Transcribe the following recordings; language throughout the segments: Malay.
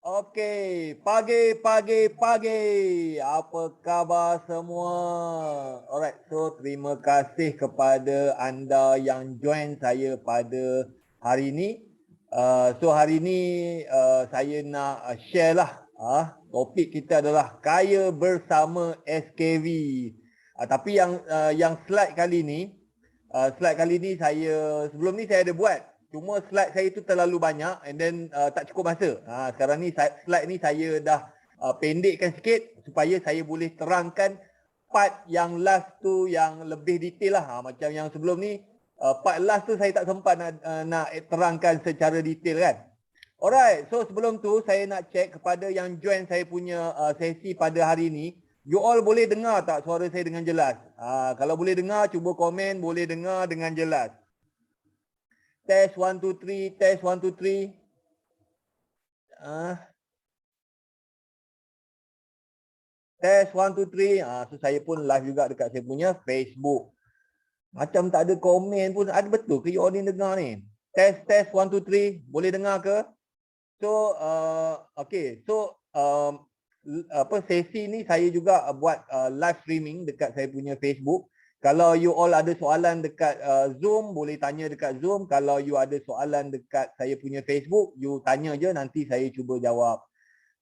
Okey, pagi. Apa khabar semua? Alright, so terima kasih kepada anda yang join saya pada hari ini. So hari ini saya nak share lah. Topik kita adalah kaya bersama SKV. Tapi yang slide kali ni, saya sebelum ni saya ada buat. Cuma slide saya tu terlalu banyak and then tak cukup masa. Sekarang ni slide ni saya dah pendekkan sikit supaya saya boleh terangkan part yang last tu yang lebih detail lah. Macam yang sebelum ni, part last tu saya tak sempat nak terangkan secara detail kan. Alright, so sebelum tu saya nak check kepada yang join saya punya sesi pada hari ni. You all boleh dengar tak suara saya dengan jelas? Kalau boleh dengar, cuba komen boleh dengar dengan jelas. Test 1 2 3, test 1 2 3. Test 1 2 3. So saya pun live juga dekat saya punya Facebook. Macam tak ada komen pun. Ada betul ke you all ni dengar ni? Test 1 2 3. Boleh dengar ke? So okay. So sesi ni saya juga buat live streaming dekat saya punya Facebook. Kalau you all ada soalan dekat Zoom, boleh tanya dekat Zoom. Kalau you ada soalan dekat saya punya Facebook, you tanya je, nanti saya cuba jawab.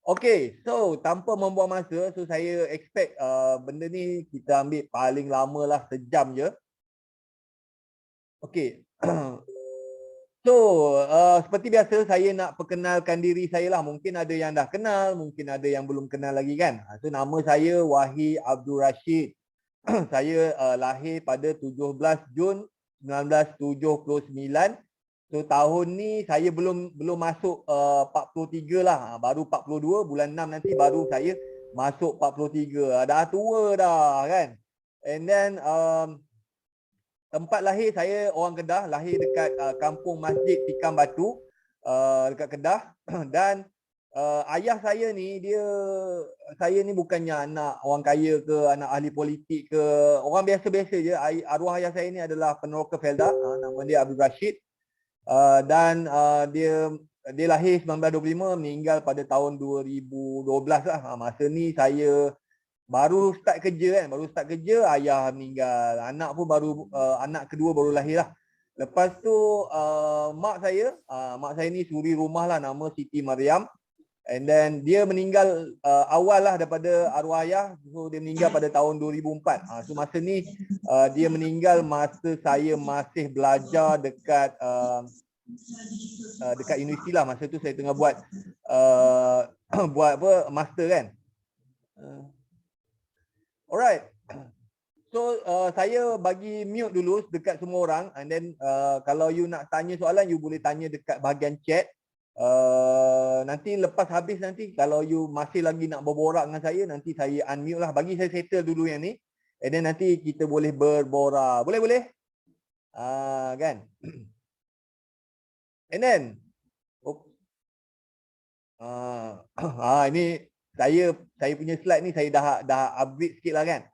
Okay, so tanpa membuang masa, so saya expect benda ni kita ambil paling lama lah sejam je. Okay. So, seperti biasa saya nak perkenalkan diri saya lah. Mungkin ada yang dah kenal, mungkin ada yang belum kenal lagi kan. So, nama saya Wahid Abdul Rashid. Saya lahir pada 17 Jun 1979. So tahun ni saya belum masuk 43 lah. Baru 42, bulan 6 nanti baru saya masuk 43. Dah tua dah kan. And then tempat lahir saya orang Kedah, lahir dekat kampung Masjid Tikam Batu dekat Kedah. Dan ayah saya ni saya ni bukannya anak orang kaya ke, anak ahli politik ke, orang biasa-biasa je. Arwah ayah saya ni adalah peneroka Felda, nama dia Abdul Rashid. Dan dia lahir 1925, meninggal pada tahun 2012 lah. Masa ni saya baru start kerja kan, ayah meninggal. Anak pun baru anak kedua baru lahir lah. Lepas tu mak saya ni suri rumah lah, nama Siti Mariam. And then dia meninggal awal lah daripada arwah ayah. So dia meninggal pada tahun 2004. So masa ni dia meninggal masa saya masih belajar dekat dekat universiti lah. Masa tu saya tengah buat buat master kan. Alright. So saya bagi mute dulu dekat semua orang. And then kalau you nak tanya soalan, you boleh tanya dekat bahagian chat. Nanti lepas habis nanti kalau you masih lagi nak berborak dengan saya, nanti saya unmute lah. Bagi saya settle dulu yang ni. And then nanti kita boleh berborak. Boleh? Kan? And then ini saya punya slide ni saya dah upgrade sikit lah kan.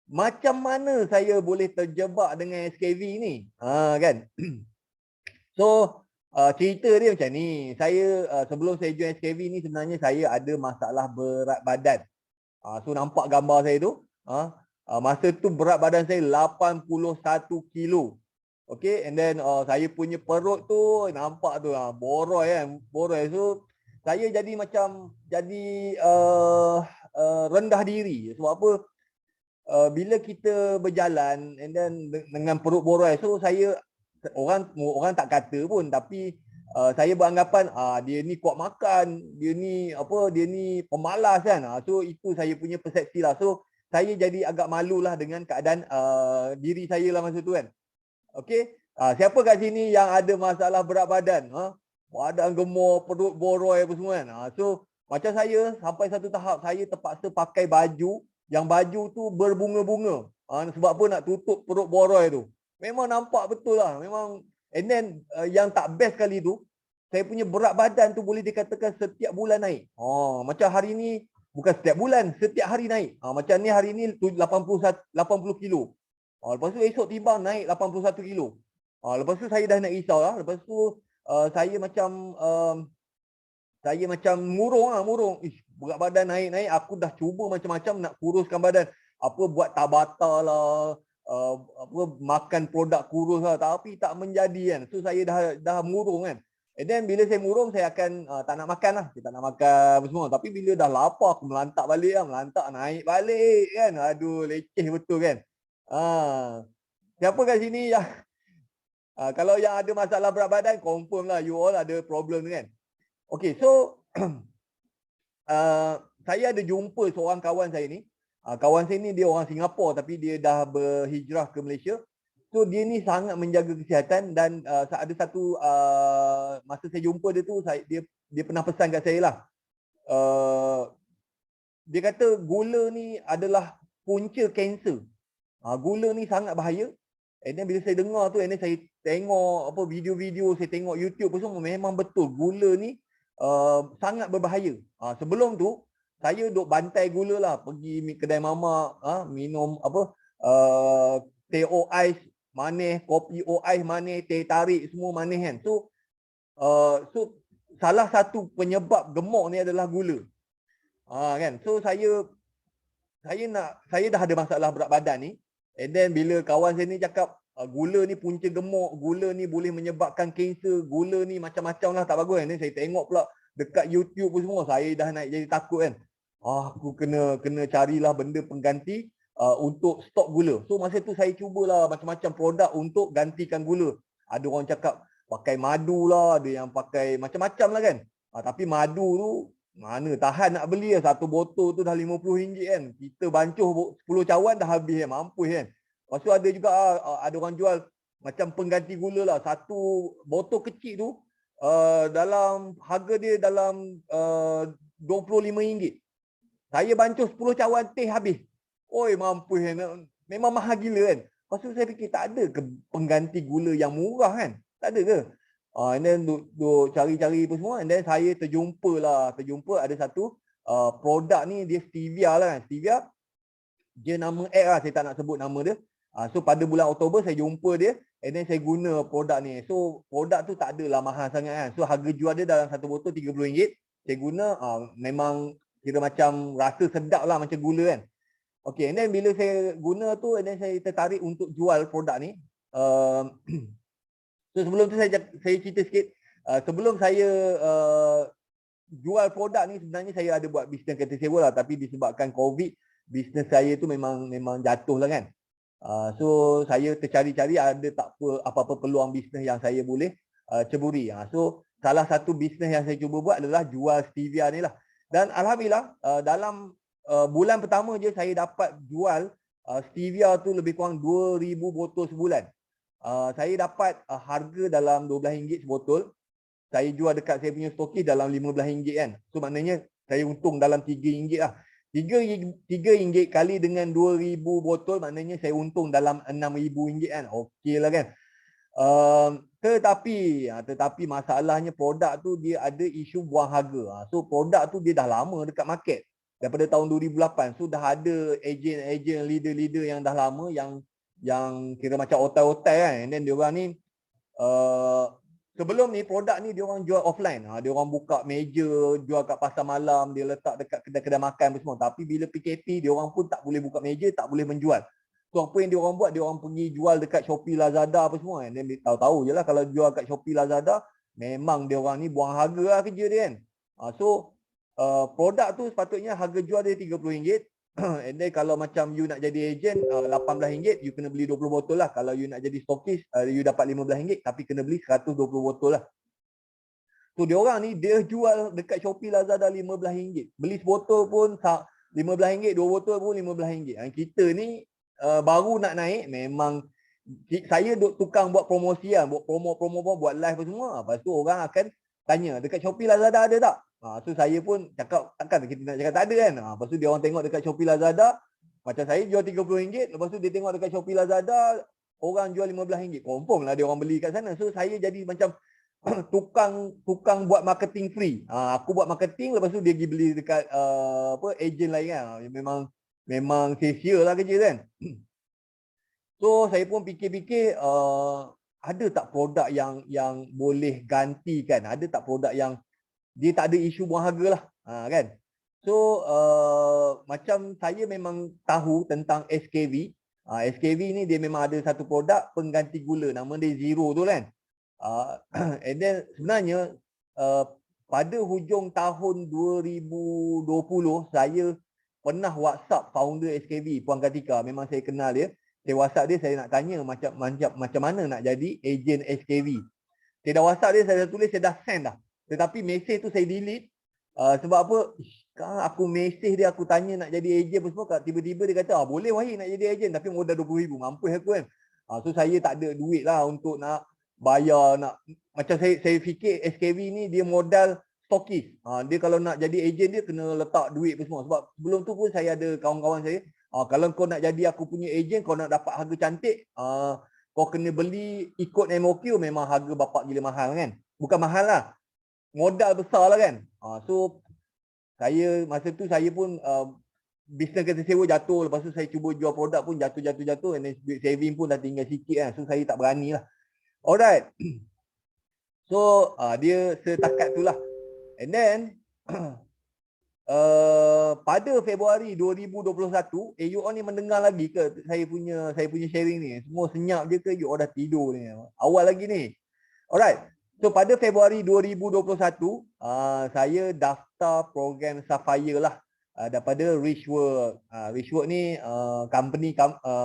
Macam mana saya boleh terjebak dengan SKV ni? Kan? So cerita dia macam ni. Saya sebelum saya join SKV ni sebenarnya saya ada masalah berat badan. So nampak gambar saya tu. Masa tu berat badan saya 81 kilo. Okay, and then saya punya perut tu nampak tu boroi kan. So saya jadi macam rendah diri. Sebab apa? Bila kita berjalan and then dengan perut boroi, so saya orang tak kata pun, tapi saya beranggapan dia ni kuat makan, dia ni pemalas kan. So itu saya punya persepsi lah. So saya jadi agak malu lah dengan keadaan diri saya lah masa tu kan. Okey, siapa kat sini yang ada masalah berat badan? Badan gemuk, perut boroi apa semua kan. So macam saya sampai satu tahap saya terpaksa pakai baju yang baju tu berbunga-bunga. Sebab apa? Nak tutup perut boroi tu. Memang nampak betul lah. Memang. And then yang tak best kali tu, saya punya berat badan tu boleh dikatakan setiap bulan naik. Macam hari ni bukan setiap bulan, setiap hari naik. Macam ni hari ni 80 kilo. Lepas tu esok timbang naik 81 kilo. Lepas tu saya dah nak risau lah. Lepas tu saya macam saya macam murung. Berat badan naik-naik, aku dah cuba macam-macam nak kuruskan badan. Apa buat tabata lah, apa makan produk kurus lah, tapi tak menjadi kan. So saya dah murung kan. And then bila saya murung, saya akan tak nak makan lah. Kita tak nak makan apa semua. Tapi bila dah lapar, aku melantak balik lah. Melantak naik balik kan. Aduh, leceh betul kan. Siapa kat sini yang kalau yang ada masalah berat badan, confirm lah you all ada problem kan. Okay, so saya ada jumpa seorang kawan saya ni. Kawan saya ni dia orang Singapura tapi dia dah berhijrah ke Malaysia. So dia ni sangat menjaga kesihatan dan ada satu masa saya jumpa dia tu, dia pernah pesan kat saya lah. Dia kata gula ni adalah punca kanser. Gula ni sangat bahaya. And then bila saya dengar tu, and then saya tengok apa video-video, saya tengok YouTube semua, memang betul gula ni sangat berbahaya. Sebelum tu saya duk bantai gula lah, pergi kedai mamak, minum apa teh ais manis, kopi ais manis, teh tarik semua manis kan. So salah satu penyebab gemuk ni adalah gula. Kan. So saya dah ada masalah berat badan ni. And then bila kawan saya ni cakap gula ni punca gemuk, gula ni boleh menyebabkan kanser, gula ni macam-macam lah tak bagus kan. Saya tengok pula dekat YouTube pun semua, saya dah naik jadi takut kan. Aku kena carilah benda pengganti untuk stop gula. So masa tu saya cubalah macam-macam produk untuk gantikan gula. Ada orang cakap pakai madu lah, ada yang pakai macam-macam lah kan. Tapi madu tu mana tahan nak beli lah. Satu botol tu dah RM50 kan. Kita bancuh 10 cawan dah habis kan. Mampus kan. Lepas tu ada juga ada orang jual macam pengganti gula lah. Satu botol kecil tu dalam harga dia dalam RM25. Saya bancuh 10 cawan teh habis. Oi mampus kan. Memang mahal gila kan. Lepas tu saya fikir tak ada ke pengganti gula yang murah kan. Tak ada ke? And then duk cari-cari apa semua. And then saya terjumpa ada satu produk ni, dia stevia lah kan. Stevia, dia nama app lah, saya tak nak sebut nama dia. So pada bulan Oktober saya jumpa dia. And then saya guna produk ni. So produk tu tak adalah mahal sangat kan. So harga jual dia dalam satu botol RM30. Saya guna memang kira macam rasa sedap lah macam gula kan. Okay, and then bila saya guna tu, and then saya tertarik untuk jual produk ni. So sebelum tu saya cerita sikit. Sebelum saya jual produk ni, sebenarnya saya ada buat bisnes kereta sewa lah. Tapi disebabkan COVID, bisnes saya tu memang jatuh lah kan. So saya tercari-cari ada tak apa-apa peluang bisnes yang saya boleh ceburi. So salah satu bisnes yang saya cuba buat adalah jual stevia ni lah. Dan alhamdulillah dalam bulan pertama je saya dapat jual stevia tu lebih kurang 2,000 botol sebulan. Saya dapat harga dalam RM12 sebotol. Saya jual dekat saya punya stokis dalam RM15 kan. So maknanya saya untung dalam RM3 lah. RM3 kali dengan 2,000 botol, maknanya saya untung dalam RM6,000 kan. Okey lah kan. Tetapi masalahnya produk tu dia ada isu buang harga. So produk tu dia dah lama dekat market. Daripada tahun 2008. So dah ada ejen-ejen, leader-leader yang dah lama yang kira macam otai-otai kan. And then diorang ni sebelum ni produk ni diorang jual offline. Dia orang buka meja, jual kat pasar malam, dia letak dekat kedai-kedai makan semua. Tapi bila PKP, diorang pun tak boleh buka meja, tak boleh menjual. So apa yang diorang buat, diorang pergi jual dekat Shopee, Lazada apa semua. And then tahu-tahu je lah kalau jual kat Shopee, Lazada, memang diorang ni buang harga lah kerja dia kan. So produk tu sepatutnya harga jual dia RM30. And then kalau macam you nak jadi ejen RM18, you kena beli 20 botol lah. Kalau you nak jadi stokis, you dapat RM15 tapi kena beli 120 botol lah. So diorang ni dia jual dekat Shopee, Lazada RM15. Beli sebotol pun RM15, 2 botol pun RM15. Kita ni baru nak naik, memang saya tukang buat promosi lah, buat promo buat live apa semua. Lepas tu orang akan tanya, dekat Shopee, Lazada ada tak? So saya pun cakap, takkan kita nak cakap tak ada kan. Lepas tu dia orang tengok dekat Shopee, Lazada, macam saya jual RM30, lepas tu dia tengok dekat Shopee, Lazada, orang jual RM15. Confirm lah dia orang beli kat sana. So saya jadi macam tukang buat marketing free. Aku buat marketing, lepas tu dia pergi beli dekat ejen lain kan. Memang sia-sia lah kerja kan. So saya pun fikir-fikir ada tak produk yang boleh gantikan, ada tak produk yang dia tak ada isu buang harga lah. Kan? So macam saya memang tahu tentang SKV. SKV ni dia memang ada satu produk pengganti gula, nama dia Zero tu kan. And then sebenarnya pada hujung tahun 2020 saya pernah WhatsApp founder SKV, Puan Katika. Memang saya kenal dia. Saya WhatsApp dia, saya nak tanya macam mana nak jadi ejen SKV. Saya dah WhatsApp dia, saya dah tulis, saya dah send dah. Tetapi mesej tu saya delete. Sebab apa? Sekarang aku mesej dia, aku tanya nak jadi ejen semua, tiba-tiba dia kata, boleh Wahid nak jadi ejen tapi modal 20,000. Mampus aku kan. So saya tak ada duit lah untuk nak bayar, macam saya fikir SKV ni dia modal stokis. Dia kalau nak jadi ejen dia kena letak duit semua. Sebab sebelum tu pun saya ada kawan-kawan saya, kalau kau nak jadi aku punya ejen, kau nak dapat harga cantik, kau kena beli ikut MOQ, memang harga bapak gila mahal kan. Bukan mahal lah, modal besar lah kan. So saya masa tu saya pun bisnes kereta sewa jatuh. Lepas tu saya cuba jual produk pun jatuh. And then duit saving pun dah tinggal sikit kan. So saya tak berani lah. Alright. So dia setakat tu lah. And then pada Februari 2021, you all ni mendengar lagi ke saya punya sharing ni? Semua senyap je ke you all dah tidur ni? Awal lagi ni. Alright. So pada Februari 2021, saya daftar program Sapphire lah daripada Richwork. Richwork ni company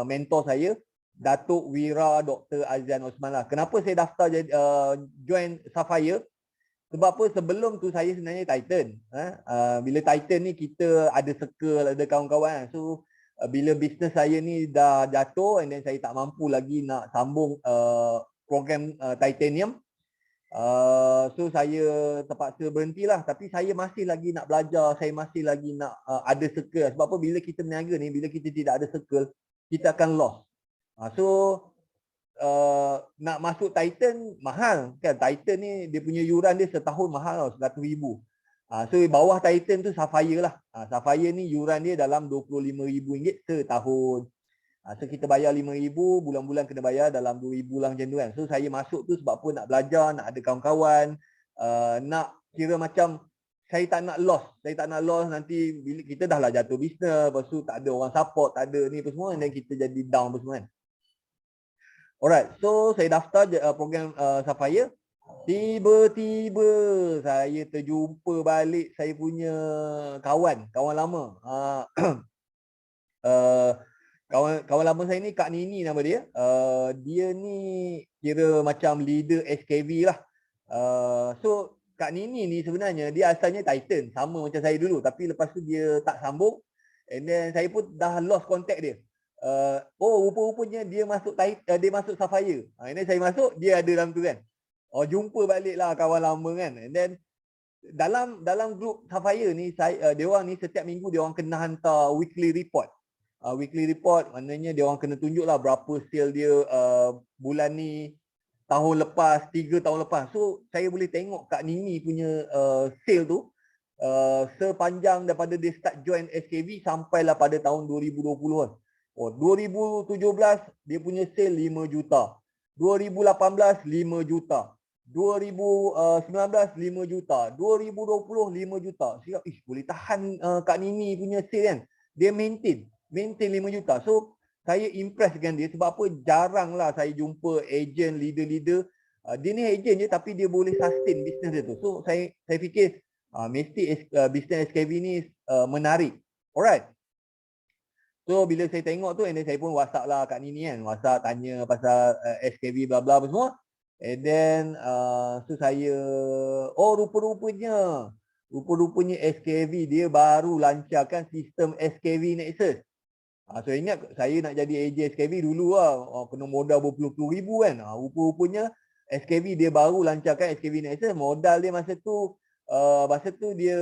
mentor saya, Datuk Wira Dr. Azan Osman lah. Kenapa saya daftar join Sapphire? Sebab apa? Sebelum tu saya sebenarnya Titan. Bila Titan ni kita ada circle, ada kawan-kawan. So bila bisnes saya ni dah jatuh and then saya tak mampu lagi nak sambung program Titanium. So saya terpaksa berhentilah. Tapi saya masih lagi nak belajar, saya masih lagi nak ada circle. Sebab apa? Bila kita berniaga ni, bila kita tidak ada circle, kita akan lost. So nak masuk Titan mahal kan. Titan ni dia punya yuran dia setahun mahal tau, 100,000. So bawah Titan tu Sapphire lah. Sapphire ni yuran dia dalam RM25,000 setahun. So kita bayar RM5,000, bulan-bulan kena bayar dalam RM2,000 lah macam tu kan. So saya masuk tu sebab apa? Nak belajar, nak ada kawan-kawan, nak kira macam saya tak nak loss. Saya tak nak loss nanti bila kita dah lah jatuh bisnes, lepas tu tak ada orang support, tak ada ni apa semua, dan kita jadi down apa semua kan. Alright, so saya daftar program Sapphire. Tiba-tiba saya terjumpa balik saya punya kawan lama. Kawan lama saya ni Kak Nini nama dia. Dia ni kira macam leader SKV lah. So Kak Nini ni sebenarnya dia asalnya Titan, sama macam saya dulu, tapi lepas tu dia tak sambung. And then saya pun dah lost contact dia. Rupa-rupanya dia masuk Sapphire. And then saya masuk, dia ada dalam tu kan. Jumpa balik lah kawan lama kan. And then dalam grup Sapphire ni, dia orang ni setiap minggu dia orang kena hantar weekly report. Weekly report maknanya dia orang kena tunjuk lah berapa sale dia bulan ni, tahun lepas, 3 tahun lepas. So saya boleh tengok Kak Nini punya sale tu sepanjang daripada dia start join SKV sampailah pada tahun 2020-an. 2017 dia punya sale 5 juta. 2018 5 juta. 2019 5 juta. 2020 5 juta. Siap, boleh tahan Kak Nini punya sale kan. Dia maintain 5 juta. So saya impress dengan dia sebab apa? Jarang lah saya jumpa ejen, leader-leader. Dia ni ejen je tapi dia boleh sustain bisnes dia tu. So saya fikir mesti bisnes SKV ni menarik. Alright. So bila saya tengok tu, and then saya pun WhatsApp lah Kak Nini kan. WhatsApp tanya pasal SKV bla bla apa semua. And then so saya, rupa-rupanya SKV dia baru lancarkan sistem SKV Nexus. So ingat saya nak jadi ejen SKV dulu lah, kena modal berpuluh-puluh ribu kan. Rupa-rupanya SKV dia baru lancarkan SKV Nexus. Modal dia masa tu dia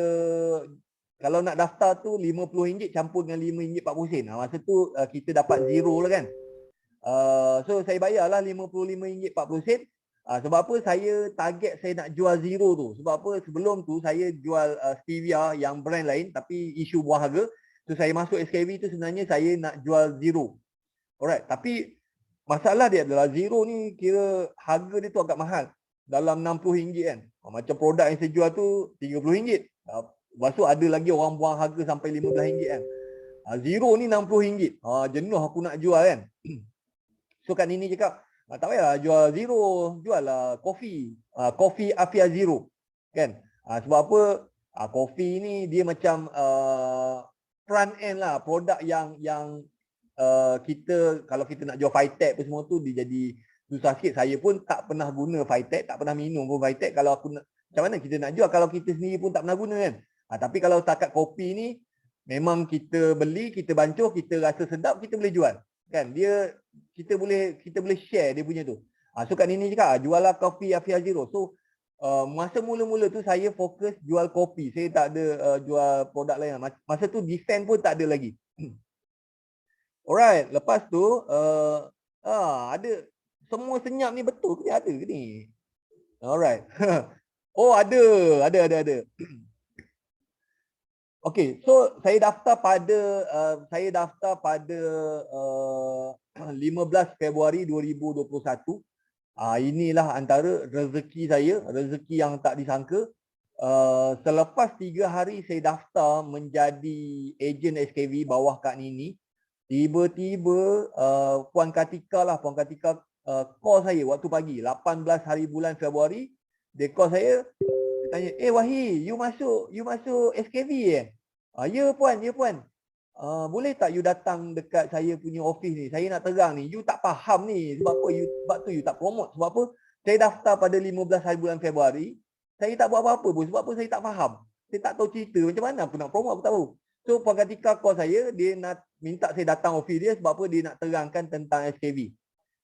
kalau nak daftar tu RM50 campur dengan RM5.40. Masa tu kita dapat zero lah kan. So saya bayarlah RM55.40. Sebab apa? Saya target saya nak jual zero tu. Sebab apa? Sebelum tu saya jual stevia yang brand lain tapi isu buah harga. So saya masuk SKV tu sebenarnya saya nak jual zero. Alright, tapi masalah dia adalah zero ni kira harga dia tu agak mahal. dalam RM60 kan. Macam produk yang saya jual tu RM30. Lepas tu ada lagi orang buang harga sampai RM15 kan. Zero ni RM60. Jenuh aku nak jual kan. So Kak Nini cakap, tak payah jual zero, jual lah kopi. Kopi Afia Zero. Kan? Sebab apa? Kopi ni dia macam front end lah, produk yang kita kalau kita nak jual Vitec apa semua tu dia jadi susah sikit. Saya pun tak pernah guna Vitec, tak pernah minum pun Vitec. Kalau aku nak, macam mana kita nak jual kalau kita sendiri pun tak pernah guna kan. Tapi kalau takat kopi ni memang kita beli, kita bancuh, kita rasa sedap, kita boleh jual. Kan? Dia kita boleh share dia punya tu. So Kak Nini cakap jual lah kopi Afia Zero. So masa mula-mula tu saya fokus jual kopi. Saya tak ada jual produk lain. Masa tu defend pun tak ada lagi. Alright, lepas tu ada semua senyap ni betul ke ada ke ni? Alright. Oh ada. Okey, so saya daftar pada 15 Februari 2021. Inilah antara rezeki saya, rezeki yang tak disangka. Selepas 3 hari saya daftar menjadi ejen SKV bawah Kak Nini, tiba-tiba Puan Katika call saya waktu pagi 18 hari bulan Februari. Dia call saya, dia tanya, Wahi, you masuk SKV Ya puan. Boleh tak you datang dekat saya punya office ni? Saya nak terang ni, you tak faham ni. Sebab tu you tak promote. Sebab apa? Saya daftar pada 15 hari bulan Februari. Saya tak buat apa-apa pun. Sebab apa? Saya tak faham. Saya tak tahu cerita. Macam mana aku nak promote, aku tahu. So Puan Katika call saya, dia nak minta saya datang office dia sebab apa? Dia nak terangkan tentang SKV.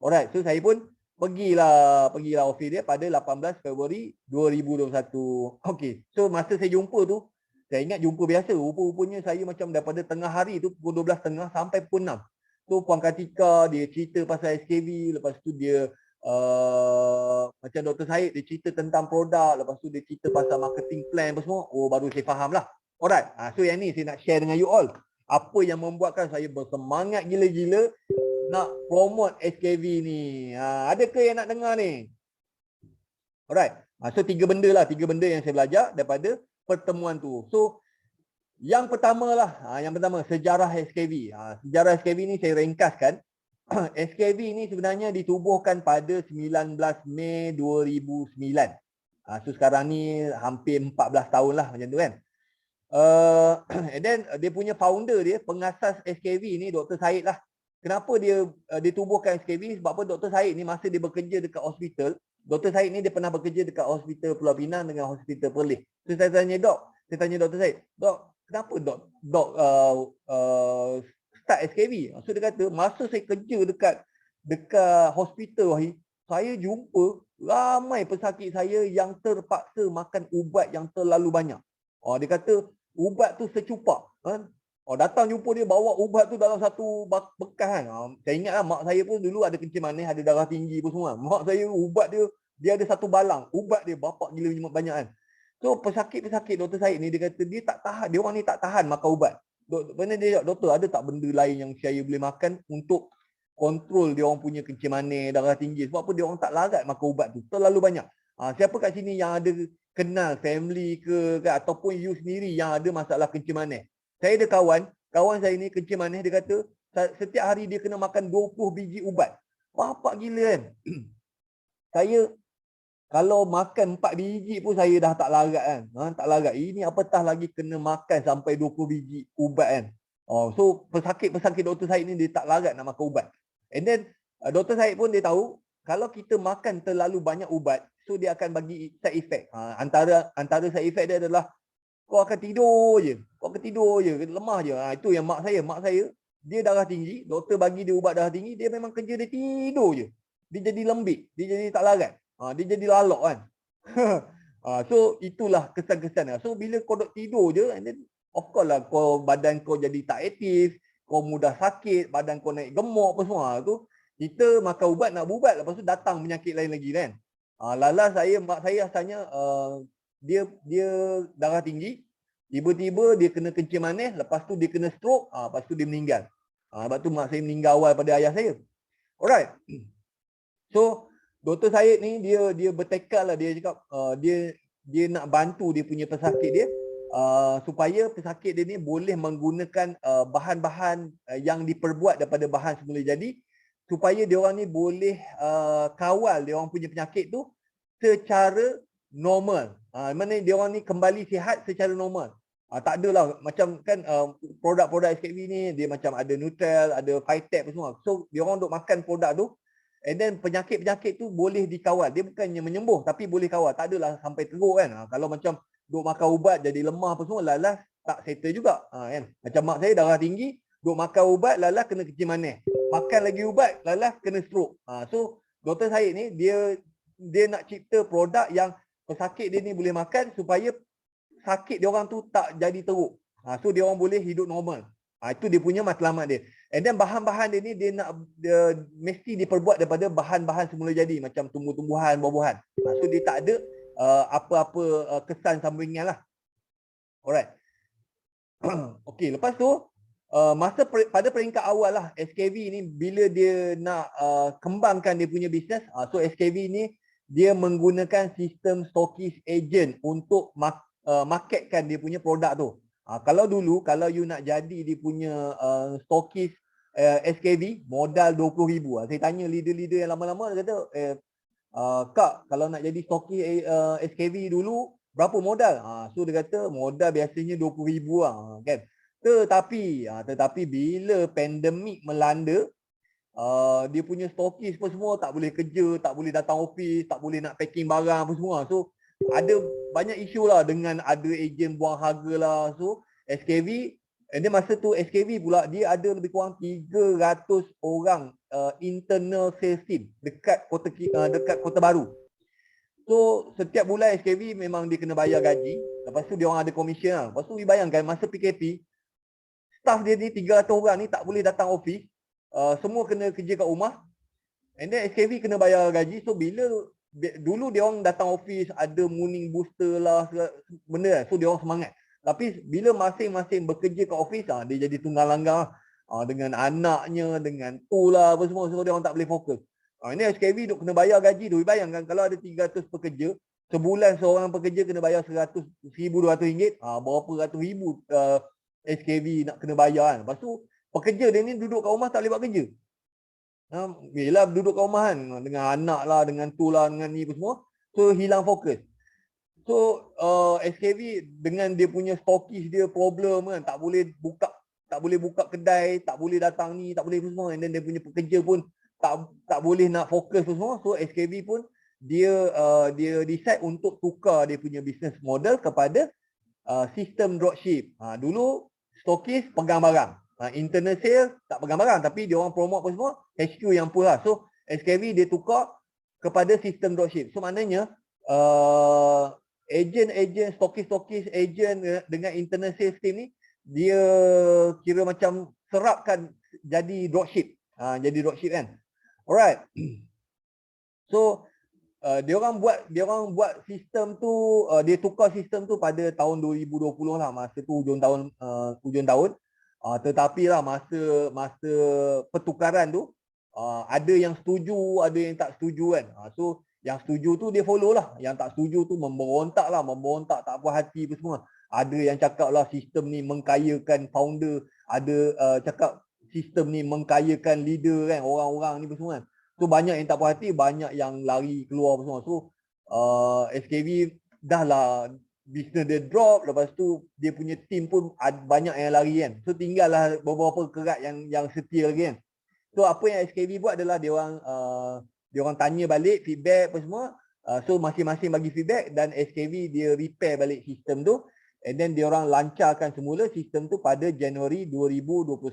Alright, so saya pun pergilah office dia pada 18 Februari 2021. Okey, so masa saya jumpa tu, saya ingat jumpa biasa. Rupa-rupanya saya macam daripada tengah hari tu pukul 12.30 sampai pukul 6. So Puan Katika dia cerita pasal SKV, lepas tu dia macam Dr. Syed dia cerita tentang produk, lepas tu dia cerita pasal marketing plan apa semua. Oh, baru saya faham lah. Alright, so yang ni saya nak share dengan you all. Apa yang membuatkan saya bersemangat gila-gila nak promote SKV ni. Ada ke yang nak dengar ni? Alright, so tiga benda yang saya belajar daripada pertemuan tu. So yang pertama sejarah SKV. Sejarah SKV ni saya ringkaskan. SKV ni sebenarnya ditubuhkan pada 19 Mei 2009. So sekarang ni hampir 14 tahun lah macam tu kan. And then dia punya founder dia, pengasas SKV ni Dr. Syed lah. Kenapa dia ditubuhkan SKV? Sebab apa? Dr. Syed ni masa dia bekerja dekat hospital, Dr. Syed ni dia pernah bekerja dekat hospital Pulau Pinang dengan hospital Perlis. So saya tanya Dr. Syed, Dok, kenapa Dok start SKV? So dia kata, masa saya kerja dekat hospital Wahi, saya jumpa ramai pesakit saya yang terpaksa makan ubat yang terlalu banyak. Dia kata ubat tu secupak kan. Datang jumpa dia bawa ubat tu dalam satu bekas kan. Saya ingat lah mak saya pun dulu ada kencing manis, ada darah tinggi pun semua. Mak saya ubat dia ada satu balang. Ubat dia bapak gila banyak kan. So pesakit-pesakit Dr. Syed ni dia kata dia tak tahan, dia orang ni tak tahan makan ubat. Benda dia, doktor ada tak benda lain yang saya boleh makan untuk kontrol dia orang punya kencing manis, darah tinggi. Sebab apa dia orang tak larat makan ubat tu. Terlalu banyak. Siapa kat sini yang ada kenal family ke ataupun you sendiri yang ada masalah kencing manis? Saya ada kawan saya ni kencing manis, dia kata setiap hari dia kena makan 20 biji ubat. Bapak gila kan. Saya kalau makan 4 biji pun saya dah tak larat kan. Tak larat. Ini apatah lagi kena makan sampai 20 biji ubat kan. So pesakit-pesakit Dr. Syed ni dia tak larat nak makan ubat. And then Dr. Syed pun dia tahu kalau kita makan terlalu banyak ubat, so dia akan bagi side effect. Antara side effect dia adalah kau akan tidur je, lemah je. Itu yang mak saya dia darah tinggi, doktor bagi dia ubat darah tinggi, dia memang kerja dia tidur je. Dia jadi lembik, dia jadi tak larat. Dia jadi lalok kan. So itulah kesan-kesan. So bila kau duk tidur je, and then of course lah badan kau jadi tak aktif, kau mudah sakit, badan kau naik gemuk apa semua tu. Kita makan ubat nak berubat, lepas tu datang penyakit lain lagi kan. Lala mak saya asalnya dia darah tinggi, tiba-tiba dia kena kencing manis, lepas tu dia kena stroke, lepas tu dia meninggal. Lepas tu mak saya meninggal awal pada ayah saya. Alright. So Dr. Syed ni dia bertekad lah, dia cakap dia nak bantu dia punya pesakit dia supaya pesakit dia ni boleh menggunakan bahan-bahan yang diperbuat daripada bahan semula jadi supaya dia orang ni boleh kawal dia orang punya penyakit tu secara normal. Mana dia orang ni kembali sihat secara normal. Tak adalah macam kan produk-produk SKV ni dia macam ada Nutrel, ada Phytech semua. So dia orang duk makan produk tu. And then penyakit-penyakit tu boleh dikawal. Dia bukannya menyembuh tapi boleh kawal. Tak adalah sampai teruk kan. Kalau macam duk makan ubat jadi lemah apa semua, lalas tak settle juga. Kan? Macam mak saya darah tinggi, duk makan ubat lalas kena kecil manis. Makan lagi ubat lalas kena stroke. So Dr. Syed ni dia nak cipta produk yang pesakit dia ni boleh makan supaya sakit dia orang tu tak jadi teruk. So dia orang boleh hidup normal. Itu dia punya matlamat dia. And then bahan-bahan dia ni dia mesti diperbuat daripada bahan-bahan semula jadi macam tumbuh-tumbuhan, buah-buahan. So dia tak ada apa-apa kesan sambungan lah. Alright. Okey, lepas tu pada peringkat awal lah SKV ni bila dia nak kembangkan dia punya bisnes, so SKV ni dia menggunakan sistem stokis agent untuk marketkan dia punya produk tu. Kalau dulu, kalau you nak jadi dia punya stokis SKV, modal 20,000. Saya tanya leader-leader yang lama-lama, dia kata, Kak, kalau nak jadi stokis SKV dulu, berapa modal? So dia kata, modal biasanya 20,000 lah. Kan? Tetapi bila pandemik melanda, dia punya stokis pun semua tak boleh kerja, tak boleh datang office, tak boleh nak packing barang apa semua. So ada banyak isu lah dengan ada ejen buang harga lah. So SKV, and then masa tu SKV pula dia ada lebih kurang 300 orang internal sales team dekat Kota Baru. So setiap bulan SKV memang dia kena bayar gaji. Lepas tu dia orang ada komisen lah. Lepas tu dibayangkan masa PKP, staff dia ni 300 orang ni tak boleh datang office. Semua kena kerja kat rumah. And then SKV kena bayar gaji. So bila dulu dia orang datang office ada morning booster lah benda kan. So dia orang semangat. Tapi bila masing-masing bekerja kat office dia jadi tunggang langgang dengan anaknya, dengan tu lah apa semua. So dia orang tak boleh fokus. Ini SKV duk kena bayar gaji tu. Bayangkan kalau ada 300 pekerja, sebulan seorang pekerja kena bayar RM1,200. Berapa ratus ribu SKV nak kena bayar kan. Lepas tu pekerja dia ni duduk kat rumah tak boleh buat kerja. Yelah duduk kat rumah kan dengan anak lah, dengan tu lah, dengan ni semua. So hilang fokus. So SKV dengan dia punya stokis dia problem kan, tak boleh buka kedai, tak boleh datang ni, tak boleh semua. And then dia punya pekerja pun tak boleh nak fokus semua. So SKV pun dia decide untuk tukar dia punya business model kepada sistem dropship. Dulu stokis pegang barang. Internal sales tak pegang barang tapi dia orang promote apa semua, HQ yang pull lah. So SKV dia tukar kepada sistem dropship. So maknanya agent stokis agent dengan internal sales team ni dia kira macam serapkan jadi dropship. Jadi dropship kan. Alright. So dia orang buat sistem tu, dia tukar sistem tu pada tahun 2020 lah, masa tu hujung tahun. Tetapi lah masa pertukaran tu ada yang setuju, ada yang tak setuju kan. So yang setuju tu dia follow lah, yang tak setuju tu memberontak, tak puas hati apa semua. Ada yang cakap lah sistem ni mengkayakan founder, ada cakap sistem ni mengkayakan leader kan, orang-orang ni apa semua kan. So banyak yang tak puas hati, banyak yang lari keluar apa semua. So SKV dah lah bisnes dia drop, lepas tu dia punya team pun banyak yang lari kan. So tinggallah beberapa kerat yang setia lagi kan. So apa yang SKV buat adalah dia orang tanya balik feedback apa semua. So masing-masing bagi feedback dan SKV dia repair balik sistem tu. And then dia orang lancarkan semula sistem tu pada Januari 2021.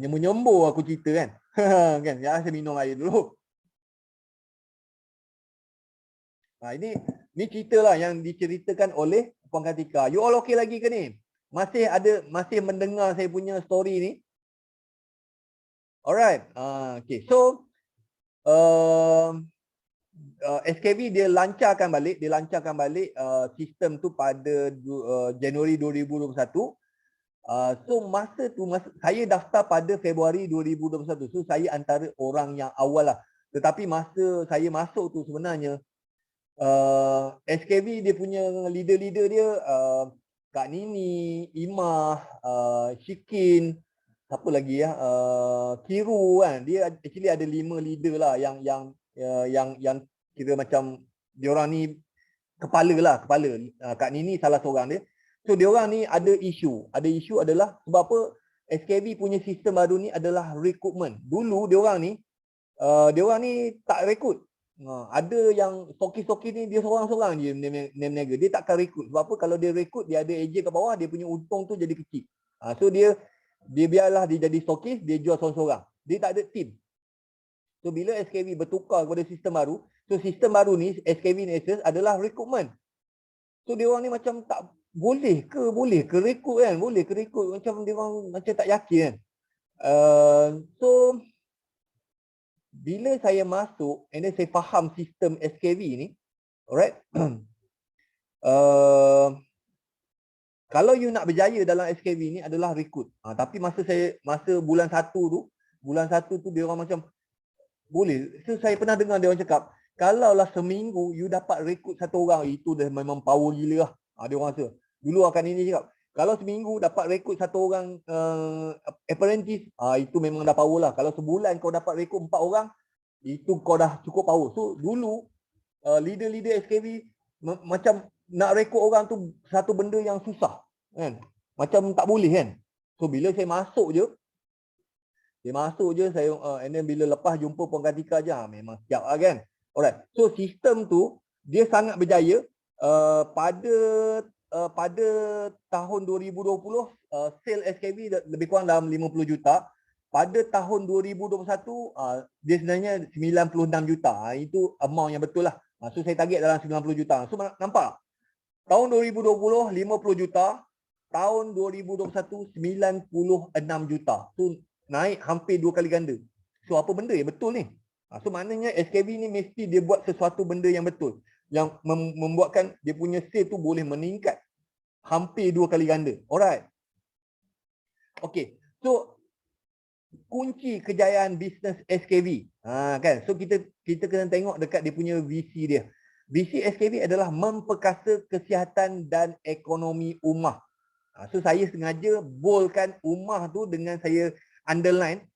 Menyembur aku cerita kan. Kan, ya saya minum air dulu. Ini cerita lah yang diceritakan oleh Puan Kartika. You all okay lagi ke ni? Masih mendengar saya punya story ni? Alright. Okay. So SKV dia lancarkan balik sistem tu pada Januari 2021. So masa tu saya daftar pada Februari 2021. So saya antara orang yang awal lah. Tetapi masa saya masuk tu sebenarnya SKV dia punya leader-leader dia Kak Nini, Imah, Shikin, siapa lagi ya, Kiru kan. Dia actually ada 5 leader lah yang kira macam diorang ni kepala lah, kepala. Kak Nini salah seorang dia. So diorang ni ada isu. Ada isu adalah sebab apa SKV punya sistem baru ni adalah recruitment. Dulu diorang ni tak rekrut. Ada yang stokis-stokis ni dia seorang-seorang je niaga. Dia takkan rekrut. Sebab apa kalau dia rekrut dia ada ejen kat bawah, dia punya untung tu jadi kecil. So dia biarlah dia jadi stokis, dia jual seorang-seorang. Dia tak ada team. So bila SKV bertukar kepada sistem baru, so sistem baru ni SKV Nexus adalah recruitment. So dia orang ni macam tak boleh ke rekrut kan? Boleh ke rekrut, macam dia orang macam tak yakin kan. So bila saya masuk and then saya faham sistem SKV ni, alright. Kalau you nak berjaya dalam SKV ni adalah rekrut. Tapi masa bulan 1 tu dia orang macam boleh. So saya pernah dengar dia orang cakap, kalaulah seminggu you dapat rekrut 1 orang, itu dah memang power gila lah. Dia orang rasa. Dulu akan ini cakap, kalau seminggu dapat rekrut 1 orang apprentice, itu memang dah power lah. Kalau sebulan kau dapat rekrut 4 orang, itu kau dah cukup power. So dulu leader-leader SKV macam nak rekrut orang tu satu benda yang susah kan. Macam tak boleh kan. So bila saya masuk je, saya and then bila lepas jumpa Puan Kartika je, memang siap lah kan. Alright. So sistem tu dia sangat berjaya pada tahun 2020 sale SKV lebih kurang dalam 50 juta. Pada tahun 2021 dia sebenarnya 96 juta. Itu amount yang betul lah. So saya target dalam 90 juta. So nampak? Tahun 2020 50 juta, tahun 2021 96 juta. So naik hampir 2 kali ganda. So apa benda yang betul ni? So maknanya SKV ni mesti dia buat sesuatu benda yang betul, yang membuatkan dia punya sale tu boleh meningkat hampir 2 kali ganda. Alright. Okay. So kunci kejayaan bisnes SKV. Kan? So kita kena tengok dekat dia punya visi dia. Visi SKV adalah memperkasa kesihatan dan ekonomi ummah. So saya sengaja boldkan ummah tu dengan saya underline.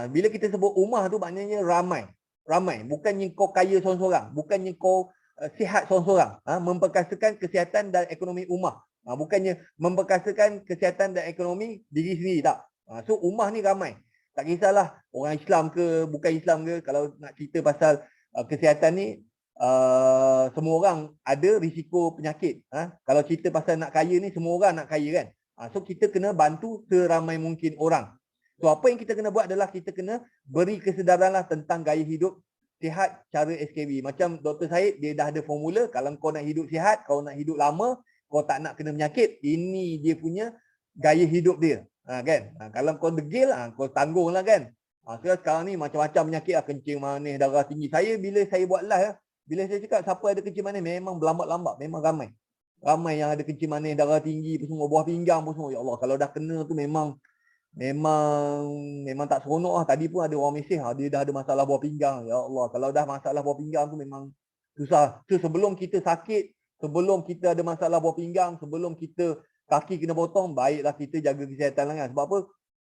Bila kita sebut ummah tu maknanya ramai. Ramai. Bukannya kau kaya seorang-seorang. Bukannya kau sihat seorang-seorang. Memperkasakan kesihatan dan ekonomi ummah. Bukannya memperkasakan kesihatan dan ekonomi diri sendiri, tak. So ummah ni ramai. Tak kisahlah orang Islam ke, bukan Islam ke. Kalau nak cerita pasal kesihatan ni, semua orang ada risiko penyakit. Kalau cerita pasal nak kaya ni, semua orang nak kaya kan. So kita kena bantu seramai mungkin orang. So apa yang kita kena buat adalah kita kena beri kesedaran lah tentang gaya hidup sihat cara SKV. Macam Dr. Syed, dia dah ada formula. Kalau kau nak hidup sihat, kau nak hidup lama, kau tak nak kena penyakit, ini dia punya gaya hidup dia. Kan? Kalau kau degil, kau tanggung lah kan. Sekarang ni macam-macam penyakit, kencing manis, darah tinggi. Bila saya buat live, bila saya cakap siapa ada kencing manis, memang berlambat-lambat, memang ramai. Ramai yang ada kencing manis, darah tinggi, semua buah pinggang pun semua. Ya Allah, kalau dah kena tu memang tak seronok lah. Tadi pun ada orang mesej, dia dah ada masalah buah pinggang. Ya Allah, kalau dah masalah buah pinggang tu memang susah. So sebelum kita sakit, sebelum kita ada masalah buah pinggang, sebelum kita kaki kena potong, baiklah kita jaga kesihatan lah kan. Sebab apa?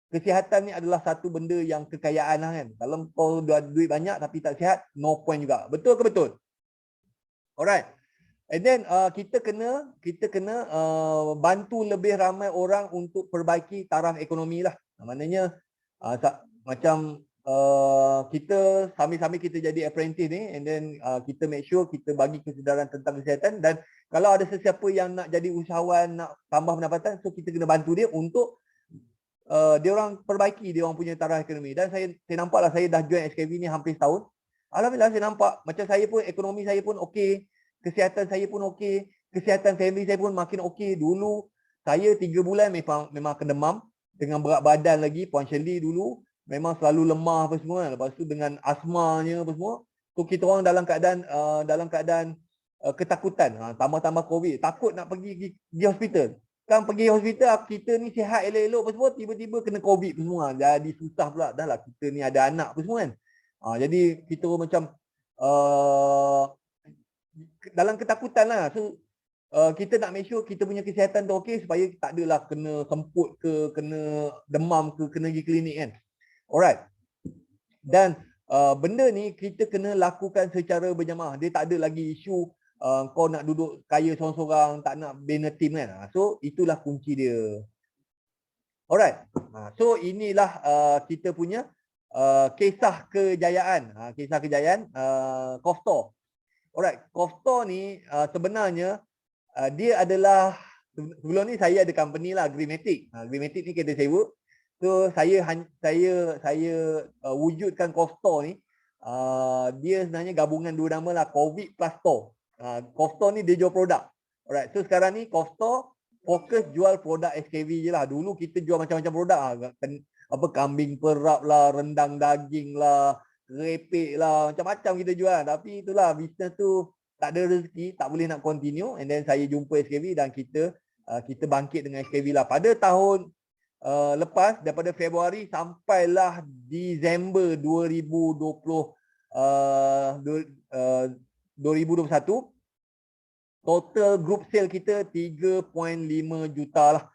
Kesihatan ni adalah satu benda yang kekayaan lah kan. Kalau kau ada duit banyak tapi tak sihat, no point juga. Betul ke betul? Alright. And then kita kena bantu lebih ramai orang untuk perbaiki taraf ekonomi lah. Maknanya macam kita sambil-sambil kita jadi apprentice ni, and then kita make sure kita bagi kesedaran tentang kesihatan. Dan kalau ada sesiapa yang nak jadi usahawan, nak tambah pendapatan, so kita kena bantu dia untuk dia orang perbaiki dia orang punya taraf ekonomi. Dan saya nampaklah, saya dah join SKV ni hampir setahun. Alhamdulillah saya nampak macam saya pun, ekonomi saya pun okey, kesihatan saya pun okey, kesihatan family saya pun makin okey. Dulu saya 3 bulan memang kena demam dengan berat badan lagi. Puan Shirley dulu memang selalu lemah apa semua. Lepas tu dengan asmanya apa semua. So kita orang dalam keadaan ketakutan. Tambah-tambah COVID. Takut nak pergi hospital. Kan pergi hospital, kita ni sihat elok-elok apa semua, tiba-tiba kena COVID apa semua. Jadi susah pula. Dah lah kita ni ada anak apa semua kan. Jadi kita macam dalam ketakutan lah. So kita nak make sure kita punya kesihatan tu okey supaya tak adalah kena semput ke, kena demam ke, kena pergi klinik kan. Alright. Dan benda ni kita kena lakukan secara berjamaah. Dia tak ada lagi isu kau nak duduk kaya seorang-seorang, tak nak bina team kan. So itulah kunci dia. Alright. So inilah kita punya kisah kejayaan. Kisah kejayaan Koftor. Alright, Koftor ni sebenarnya dia adalah, sebelum ni saya ada company lah, Greenmatic. Greenmatic ni kita sewa. So saya wujudkan Koftor ni. Dia sebenarnya gabungan dua nama lah, COVID plus Store. Koftor ni dia jual produk. Alright, so sekarang ni Koftor fokus jual produk SKV je lah. Dulu kita jual macam-macam produk lah. Apa kambing perap lah, rendang daging lah, repek lah, macam-macam kita jual. Tapi itulah, bisnes tu tak ada rezeki, tak boleh nak continue. And then saya jumpa SKV dan kita bangkit dengan SKV lah. Pada tahun lepas, daripada Februari sampailah Disember 2021, total group sale kita 3.5 juta lah.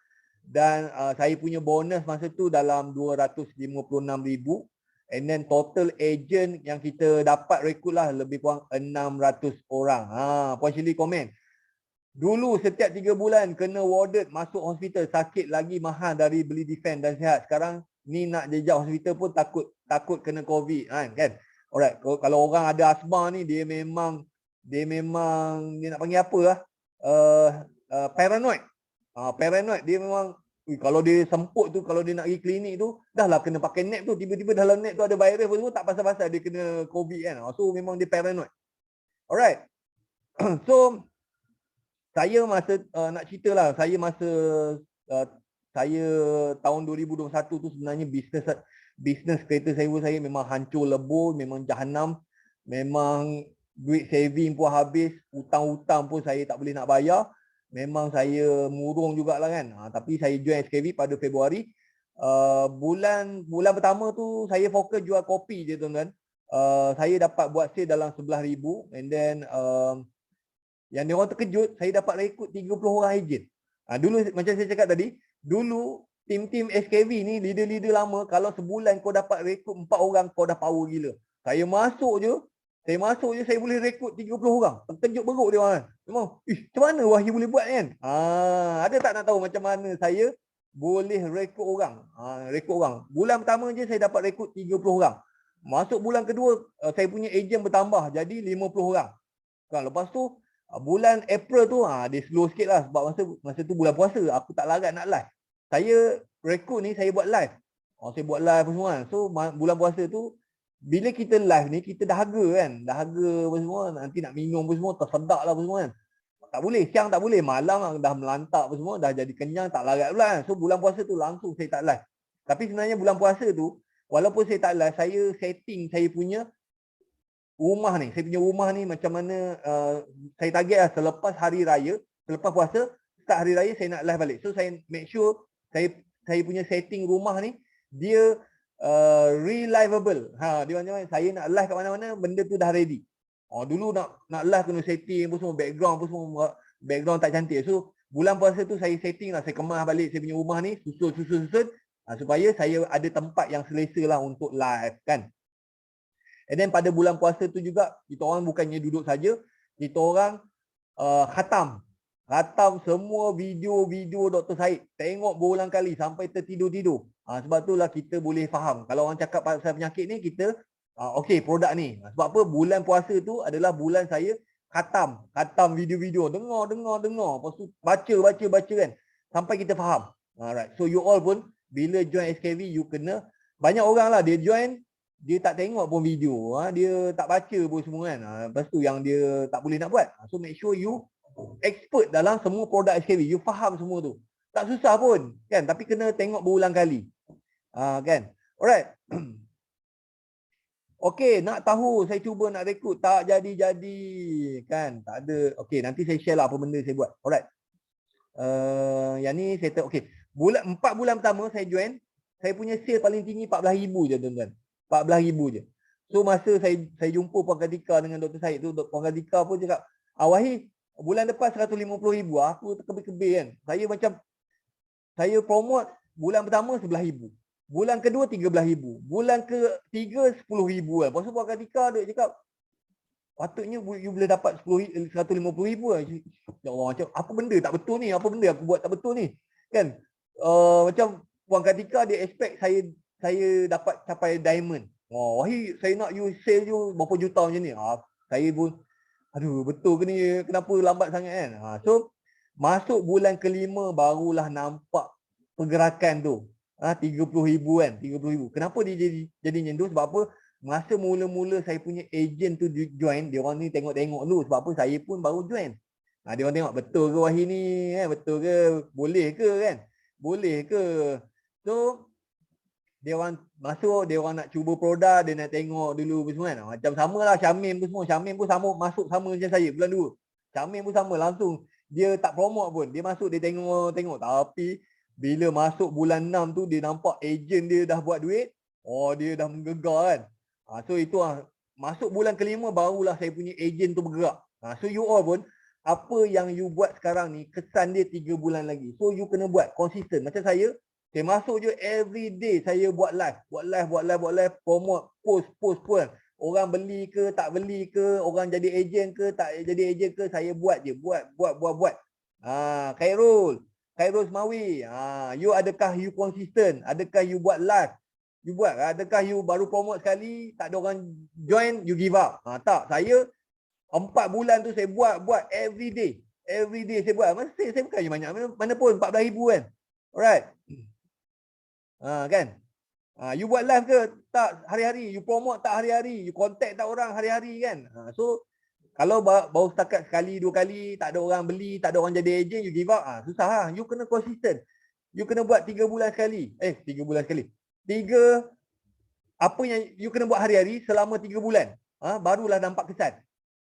Dan saya punya bonus masa tu dalam 256,000. And then total agent yang kita dapat rekrut lah lebih kurang 600 orang. Puan Shirley komen. Dulu setiap 3 bulan kena warded masuk hospital, sakit lagi mahal dari beli Defend dan Sihat. Sekarang ni nak jejak hospital pun takut kena COVID kan. Alright, kalau orang ada asma ni dia memang dia nak panggil apa lah? Paranoid. Paranoid dia memang kalau dia semput tu, kalau dia nak pergi klinik tu, dah lah kena pakai net tu, tiba-tiba dalam net tu ada virus pun tak pasal-pasal dia kena COVID kan. So memang dia paranoid. Alright. So saya masa nak cerita lah, saya masa saya tahun 2021 tu sebenarnya bisnes kereta sewa saya memang hancur lebur, memang jahanam, memang duit saving pun habis, hutang-hutang pun saya tak boleh nak bayar. Memang saya murung jugalah kan. Tapi saya join SKV pada Februari. Bulan pertama tu saya fokus jual kopi je tuan-tuan. Saya dapat buat sale dalam 11,000. And then yang dia orang terkejut, saya dapat rekrut 30 orang agent. Dulu macam saya cakap tadi, dulu tim-tim SKV ni, leader-leader lama, kalau sebulan kau dapat rekrut 4 orang, kau dah power gila. Saya masuk je, saya boleh rekrut 30 orang. Terkejut beruk dia orang. Memang, macam mana Wahyu boleh buat kan? Ada tak nak tahu macam mana saya boleh rekrut orang? Rekrut orang. Bulan pertama je saya dapat rekrut 30 orang. Masuk bulan kedua, saya punya ejen bertambah jadi 50 orang. Lepas tu, bulan April tu, dia slow sikit lah sebab masa tu bulan puasa. Aku tak larat nak live. Saya rekrut ni, saya buat live. Saya buat live semua kan. So, bulan puasa tu, bila kita live ni, kita dahaga kan. Dahaga apa semua, nanti nak minum apa semua, tersedak lah apa semua kan. Tak boleh, siang tak boleh, malam dah melantak apa semua, dah jadi kenyang, tak larat pula kan. So bulan puasa tu langsung saya tak live. Tapi sebenarnya bulan puasa tu, walaupun saya tak live, saya setting saya punya rumah ni. Saya punya rumah ni macam mana, saya target lah selepas hari raya, selepas puasa, start hari raya saya nak live balik. So saya make sure, saya punya setting rumah ni, dia reliable. Dia macam mana? Saya nak live kat mana-mana, benda tu dah ready. Dulu nak live kena setting apa semua, background apa semua, background tak cantik. So bulan puasa tu saya setting lah, saya kemas balik saya punya rumah ni, susun supaya saya ada tempat yang selesa lah untuk live kan. And then pada bulan puasa tu juga, kita orang bukannya duduk saja, kita orang khatam semua video Dr. Syed. Tengok berulang kali sampai tertidur-tidur. Sebab itulah kita boleh faham. Kalau orang cakap pasal penyakit ni, kita okey produk ni. Sebab apa? Bulan puasa tu adalah bulan saya khatam video-video. Dengar. Lepas tu baca kan. Sampai kita faham. Alright. So you all pun bila join SKV, you kena, banyak orang lah dia join, dia tak tengok pun video. Dia tak baca pun semua kan. Lepas tu yang dia tak boleh nak buat. So make sure you expert dalam semua produk SKV. You faham semua tu. Tak susah pun kan, tapi kena tengok berulang kali. Kan. Alright. Okey, nak tahu saya cuba nak rekrut tak jadi kan. Tak ada. Okey, nanti saya share lah apa benda saya buat. Alright. Yang ni saya okey. 4 bulan pertama saya join, saya punya sale paling tinggi 14,000 je tuan-tuan. 14,000 je. So masa saya jumpa Puan Kartika dengan Dr. Syed tu, Puan Kartika pun cakap, Wahid, bulan depan 150,000. Aku terkebir-kebir kan. Saya macam, saya promote bulan pertama 11,000. Bulan kedua 13,000. Bulan ketiga 10,000 kan. Lepas tu Puan Kartika dia cakap, patutnya you boleh dapat 150,000 lah. Ya Allah, macam apa benda tak betul ni? Apa benda aku buat tak betul ni? Kan? Macam Puan Kartika dia expect saya dapat capai diamond. Wahid, saya nak you sale you berapa juta macam ni. Saya pun, aduh betul ke ni? Kenapa lambat sangat kan? So, masuk bulan kelima barulah nampak pergerakan tu. 30,000 kan? 30,000. Kenapa dia jadi macam tu? Sebab apa? Masa mula-mula saya punya agent tu join, dia orang ni tengok-tengok dulu. Sebab apa? Saya pun baru join. Dia orang tengok betul ke Wahid ni? Betul ke? Boleh ke kan? Boleh ke? So, dia orang masuk, dia orang nak cuba produk, dia nak tengok dulu semua kan. Macam samalah Syamim pun semua. Syamim pun sama, masuk sama macam saya bulan 2. Syamim pun sama langsung. Dia tak promote pun. Dia masuk, dia tengok-tengok. Tapi bila masuk bulan 6 tu, dia nampak agent dia dah buat duit. Dia dah menggegar kan. So itu masuk bulan kelima barulah saya punya agent tu bergerak. So you all pun, apa yang you buat sekarang ni, kesan dia 3 bulan lagi. So you kena buat konsisten. Macam saya masuk je every day saya buat live, promote, post kan. Orang beli ke, tak beli ke, orang jadi ejen ke, tak jadi ejen ke, saya buat je, buat. Khairul Semawi, you adakah you konsisten? Adakah you buat live? You buat, adakah you baru promote sekali, tak ada orang join, you give up? Tak, saya 4 bulan tu saya buat every day saya buat. Saya bukan banyak, mana pun 14,000 kan. Alright. Kan? You buat live ke tak hari-hari? You promote tak hari-hari? You contact tak orang hari-hari kan? So kalau baru setakat sekali 2 kali tak ada orang beli, tak ada orang jadi ejen, you give up, susah lah. You kena konsisten. You kena buat 3 bulan sekali. 3 bulan sekali. 3 apa yang you kena buat hari-hari selama 3 bulan. Barulah nampak kesan.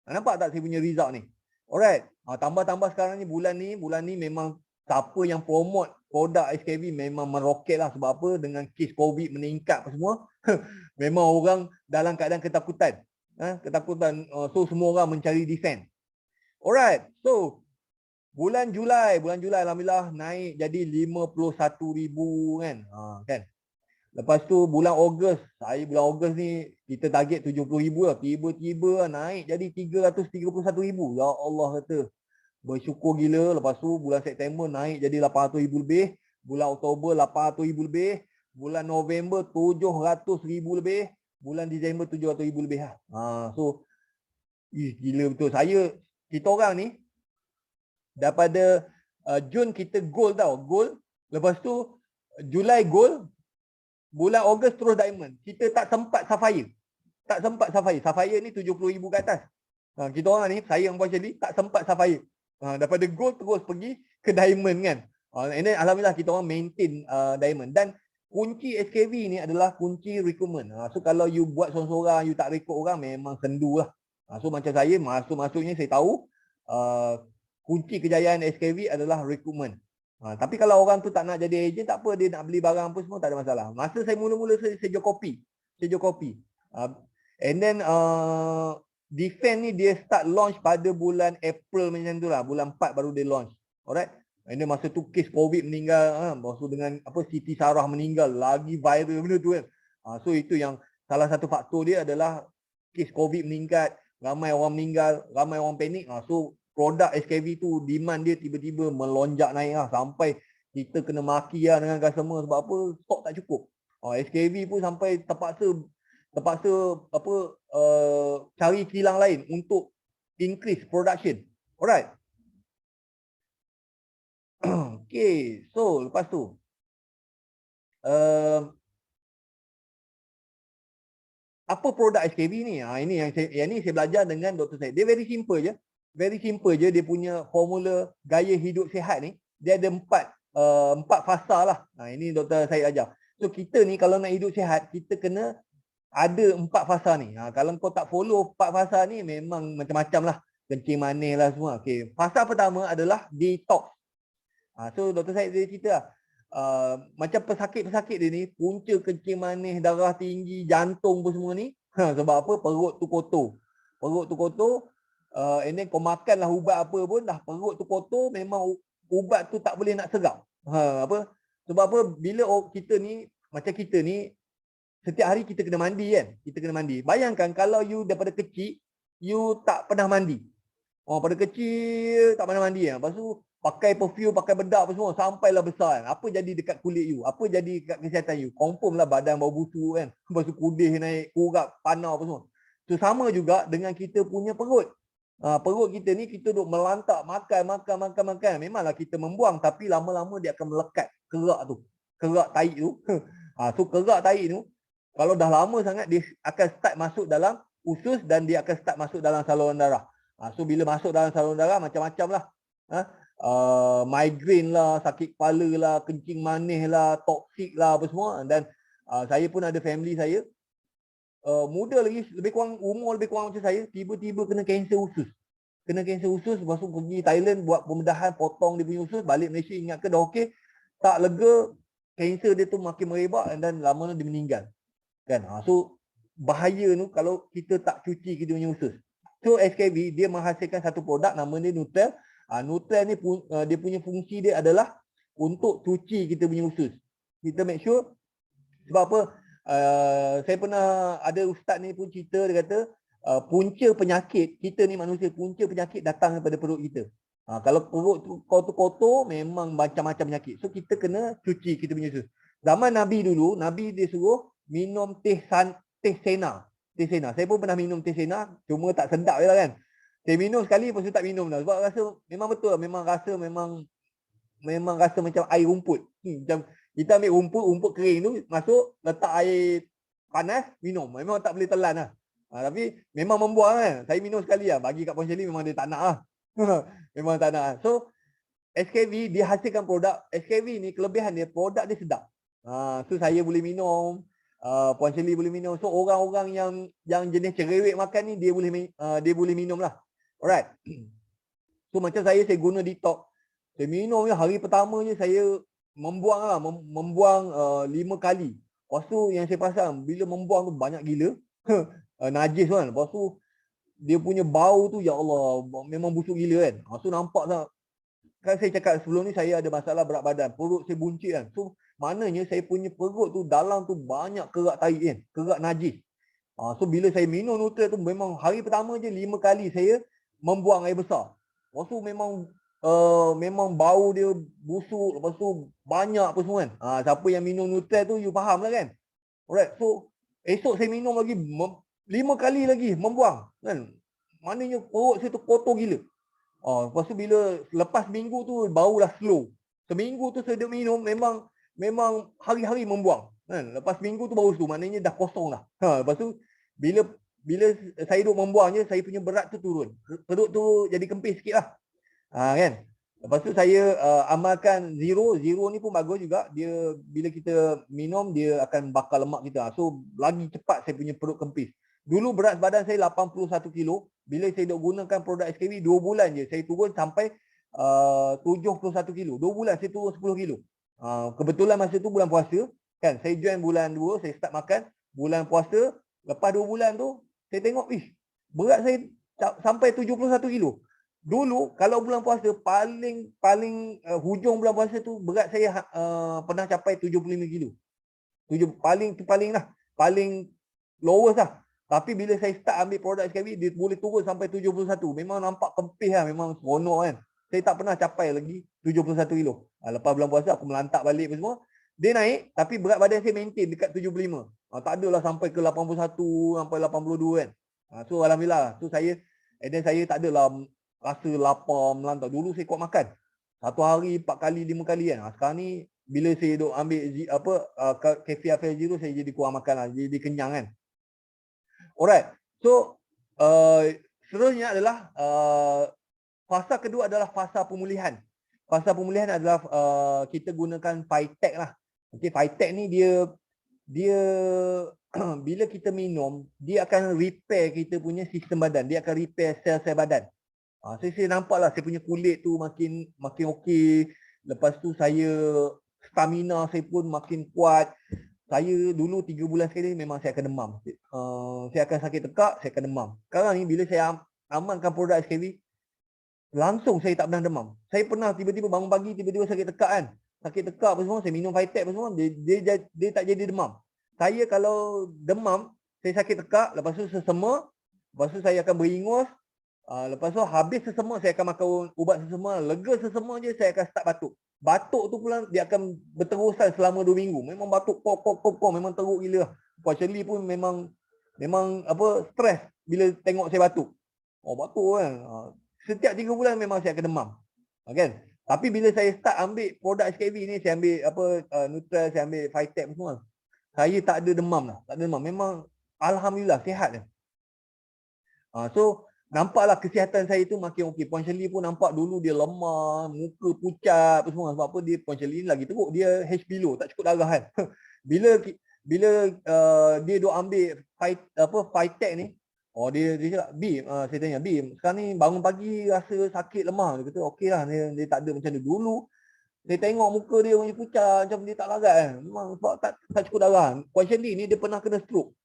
Nampak tak saya punya result ni? Alright. Tambah-tambah sekarang ni bulan ni memang siapa yang promote produk SKV memang meroket lah. Sebab apa? Dengan kes COVID meningkat semua. Memang orang dalam keadaan ketakutan. Ketakutan. So semua orang mencari defense. Alright. So bulan Julai alhamdulillah naik jadi 51,000 kan. Kan. Lepas tu bulan Ogos ni kita target 70,000 lah. Tiba-tiba naik jadi 331,000. Ya Allah kata. Bersyukur gila. Lepas tu bulan September naik jadi 800,000 lebih. Bulan Oktober 800,000 lebih. Bulan November 700,000 lebih. Bulan Disember 700,000 lebih lah. So gila betul. Kita orang ni daripada Jun kita gold tau. Gold. Lepas tu Julai gold. Bulan Ogos terus diamond. Kita tak sempat sapphire. Sapphire ni 70,000 ke atas. Kita orang ni, saya yang Puan Shirley, tak sempat sapphire. Daripada gold terus pergi ke diamond kan. And then alhamdulillah kita orang maintain diamond. Dan kunci SKV ni adalah kunci recruitment. So kalau you buat sorang-sorang, you tak rekrut orang, memang sendu lah. So macam saya, masuk-masuknya saya tahu kunci kejayaan SKV adalah recruitment. Tapi kalau orang tu tak nak jadi ejen, tak apa, dia nak beli barang apa semua, tak ada masalah. Masa saya mula-mula saya jual kopi. And then Defense ni dia start launch pada bulan April macam tu lah. Bulan 4 baru dia launch. Alright. And then masa tu kes COVID meninggal. Masa dengan Siti Sarah meninggal. Lagi viral benda tu kan. So itu yang salah satu faktor dia adalah kes COVID meningkat. Ramai orang meninggal. Ramai orang panik. So produk SKV tu demand dia tiba-tiba melonjak naik lah. Sampai kita kena maki lah dengan customer sebab apa? Stok tak cukup. SKV pun sampai terpaksa cari kilang lain untuk increase production. Alright. Okay. So lepas tu apa produk SKV ni? Ini yang saya belajar dengan Dr. Syed. Dia very simple je. Dia punya formula gaya hidup sihat ni. Dia ada 4 fasa lah. Ini Dr. Syed ajar. So kita ni kalau nak hidup sihat, kita kena ada 4 fasa ni. Kalau kau tak follow 4 fasa ni, memang macam-macam lah. Kencing manis lah semua. Okay. Fasa pertama adalah detox. So Dr. Syed dia cerita lah. Macam pesakit-pesakit dia ni, punca kencing manis, darah tinggi, jantung pun semua ni, Sebab apa? Perut tu kotor. Perut tu kotor, and then kau makanlah ubat apa pun, dah perut tu kotor, memang ubat tu tak boleh nak serap. Apa? Sebab apa? Bila kita ni, macam kita ni, setiap hari kita kena mandi kan? Kita kena mandi. Bayangkan kalau you daripada kecil, you tak pernah mandi. Pada kecil tak pernah mandi kan? Lepas tu pakai perfume, pakai bedak apa semua, sampailah besar kan? Apa jadi dekat kulit you? Apa jadi dekat kesihatan you? Confirm lah badan bau busuk kan? Lepas tu kudih naik, kurap, panau apa semua. So sama juga dengan kita punya perut. Perut kita ni kita duk melantak makan. Memanglah kita membuang, tapi lama-lama dia akan melekat kerak tu. Kerak tahi tu. So kerak tahi tu, kalau dah lama sangat dia akan start masuk dalam usus dan dia akan start masuk dalam saluran darah. So bila masuk dalam saluran darah macam-macam lah. Migraine lah, sakit kepala lah, kencing manis lah, toksik lah apa semua. Dan saya pun ada family saya, muda lagi, umur lebih kurang macam saya, tiba-tiba kena kanser usus. Lepas tu pergi Thailand buat pembedahan, potong dia punya usus, balik Malaysia ingat ke dah okey. Tak lega, kanser dia tu makin merebak dan lama dia meninggal. Kan? So bahaya tu kalau kita tak cuci kita punya usus. So SKB dia menghasilkan satu produk nama dia Nutrel. Nutrel ni dia punya fungsi dia adalah untuk cuci kita punya usus. Kita make sure, sebab apa? Saya pernah ada ustaz ni pun cerita, dia kata punca penyakit kita ni manusia, punca penyakit datang daripada perut kita. Kalau perut tu kotor, memang macam-macam penyakit. So kita kena cuci kita punya usus. Zaman Nabi dulu, Nabi dia suruh minum teh sena. Saya pun pernah minum teh sena, cuma tak sedap je lah kan. Saya minum sekali, lepas tu tak minum dah. Sebab rasa, memang betul, memang rasa macam air rumput. Macam kita ambil rumput kering tu, masuk, letak air panas, minum. Memang tak boleh telan lah. Tapi memang membuang kan. Saya minum sekali lah. Bagi kat Puan Shirley memang dia tak nak lah. Memang tak nak lah. So, SKV dia hasilkan produk. SKV ni kelebihan dia, produk dia sedap. So saya boleh minum, Puan Shirley boleh minum. So orang-orang yang jenis cerewet makan ni dia boleh minum lah. Alright. So macam saya guna detox. Saya minum je hari pertama je saya membuang lah, membuang 5 kali. Lepas tu yang saya perasan bila membuang tu banyak gila. Najis kan. Lepas tu dia punya bau tu ya Allah memang busuk gila kan. So nampak tak. Kan saya cakap sebelum ni saya ada masalah berat badan, perut saya buncit kan. So maknanya saya punya perut tu dalam tu banyak kerak tahi kan, kerak najis. So bila saya minum Nutrel tu memang hari pertama je 5 kali saya membuang air besar. Lepas tu memang bau dia busuk, lepas tu banyak apa semua kan. Siapa yang minum Nutrel tu you faham lah kan. Alright, so esok saya minum lagi 5 kali lagi membuang kan. Maknanya perut saya tu kotor gila. Lepas tu bila lepas minggu tu bau dah slow. Seminggu tu saya minum memang hari-hari membuang. Kan? Lepas minggu tu baru slow, maknanya dah kosong lah. Lepas tu bila saya duduk membuang je, saya punya berat tu turun. Perut tu jadi kempis sikit lah. Kan? Lepas tu saya amalkan zero. Zero ni pun bagus juga. Dia bila kita minum dia akan bakar lemak kita. So lagi cepat saya punya perut kempis. Dulu berat badan saya 81 kilo. Bila saya duk gunakan produk SKB 2 bulan je saya turun sampai 71 kilo. 2 bulan saya turun 10 kilo. Kebetulan masa tu bulan puasa kan. Saya join bulan 2, saya start makan bulan puasa. Lepas 2 bulan tu saya tengok berat saya sampai 71 kilo. Dulu kalau bulan puasa paling hujung bulan puasa tu berat saya pernah capai 75 kilo. Paling lah. Paling lowest lah. Tapi bila saya start ambil produk SKB, dia boleh turun sampai 71. Memang nampak kempis lah. Memang seronok kan. Saya tak pernah capai lagi 71 kilo. Lepas bulan puasa aku melantak balik semua. Dia naik tapi berat badan saya maintain dekat 75. Tak adalah sampai ke 81, sampai 82 kan. So Alhamdulillah. So saya tak adalah rasa lapar, melantak. Dulu saya kuat makan. Satu hari 4 kali, 5 kali kan. Sekarang ni bila saya duk ambil Cafe Affair Zero, saya jadi kurang makan lah. Jadi kenyang kan. Alright, so seterusnya adalah fasa kedua adalah fasa pemulihan. Fasa pemulihan adalah kita gunakan Phytech lah. Okay, Phytech ni dia bila kita minum, dia akan repair kita punya sistem badan. Dia akan repair sel-sel badan. Saya nampak lah saya punya kulit tu makin okey. Lepas tu stamina saya pun makin kuat. saya dulu 3 bulan sekali memang saya akan demam. Saya akan sakit tekak, saya akan demam. Sekarang ni bila saya amankan produk SKV, langsung saya tak pernah demam. Saya pernah tiba-tiba bangun pagi, tiba-tiba sakit tekak kan. Sakit tekak apa semua, saya minum Vitec apa semua, dia tak jadi demam. Saya kalau demam, saya sakit tekak, lepas tu sesema, lepas tu saya akan beringus, lepas tu habis sesema, saya akan makan ubat sesema, lega sesema je, saya akan start batuk. Batuk tu pula dia akan berterusan selama 2 minggu. Memang batuk pop, memang teruk gila. Puan Shirley pun memang apa stres bila tengok saya batuk. Oh batuk kan. Setiap 3 bulan memang saya akan demam. Kan? Tapi bila saya start ambil produk SKV ni, saya ambil apa Nutral, saya ambil Vitec semua. Saya tak ada demam lah. Tak ada demam. Memang alhamdulillah sihat je. So nampaklah kesihatan saya tu makin okey. Puan Shirley pun nampak dulu dia lemah, muka pucat apa semua. Sebab apa dia Puan Shirley ni lagi teruk, dia H below, tak cukup darah kan. bila dia duk ambil Vitec ni, dia cakap, B, saya tanya, B, sekarang ni bangun pagi rasa sakit lemah. Dia kata okey lah, dia tak ada macam dulu. Saya tengok muka dia punya pucat, macam dia tak larat kan. Memang sebab tak cukup darah. Puan Shirley ni dia pernah kena stroke.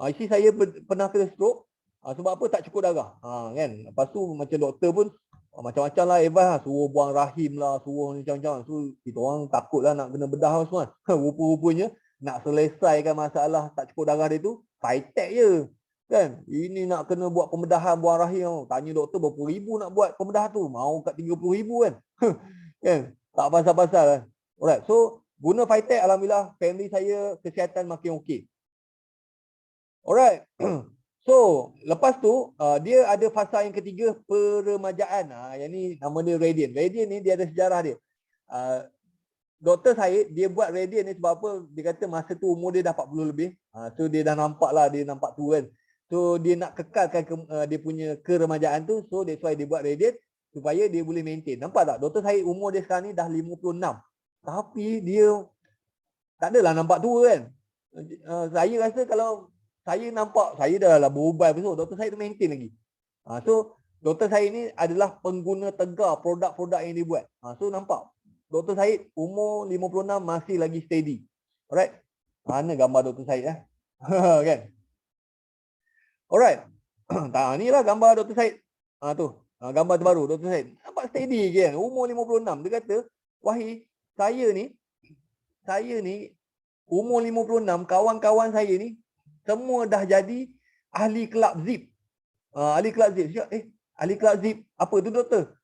Isteri saya pernah kena stroke. Sebab apa tak cukup darah. Kan. Lepas tu macam doktor pun macam-macam lah advice lah. Suruh buang rahim lah, suruh macam-macam. So kita orang takut lah nak kena bedah lah semua. Rupa-rupanya nak selesaikan masalah tak cukup darah dia tu, Vitec je. Kan. Ini nak kena buat pembedahan buang rahim. Tanya doktor berapa ribu nak buat pembedahan tu. Mau kat 30,000 kan. Kan. Tak pasal-pasal kan. Alright. So guna Vitec, alhamdulillah family saya kesihatan makin okey. Alright. So, lepas tu dia ada fasa yang ketiga, peremajaan. Yang ni nama dia Radiant. Radiant ni dia ada sejarah dia. Dr. Syed dia buat Radiant ni sebab apa? Dia kata masa tu umur dia dah 40 lebih. So dia dah nampak lah, dia nampak tu kan. So dia nak kekalkan dia punya keremajaan tu. So that's why dia buat Radiant supaya dia boleh maintain. Nampak tak? Dr. Syed umur dia sekarang ni dah 56. Tapi dia tak adalah nampak tua kan. Saya rasa kalau saya nampak, saya dah lah berubah besok, doktor saya tu maintain lagi. So, doktor saya ni adalah pengguna tegar produk-produk yang dia buat. So, nampak. Doktor Syed umur 56 masih lagi steady. Alright. Mana gambar doktor Syed lah. Kan? Alright. Ni lah gambar doktor Syed. Tu. Gambar terbaru doktor Syed. Nampak steady kan. Umur 56. Dia kata, Wahid, saya ni umur 56, kawan-kawan saya ni semua dah jadi ahli kelab zip. Ahli kelab zip. Ahli kelab zip apa tu doktor?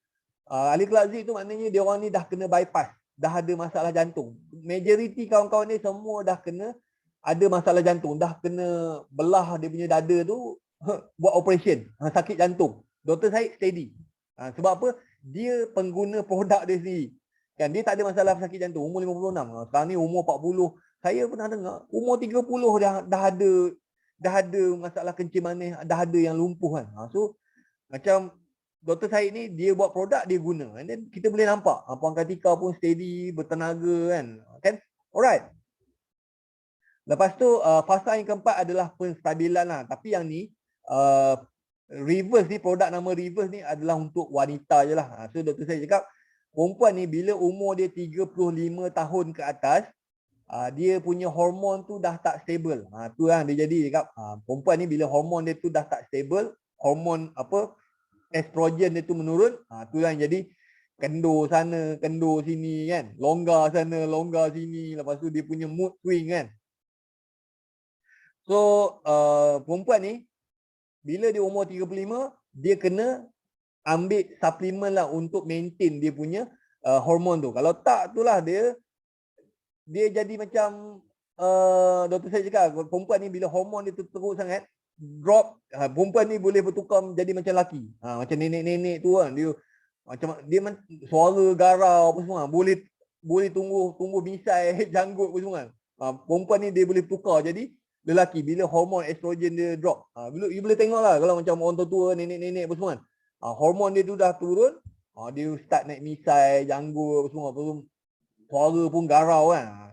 Ahli kelab zip tu maknanya dia orang ni dah kena bypass. Dah ada masalah jantung. Majoriti kawan-kawan ni semua dah kena ada masalah jantung. Dah kena belah dia punya dada tu buat operation. Sakit jantung. Doktor Syed steady. Sebab apa? Dia pengguna produk dia sendiri. Kan dia tak ada masalah sakit jantung. Umur 56. Sekarang ni umur 40. Saya pernah dengar umur 30 dah ada masalah kencing manis, dah ada yang lumpuh kan. So macam Dr. Syed ni dia buat produk dia guna. And then kita boleh nampak Puan Kartika pun steady, bertenaga kan. Alright. Lepas tu fasa yang keempat adalah penstabilan lah. Tapi yang ni reverse ni, produk nama reverse ni adalah untuk wanita je lah. So Dr. Syed cakap perempuan ni bila umur dia 35 tahun ke atas, dia punya hormon tu dah tak stable. Tu lah dia jadi cakap perempuan ni bila hormon dia tu dah tak stable, hormon estrogen dia tu menurun, tu lah yang jadi kendur sana, kendur sini kan, longgar sana, longgar sini, lepas tu dia punya mood swing kan. So perempuan ni bila dia umur 35, dia kena ambil suplemen lah untuk maintain dia punya hormon tu. Kalau tak tu lah dia jadi macam doktor saya cakap, perempuan ni bila hormon dia teruk sangat drop, perempuan ni boleh bertukar jadi macam lelaki. Macam nenek-nenek tu kan, dia suara garau apa semua, boleh tumbuh misai janggut apa semua. Perempuan ni dia boleh tukar jadi lelaki bila hormon estrogen dia drop. You boleh tengok lah kalau macam orang tua, nenek-nenek apa semua kan. Hormon dia tu dah turun, dia start naik misai, janggut apa semua, suara pun garau kan.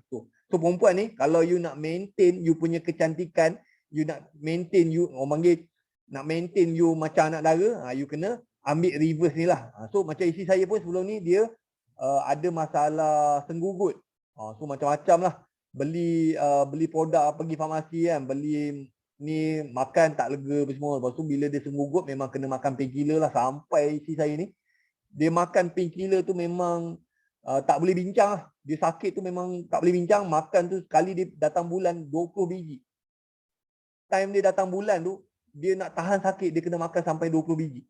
So perempuan ni kalau you nak maintain you punya kecantikan, you nak maintain you, orang panggil nak maintain you macam anak dara, you kena ambil reverse ni lah. So macam isteri saya pun sebelum ni dia ada masalah senggugut. So macam-macam lah. beli produk pergi farmasi kan, beli ni makan tak lega apa semua. Lepas tu bila dia senggugut memang kena makan painkiller lah. Sampai isteri saya ni dia makan painkiller tu memang tak boleh bincang lah. Dia sakit tu memang tak boleh bincang. Makan tu sekali dia datang bulan 20 biji. Time dia datang bulan tu dia nak tahan sakit dia kena makan sampai 20 biji.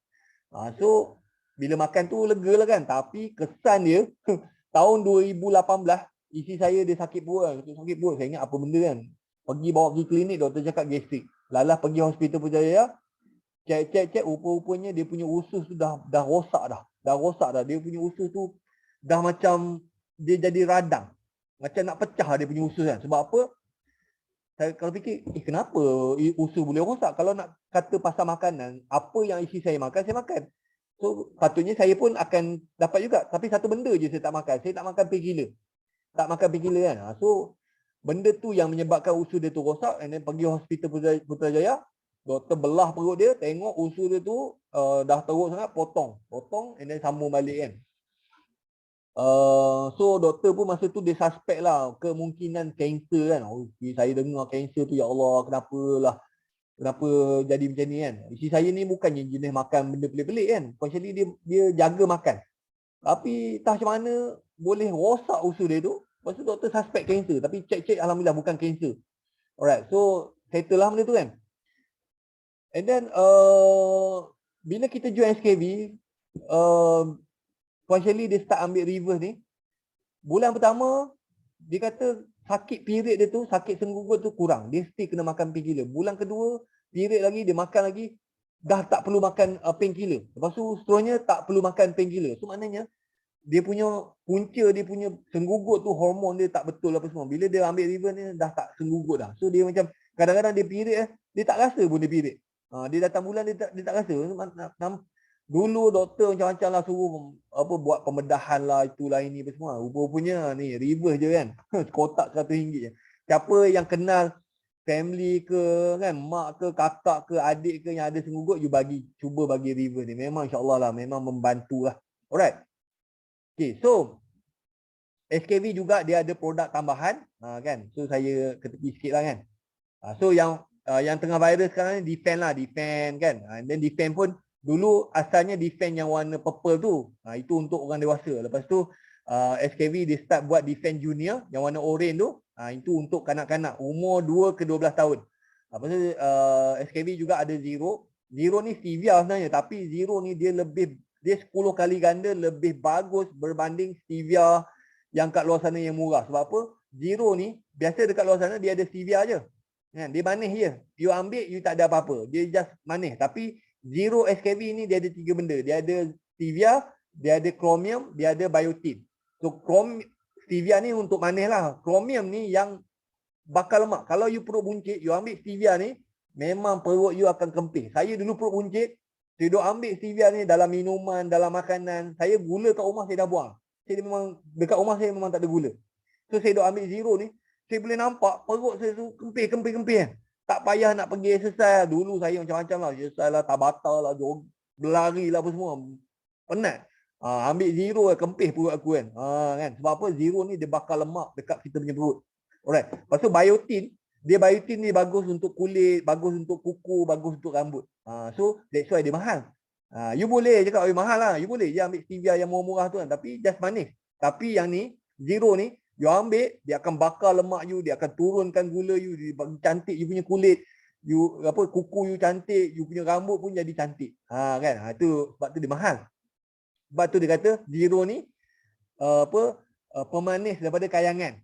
So bila makan tu lega lah kan. Tapi kesan dia tahun 2018 isteri saya dia sakit perut kan. Sakit perut saya ingat apa benda kan. Pergi bawa pergi klinik doktor cakap gastrik. Lalah pergi hospital Putrajaya. Cek rupa-rupanya dia punya usus tu dah rosak dah. Dah rosak dah. Dia punya usus tu dah macam dia jadi radang. Macam nak pecah dia punya usus kan. Sebab apa? Saya kalau fikir, kenapa usus boleh rosak? Kalau nak kata pasal makanan, apa yang isteri saya makan, saya makan. So, patutnya saya pun akan dapat juga. Tapi satu benda je saya tak makan. Saya tak makan painkiller. Tak makan painkiller kan. So, benda tu yang menyebabkan usus dia tu rosak. And then pergi hospital Putrajaya. Doktor belah perut dia. Tengok usus dia tu dah teruk sangat. Potong. And then sambung balik kan. So doktor pun masa tu dia suspect lah kemungkinan kanser kan. Saya dengar kanser tu ya Allah kenapa jadi macam ni kan. Isteri saya ni bukannya jenis makan benda pelik-pelik kan. Actually dia jaga makan. Tapi entah macam mana boleh rosak usus dia tu. Lepas tu doktor suspect kanser. Tapi cek alhamdulillah bukan kanser. Alright, so settle lah benda tu kan. And then bila kita join SKV, actually dia start ambil reverse ni. Bulan pertama dia kata sakit period dia tu, sakit senggugut tu kurang. Dia still kena makan painkiller. Bulan kedua period lagi dia makan lagi dah tak perlu makan painkiller. Lepas tu seterusnya tak perlu makan painkiller. So maknanya dia punya punca dia punya senggugut tu hormon dia tak betul apa semua. Bila dia ambil reverse ni dah tak senggugut dah. So dia macam kadang-kadang dia period dia tak rasa pun dia period. Dia datang bulan dia tak rasa. Dulu doktor macam-macam lah suruh buat pembedahan lah itulah ini apa semua. Rupa-rupanya ni reverse je kan. Kotak RM100 je. Siapa yang kenal family ke kan, mak ke kakak ke adik ke yang ada senggugut, you cuba bagi reverse ni. Memang insya-Allah lah memang membantu lah. Alright. Okay, so SKV juga dia ada produk tambahan kan. So saya ketepi sikit lah kan. So yang tengah viral sekarang ni Defend kan. And then Defend pun dulu asalnya Defend yang warna purple tu. Itu untuk orang dewasa. Lepas tu SKV dia start buat Defend Junior yang warna orange tu. Itu untuk kanak-kanak umur 2 ke 12 tahun. Lepas tu SKV juga ada Zero. Zero ni stevia sebenarnya. Tapi Zero ni dia 10 kali ganda lebih bagus berbanding stevia yang kat luar sana yang murah. Sebab apa? Zero ni biasa dekat luar sana dia ada stevia je. Dia manis je. You ambil, you tak ada apa-apa. Dia just manis. Tapi Zero SKV ni dia ada 3 benda. Dia ada stevia, dia ada chromium, dia ada biotin. So stevia ni untuk manis lah. Chromium ni yang bakar lemak. Kalau you perut buncit, you ambil stevia ni, memang perut you akan kempis. Saya dulu perut buncit, saya duk ambil stevia ni dalam minuman, dalam makanan. Saya gula kat rumah saya dah buang. Saya memang dekat rumah saya memang tak ada gula. So saya duk ambil Zero ni, saya boleh nampak perut saya tu kempis. Tak payah nak pergi exercise. Dulu saya macam-macam lah. Exercise lah, tabata lah, berlari lah apa semua. Penat. Ambil Zero kempis perut aku kan. Kan. Sebab apa? Zero ni dia bakar lemak dekat kita punya perut. Alright. Lepas tu biotin ni bagus untuk kulit, bagus untuk kuku, bagus untuk rambut. So that's why dia mahal. You boleh cakap mahal lah. You boleh je ambil stevia yang murah-murah tu kan. Tapi just manis. Tapi yang ni, Zero ni, you ambil, dia akan bakar lemak you, dia akan turunkan gula you, dia bagi cantik you punya kulit, kuku you cantik, you punya rambut pun jadi cantik. Kan? Itu sebab tu dia mahal. Sebab tu dia kata Zero ni pemanis daripada kayangan.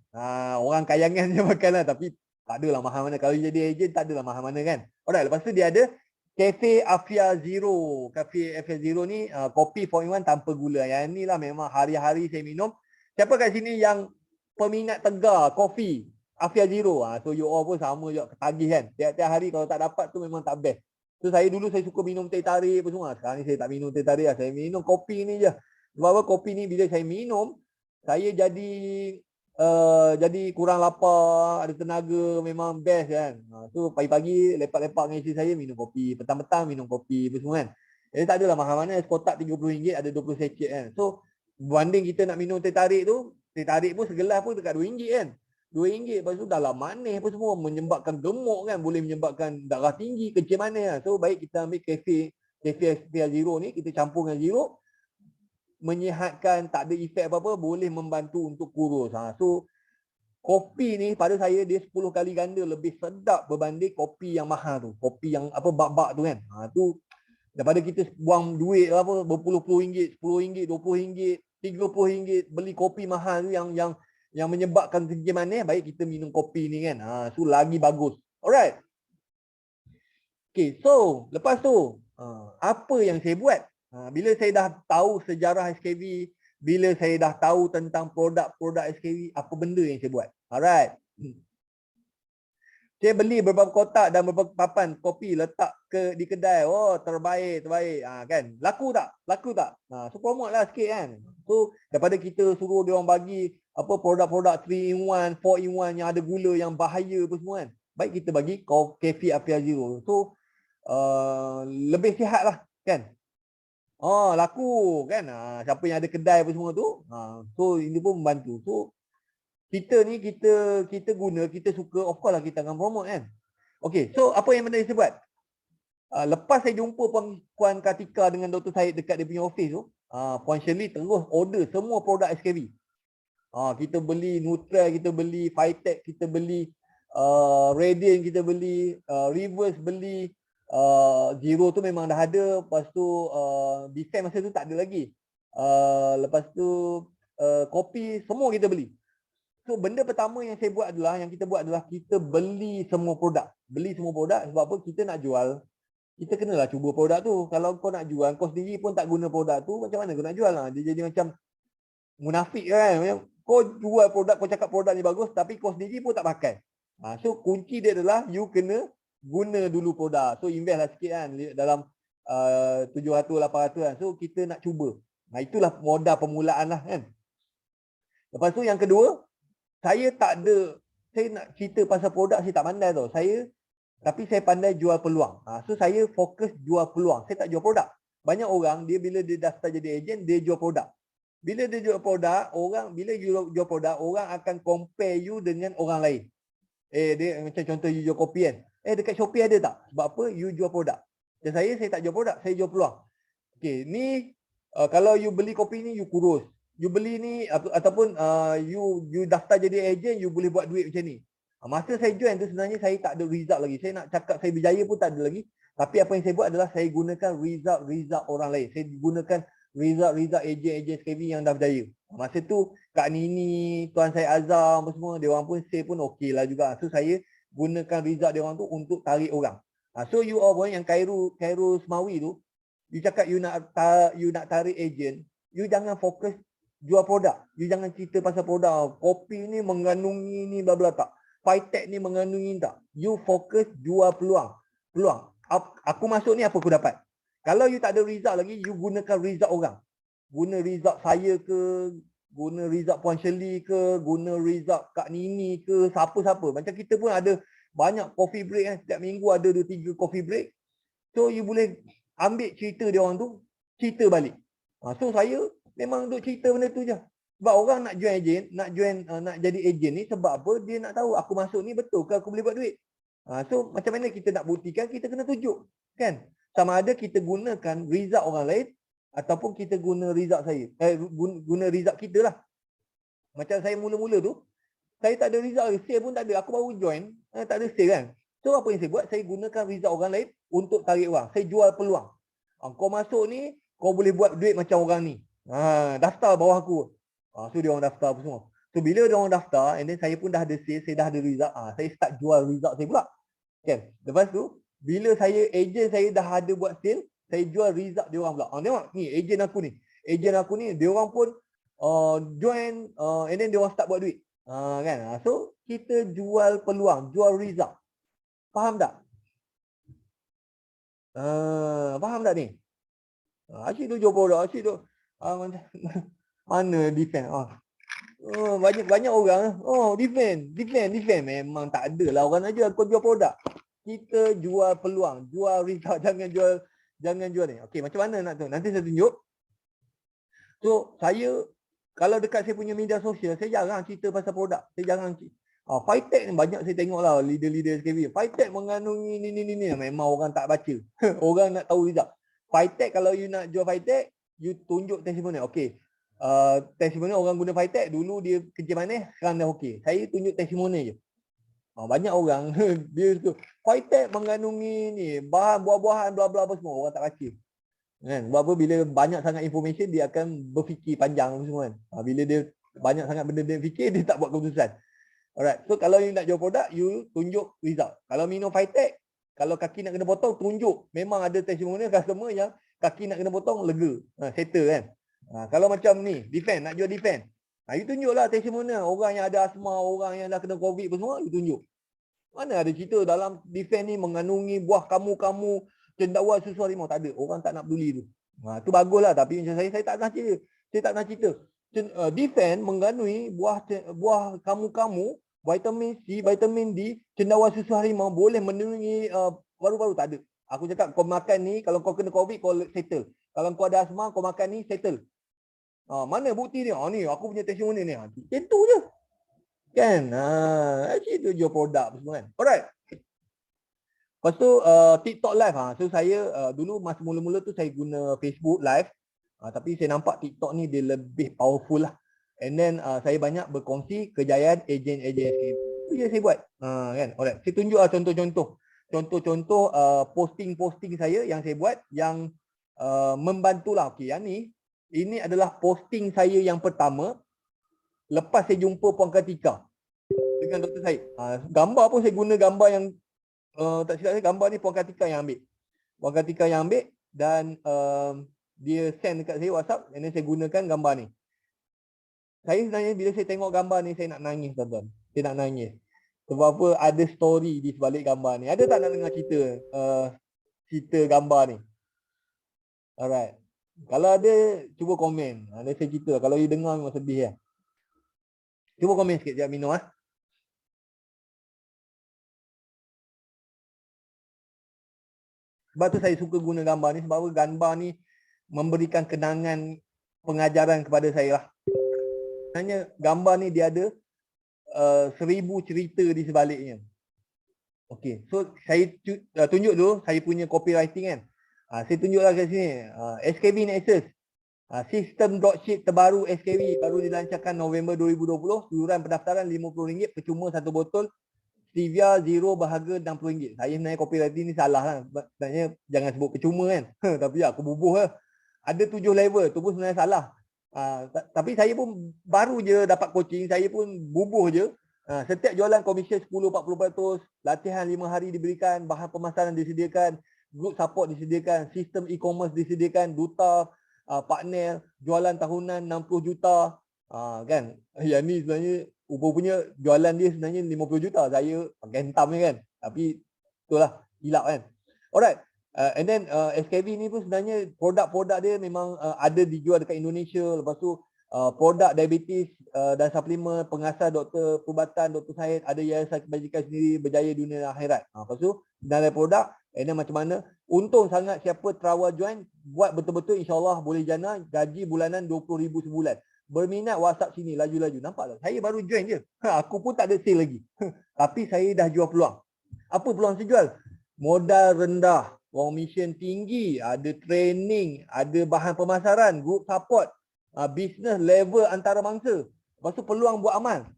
Orang kayangan je makan lah, tapi tak adalah mahal mana. Kalau jadi ejen tak adalah mahal mana kan. Alright, lepas tu dia ada Cafe Afia Zero. Cafe Afia Zero ni kopi 4-in-1 tanpa gula. Yang ni lah memang hari-hari saya minum. Siapa kat sini yang peminat tegar kopi Afia Zero? So you all pun sama juga ketagih kan. Tiap-tiap hari kalau tak dapat tu memang tak best. So saya dulu saya suka minum teh tarik apa semua. Sekarang ni saya tak minum teh tarik lah. Saya minum kopi ni je. Sebab apa kopi ni bila saya minum, saya jadi kurang lapar, ada tenaga, memang best kan. So pagi-pagi lepak-lepak dengan isteri saya minum kopi, petang-petang minum kopi apa semua kan. Jadi tak adalah mahal mana, kotak RM30 ada 20 secet kan. So banding kita nak minum teh tarik tu, teh tarik pun segelas pun dekat RM2 kan. RM2. Lepas tu dalam manis apa semua, menyebabkan gemuk kan, boleh menyebabkan darah tinggi, kencing manis lah. So baik kita ambil kafe SPL Zero ni, kita campur dengan Zero, menyihatkan, tak ada efek apa-apa, boleh membantu untuk kurus. So kopi ni pada saya dia 10 kali ganda lebih sedap berbanding kopi yang mahal tu. Kopi yang apa bak-bak tu kan. Tu daripada kita buang duit apa berpuluh-puluh ringgit, RM10, RM20, RM30 beli kopi mahal tu yang menyebabkan kencing manis, baik kita minum kopi ni kan. So lagi bagus. Alright. Okay, so lepas tu apa yang saya buat? Bila saya dah tahu sejarah SKV, bila saya dah tahu tentang produk-produk SKV, apa benda yang saya buat? Alright. Saya beli beberapa kotak dan beberapa papan kopi letak di kedai. Oh, terbaik. Kan? Laku tak? So promote lah sikit kan. So daripada kita suruh dia orang bagi apa produk-produk 3-in-1, 4-in-1 yang ada gula yang bahaya apa semua kan. Baik kita bagi Cafe Apia Zero. So lebih sihat lah kan. Laku kan. Siapa yang ada kedai apa semua tu. So ini pun membantu. So kita ni kita guna, kita suka, of course lah kita akan promote kan. Okay, so apa yang benda saya buat? Lepas saya jumpa Puan Kartika dengan Dr. Syed dekat dia punya office tu, Puan Shirley terus order semua produk SKV. Kita beli Nutrell, kita beli Phytech, kita beli Radiant, kita beli Reverse, beli Zero tu memang dah ada. Lepas tu Defend masa tu tak ada lagi. Lepas tu kopi semua kita beli. So benda pertama yang saya buat adalah, yang kita buat adalah kita beli semua produk. Beli semua produk sebab apa? Kita nak jual, kita kenalah cuba produk tu. Kalau kau nak jual, kau sendiri pun tak guna produk tu, macam mana kau nak jual lah? Dia jadi macam munafik kan. Macam kau jual produk, kau cakap produk ni bagus tapi kau sendiri pun tak pakai. So kunci dia adalah you kena guna dulu produk. So invest lah sikit kan dalam 700-800 kan. So kita nak cuba. Itulah modal permulaan lah kan. Lepas tu yang kedua, saya nak cerita pasal produk saya tak pandai tau. Tapi saya pandai jual peluang. So saya fokus jual peluang. Saya tak jual produk. Banyak orang bila dia daftar jadi ejen, dia jual produk. Bila dia jual produk, bila you jual produk, orang akan compare you dengan orang lain. Dia macam contoh you jual kopi kan. Dekat Shopee ada tak? Sebab apa? You jual produk. Dan saya tak jual produk, saya jual peluang. Okay, ni kalau you beli kopi ni, you kurus. You beli ni ataupun you daftar jadi ejen, you boleh buat duit macam ni. Masa saya join tu sebenarnya saya tak ada result lagi. Saya nak cakap saya berjaya pun tak ada lagi. Tapi apa yang saya buat adalah saya gunakan result orang lain. Saya gunakan result ejen SKV yang dah berjaya. Masa tu Kak Nini, Tuan saya Azam apa semua, dia orang pun say pun okey lah juga. So saya gunakan result dia orang tu untuk tarik orang. So you all yang Khairul Semawi tu, you cakap you nak tarik ejen, you jangan fokus jual produk. You jangan cerita pasal produk. Kopi ni mengandungi ni bla bla tak. Phytech ni mengandungi tak. You fokus jual peluang. Aku masuk ni apa aku dapat. Kalau you tak ada result lagi, you gunakan result orang. Guna result saya ke, guna result Puan Shirley ke, guna result Kak Nini ke, siapa-siapa. Macam kita pun ada banyak coffee break kan. Setiap minggu ada 2-3 coffee break. So you boleh ambil cerita dia orang tu, cerita balik. So saya memang duk cerita benda tu je. Sebab orang nak join ejen, nak jadi ejen ni sebab apa? Dia nak tahu aku masuk ni betul ke aku boleh buat duit. So macam mana kita nak buktikan? Kita kena tunjuk. Kan? Sama ada kita gunakan result orang lain ataupun kita guna result saya. Guna result kita lah. Macam saya mula-mula tu, saya tak ada result, sale pun tak ada. Aku baru join, tak ada sale kan. So apa yang saya buat? Saya gunakan result orang lain untuk tarik orang. Saya jual peluang. Kau masuk ni, kau boleh buat duit macam orang ni. Daftar bawah aku. So dia orang daftar apa semua. So bila dia orang daftar, and then saya pun dah ada sale, saya dah ada result. Saya start jual result saya pula. Kan? Lepas tu, bila ejen saya dah ada buat sale, saya jual result dia orang pula. Tengok ni ejen aku ni. Ejen aku ni dia orang pun join and then dia orang start buat duit. Kan? So kita jual peluang, jual result. Faham tak? Faham tak ni? Asyik tu jual produk, asyik tu mana defend? Banyak orang defend. Memang tak ada lah orang aja kau jual produk. Kita jual peluang, jual result, jangan jual ni. Okey, macam mana nak tu? Nanti saya tunjuk. So, saya kalau dekat saya punya media sosial, saya jarang cerita pasal produk. Saya jarang Fitech ni banyak saya tengok lah leader-leader SKB. Fitech mengandungi ni. Memang orang tak baca. Orang nak tahu result. Fitech, kalau you nak jual Fitech, you tunjuk testimonial. Okay. Testimonial orang guna Fitech, dulu dia kerja mana, sekarang dah okay. Saya tunjuk testimonial je. Banyak orang dia tu Fitech mengandungi ni bahan buah-buahan bla bla apa semua, orang tak baca. Kan? Sebab apa, bila banyak sangat information dia akan berfikir panjang semua kan. Bila dia banyak sangat benda dia fikir, dia tak buat keputusan. Alright. So kalau you nak jual produk, you tunjuk result. Kalau minum Fitech, kalau kaki nak kena potong, tunjuk. Memang ada testimonial customer yang kaki nak kena potong, lega. Settle kan. Kalau macam ni, defend, nak jual defend. You tunjuklah testimonial. Orang yang ada asma, orang yang dah kena COVID pun semua, you tunjuk. Mana ada cerita dalam defend ni mengandungi buah kamu-kamu, cendawan susu harimau. Tak ada. Orang tak nak peduli tu. Tu baguslah. Tapi macam saya tak nak cerita. Saya tak nak cerita. Defend mengandungi buah kamu-kamu, vitamin C, vitamin D, cendawan susu harimau, boleh melindungi paru-paru. Tak ada. Aku cakap kau makan ni, kalau kau kena COVID, kau settle. Kalau kau ada asma, kau makan ni, settle. Mana bukti dia? Ni aku punya testimoni ni. Macam tu je. Kan? Actually tu jual produk semua kan. Alright. Lepas tu TikTok live. So saya dulu masa mula-mula tu saya guna Facebook live. Tapi saya nampak TikTok ni dia lebih powerful lah. And then saya banyak berkongsi kejayaan ejen-ejen SKB. Itu je saya buat. Kan? Alright. Saya tunjuk lah contoh-contoh. Contoh-contoh posting-posting saya yang saya buat yang membantulah. Okay, yang ni. Ini adalah posting saya yang pertama lepas saya jumpa Puan Kartika dengan Dr. Syed. Gambar pun saya guna gambar yang tak silap saya, gambar ni Puan Kartika yang ambil. Puan Kartika yang ambil dan dia send dekat saya WhatsApp, dan saya gunakan gambar ni. Saya sebenarnya bila saya tengok gambar ni saya nak nangis, tuan-tuan. Saya nak nangis. Sebab apa, ada story di sebalik gambar ni. Ada tak nak dengar cerita gambar ni? Alright. Kalau ada, cuba komen. Ada saya cerita. Kalau you dengar memang sedih lah. Cuba komen sikit, sekejap minum . Sebab tu saya suka guna gambar ni. Sebab gambar ni memberikan kenangan pengajaran kepada saya lah. Sebenarnya gambar ni dia ada 1000 cerita di sebaliknya. Okey, so saya tunjuk dulu saya punya copywriting kan. Saya tunjuklah kat sini. SKB Nexus. Sistem dropship terbaru SKB baru dilancarkan November 2020. Iuran pendaftaran RM50, percuma satu botol. Stevia Zero berharga RM60. Saya sebenarnya copywriting ni salah lah. Sebenarnya jangan sebut percuma kan. Tapi aku bubuh lah. Ada 7 level. Tu pun sebenarnya salah. Tapi saya pun baru je dapat coaching. Saya pun bubuh je. Setiap jualan komisen 10-40%. Latihan 5 hari diberikan. Bahan pemasaran disediakan. Group support disediakan. Sistem e-commerce disediakan. Duta, partner. Jualan tahunan 60 juta. Kan. Yang ni sebenarnya punya jualan dia sebenarnya 50 juta. Saya pakai hentam ni kan. Tapi itulah hilap kan. Alright. And then SKB ni pun sebenarnya produk-produk dia memang ada dijual dekat Indonesia. Lepas tu produk diabetes dan suplemen pengasas Dr. Perubatan Dr. Syed, ada yayasan kebajikan sendiri, berjaya dunia dan akhirat. Lepas tu dalam produk, and then macam mana, untung sangat siapa terawal join, buat betul-betul insyaAllah boleh jana, gaji bulanan 20,000 sebulan. Berminat WhatsApp sini, laju-laju. Nampak tak? Saya baru join je. Aku pun tak ada sale lagi. Tapi saya dah jual peluang. Apa peluang saya jual? Modal rendah, komisen tinggi, ada training, ada bahan pemasaran, group support, business level antarabangsa. Lepas tu peluang buat amal.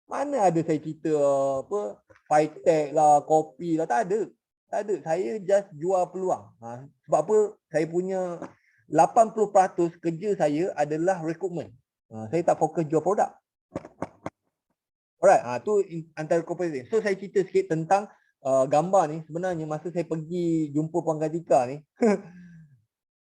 Mana ada saya cerita apa, Fitech lah, kopi lah, tak ada. Tak ada. Saya just jual peluang. Sebab apa? Saya punya 80% kerja saya adalah recruitment. Saya tak fokus jual produk. Alright, tu antara corporate. So saya cerita sikit tentang gambar ni. Sebenarnya masa saya pergi jumpa Puan Kartika ni,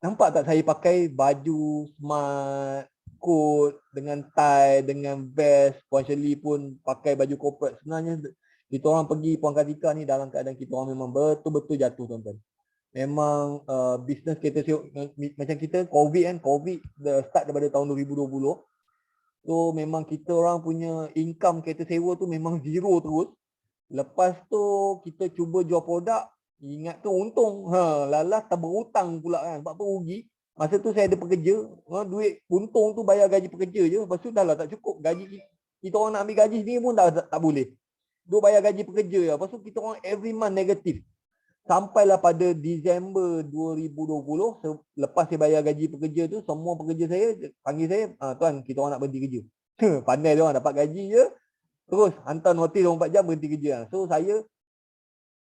nampak tak saya pakai baju smart, coat dengan tie, dengan vest. Puan Shirley pun pakai baju corporate. Sebenarnya kita orang pergi Puan Kartika ni dalam keadaan kita orang memang betul-betul jatuh, tuan-tuan. Memang bisnes kereta sewa, macam kita COVID kan, COVID start daripada tahun 2020. So memang kita orang punya income kereta sewa tu memang zero terus. Lepas tu kita cuba jual produk, ingat tu untung. Lalas tak berhutang pula kan, sebab apa rugi. Masa tu saya ada pekerja, duit untung tu bayar gaji pekerja je. Lepas tu dah lah tak cukup, gaji Kita orang nak ambil gaji sendiri pun tak boleh. Duk bayar gaji pekerja. Lepas tu kita orang every month negatif. Sampailah pada Disember 2020, lepas saya bayar gaji pekerja tu, semua pekerja saya panggil saya, tuan kita orang nak berhenti kerja. Pandai dia orang dapat gaji je, terus hantar notis 24 jam berhenti kerja. So saya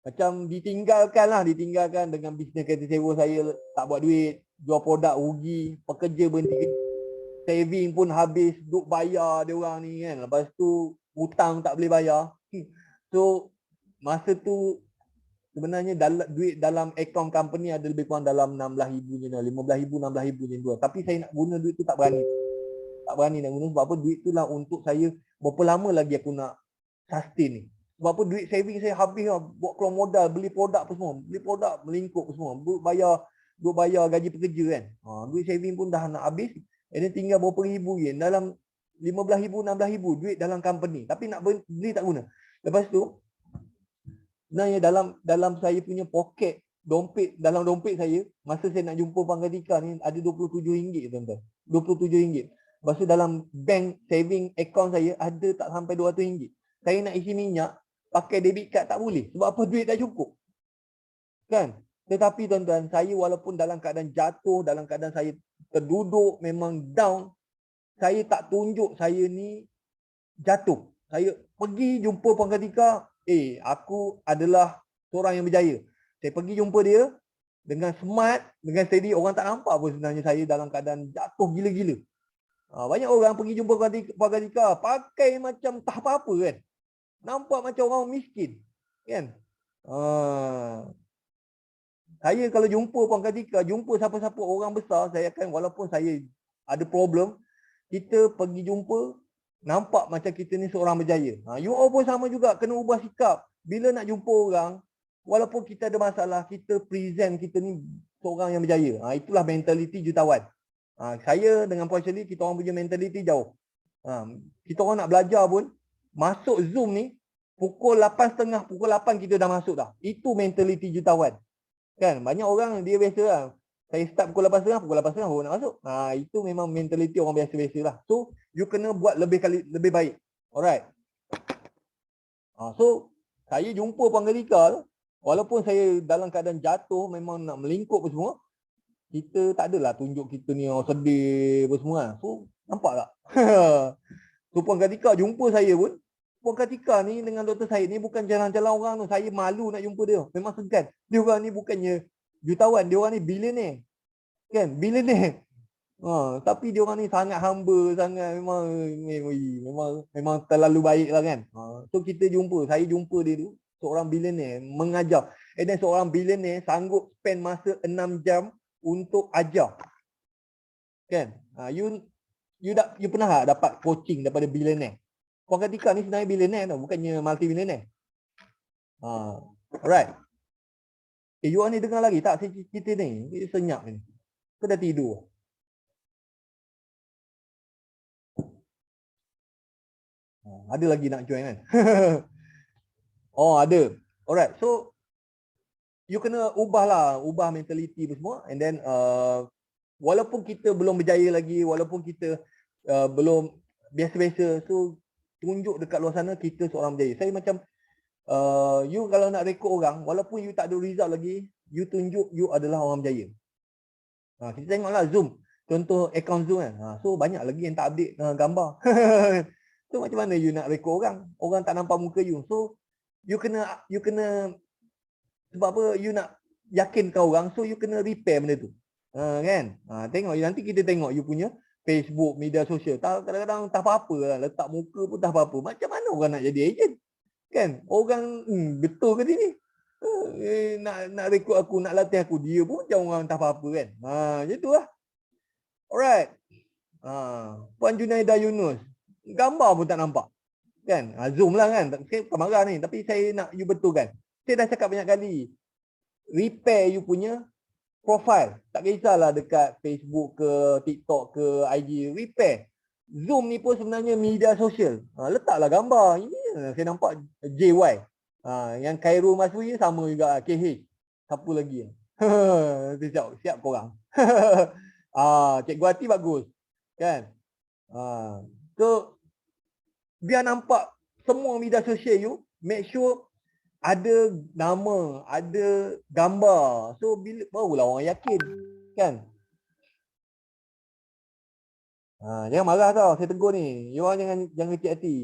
macam ditinggalkan dengan bisnes kereta sewa saya tak buat duit, jual produk rugi, pekerja berhenti kerja, saving pun habis, duk bayar dia orang ni kan. Lepas tu hutang tak boleh bayar. So masa tu sebenarnya duit dalam akaun company ada lebih kurang dalam 16,000 je, 15,000, 16,000 je dua. Tapi saya nak guna duit tu tak berani. Tak berani nak guna sebab apa, duit tu lah untuk saya berapa lama lagi aku nak sustain ni. Sebab apa duit saving saya habis lah, buat keluar modal, beli produk apa semua. Beli produk, melingkup semua. Duk bayar gaji pekerja kan. Duit saving pun dah nak habis. Jadi tinggal berapa ribu je. Dalam 15,000, 16,000 duit dalam company. Tapi nak beli tak guna. Lepas tu, sebenarnya dalam saya punya poket, dalam dompet saya, masa saya nak jumpa Pangkatika ni, ada RM27 tuan-tuan. RM27. Lepas tu dalam bank saving account saya, ada tak sampai RM200. Saya nak isi minyak, pakai debit card tak boleh. Sebab apa, duit tak cukup. Kan? Tetapi tuan-tuan, saya walaupun dalam keadaan jatuh, dalam keadaan saya terduduk, memang down, saya tak tunjuk saya ni jatuh. Saya pergi jumpa Pangkatika, aku adalah seorang yang berjaya. Saya pergi jumpa dia dengan smart, dengan steady. Orang tak nampak pun sebenarnya saya dalam keadaan jatuh gila-gila. Banyak orang pergi jumpa Pangkatika pakai macam tak apa-apa kan. Nampak macam orang miskin. Kan? Saya kalau jumpa Pangkatika, jumpa siapa-siapa orang besar, saya akan, walaupun saya ada problem, kita pergi jumpa, nampak macam kita ni seorang berjaya. You all pun sama juga, kena ubah sikap. Bila nak jumpa orang, walaupun kita ada masalah, kita present kita ni seorang yang berjaya. Itulah mentaliti jutawan. Saya dengan Puan Shirley, kita orang punya mentaliti jauh. Kita orang nak belajar pun, masuk Zoom ni, pukul 8.30, pukul 8 kita dah masuk dah. Itu mentaliti jutawan. Kan, banyak orang dia biasa lah. Saya start pukul 8.30, pukul 8.30 baru nak masuk. Itu memang mentaliti orang biasa-biasa lah. So, you kena buat lebih baik. Alright. So, saya jumpa Pangkatika tu, walaupun saya dalam keadaan jatuh, memang nak melingkup apa semua, kita tak adalah tunjuk kita ni orang sedih apa semua. So, nampak tak? So, Pangkatika jumpa saya pun, Pangkatika ni dengan Dr. Syed ni bukan jalan-jalan orang tu. Saya malu nak jumpa dia. Memang segan. Dia orang ni bukannya jutawan, dia orang ni billionaire. Kan? Billionaire. Tapi dia orang ni sangat humble, sangat memang terlalu baik lah kan. So kita jumpa, saya jumpa dia tu, seorang billionaire mengajar. Dan seorang billionaire sanggup spend masa 6 jam untuk ajar. Kan? You pernah tak dapat coaching daripada billionaire? Pangkatika ni sebenarnya billionaire tau, bukannya multi-billionaire. Alright. You orang ni dengar lagi tak cerita ni? Senyap ni. Kau dah tidur? Ada lagi nak join kan? Ada. Alright. So, you kena ubah mentality semua. And then, walaupun kita belum berjaya lagi, walaupun kita belum biasa-biasa, so tunjuk dekat luar sana kita seorang berjaya. Saya macam, you kalau nak rekod orang, walaupun you tak ada result lagi, you tunjuk you adalah orang berjaya. Kita tengoklah Zoom. Contoh account Zoom kan. So banyak lagi yang tak update gambar. So macam mana you nak rekod orang? Orang tak nampak muka you. So you kena sebab apa, you nak yakinkan orang, so you kena repair benda tu. Kan? Tengok nanti kita tengok you punya Facebook, media sosial. Kadang-kadang tak apa-apa lah. Letak muka pun tak apa-apa. Macam mana orang nak jadi ejen? Kan? Orang, betul ke ni? Nak rekod aku, nak latih aku. Dia pun macam orang tak apa-apa kan? Macam tu lah. Alright. Puan Junaida Yunus. Gambar pun tak nampak. Kan? Zoom lah kan? Saya bukan marah ni. Tapi saya nak you betulkan. Saya dah cakap banyak kali. Repair you punya profile. Tak kisahlah dekat Facebook ke, TikTok ke, IG. Repair. Zoom ni pun sebenarnya media sosial. Letaklah gambar. Ini saya nampak JY. Yang Khairul Maswi sama juga. KH. Siapa lagi? Siap korang. Cikgu Hati bagus. Kan? So, Biar nampak semua media sosial you, make sure ada nama, ada gambar. So bila barulah orang yakin, kan? Jangan marah tau, saya tegur ni. You orang jangan kecil hati.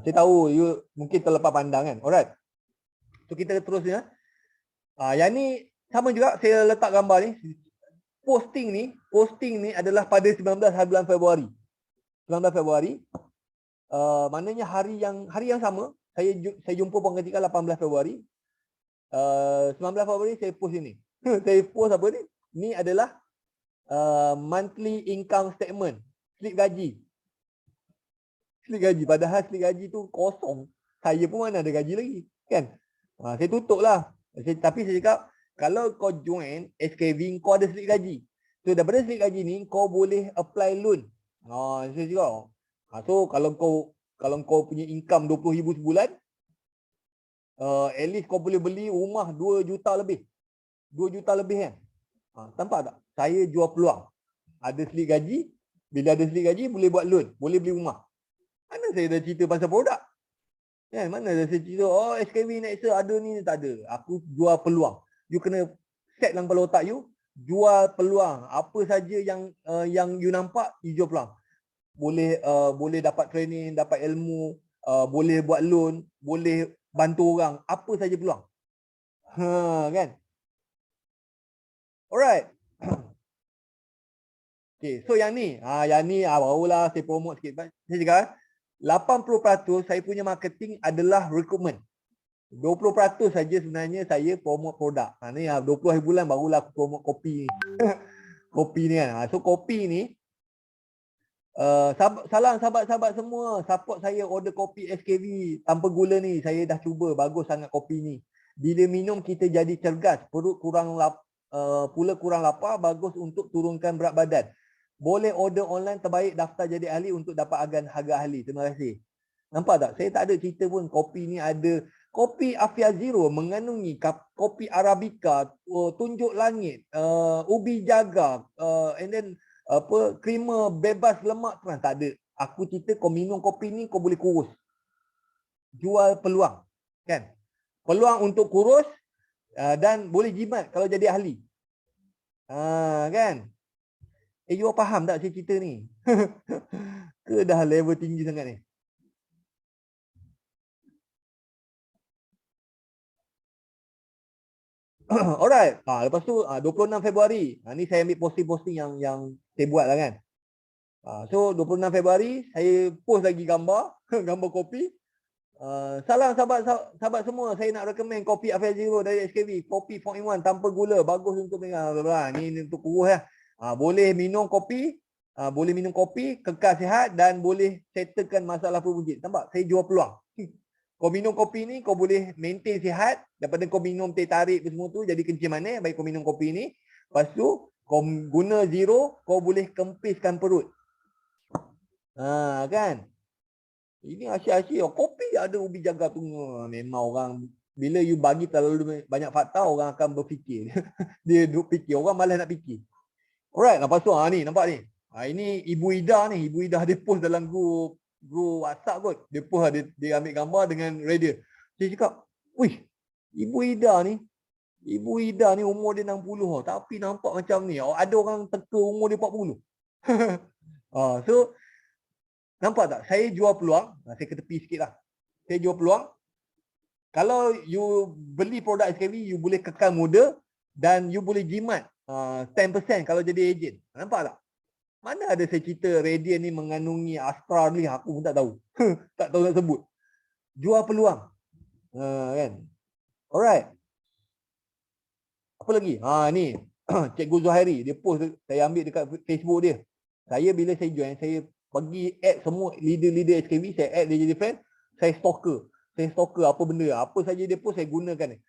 Saya tahu you mungkin terlepas pandang kan. Alright. So kita terusnya. Yang ni sama juga saya letak gambar ni. Posting ni adalah pada 19 bulan Februari. 19 Februari. Maknanya hari yang sama, saya jumpa Puan Ketika 18 Februari. 19 Februari saya post ini. Saya post apa ni? Ni adalah monthly income statement, slip gaji. Slip gaji, padahal slip gaji tu kosong. Saya pun mana ada gaji lagi, kan? Saya tutup lah. Tapi saya cakap, kalau kau join SKV, kau ada slip gaji. So daripada slip gaji ni, kau boleh apply loan. Saya cakap. So kalau kau punya income 20,000 sebulan, at least kau boleh beli rumah 2 juta lebih. 2 juta lebih kan? Nampak tak? Saya jual peluang. Ada slip gaji, bila ada slip gaji boleh buat loan, boleh beli rumah. Mana saya dah cerita pasal produk? Kan? Mana dah saya cerita, SKV Nexa ada ni, tak ada. Aku jual peluang. You kena set dalam kepala otak you, jual peluang. Apa saja yang you nampak, you jual peluang. Boleh dapat training, dapat ilmu, boleh buat loan, boleh bantu orang, apa saja peluang. Kan? Alright. Okay, so yang ni barulah saya promote sikit. Saya cakap 80% saya punya marketing adalah recruitment. 20% saja sebenarnya saya promote produk. Ni 20 hari bulan barulah aku promote kopi ni. Kopi ni kan. So kopi ni salam sahabat-sahabat semua, support saya order kopi SKV tanpa gula ni. Saya dah cuba, bagus sangat kopi ni. Bila minum kita jadi cergas, perut pula kurang lapar, bagus untuk turunkan berat badan. Boleh order online, terbaik daftar jadi ahli untuk dapat harga ahli. Terima kasih. Nampak tak? Saya tak ada cerita pun kopi ni ada. Kopi Afia Zero mengandungi kopi Arabica, tunjuk langit, ubi jagar, and then creamer bebas lemak trans. Tak ada. Aku cerita kau minum kopi ni kau boleh kurus. Jual peluang. Kan? Peluang untuk kurus dan boleh jimat kalau jadi ahli. Kan? You faham tak saya cerita ni? Ke dah level tinggi sangat ni? Alright. Lepas tu 26 Februari. Ni saya ambil posting-posting yang saya buat lah kan. So 26 Februari saya post lagi gambar, gambar kopi. Salam sahabat semua, saya nak recommend kopi Afia Zero dari SKV. Kopi 4-in-1 tanpa gula, bagus untuk ni untuk kurus lah. Boleh minum kopi, kekal sihat dan boleh settlekan masalah perbunjit. Nampak? Saya jual peluang. Kau minum kopi ni, kau boleh maintain sihat daripada kau minum teh tarik semua tu jadi kencing manis. Baik kau minum kopi ni, lepas tu kau guna zero, kau boleh kempiskan perut. Kan? Ini asyik-asyik. Kopi ada ubi jagar tu. Memang orang, bila you bagi terlalu banyak fakta, orang akan berfikir. Dia duk fikir, orang malas nak fikir. Alright, lepas tu ni nampak ni. Ini Ibu Ida ni. Ibu Ida dia post dalam grup WhatsApp kot. Dia post dia ambil gambar dengan radio. Dia cakap, wih, Ibu Ida ni umur dia 60 tapi nampak macam ni. Ada orang teka umur dia 40. So nampak tak? Saya jual peluang. Saya ke tepi sikit lah. Saya jual peluang. Kalau you beli produk SKV, you boleh kekal muda dan you boleh jimat 10% kalau jadi ejen. Nampak tak? Mana ada saya cerita Radiant ni mengandungi Astra ni, aku pun tak tahu. Tak tahu nak sebut. Jual peluang. Kan? Alright. Apa lagi? Ni. Cikgu Zuhairi. Dia post, saya ambil dekat Facebook dia. Bila saya join, saya pergi add semua leader-leader SKV. Saya add dia jadi friend. Saya stalker. Apa benda. Apa saja dia post, saya gunakan.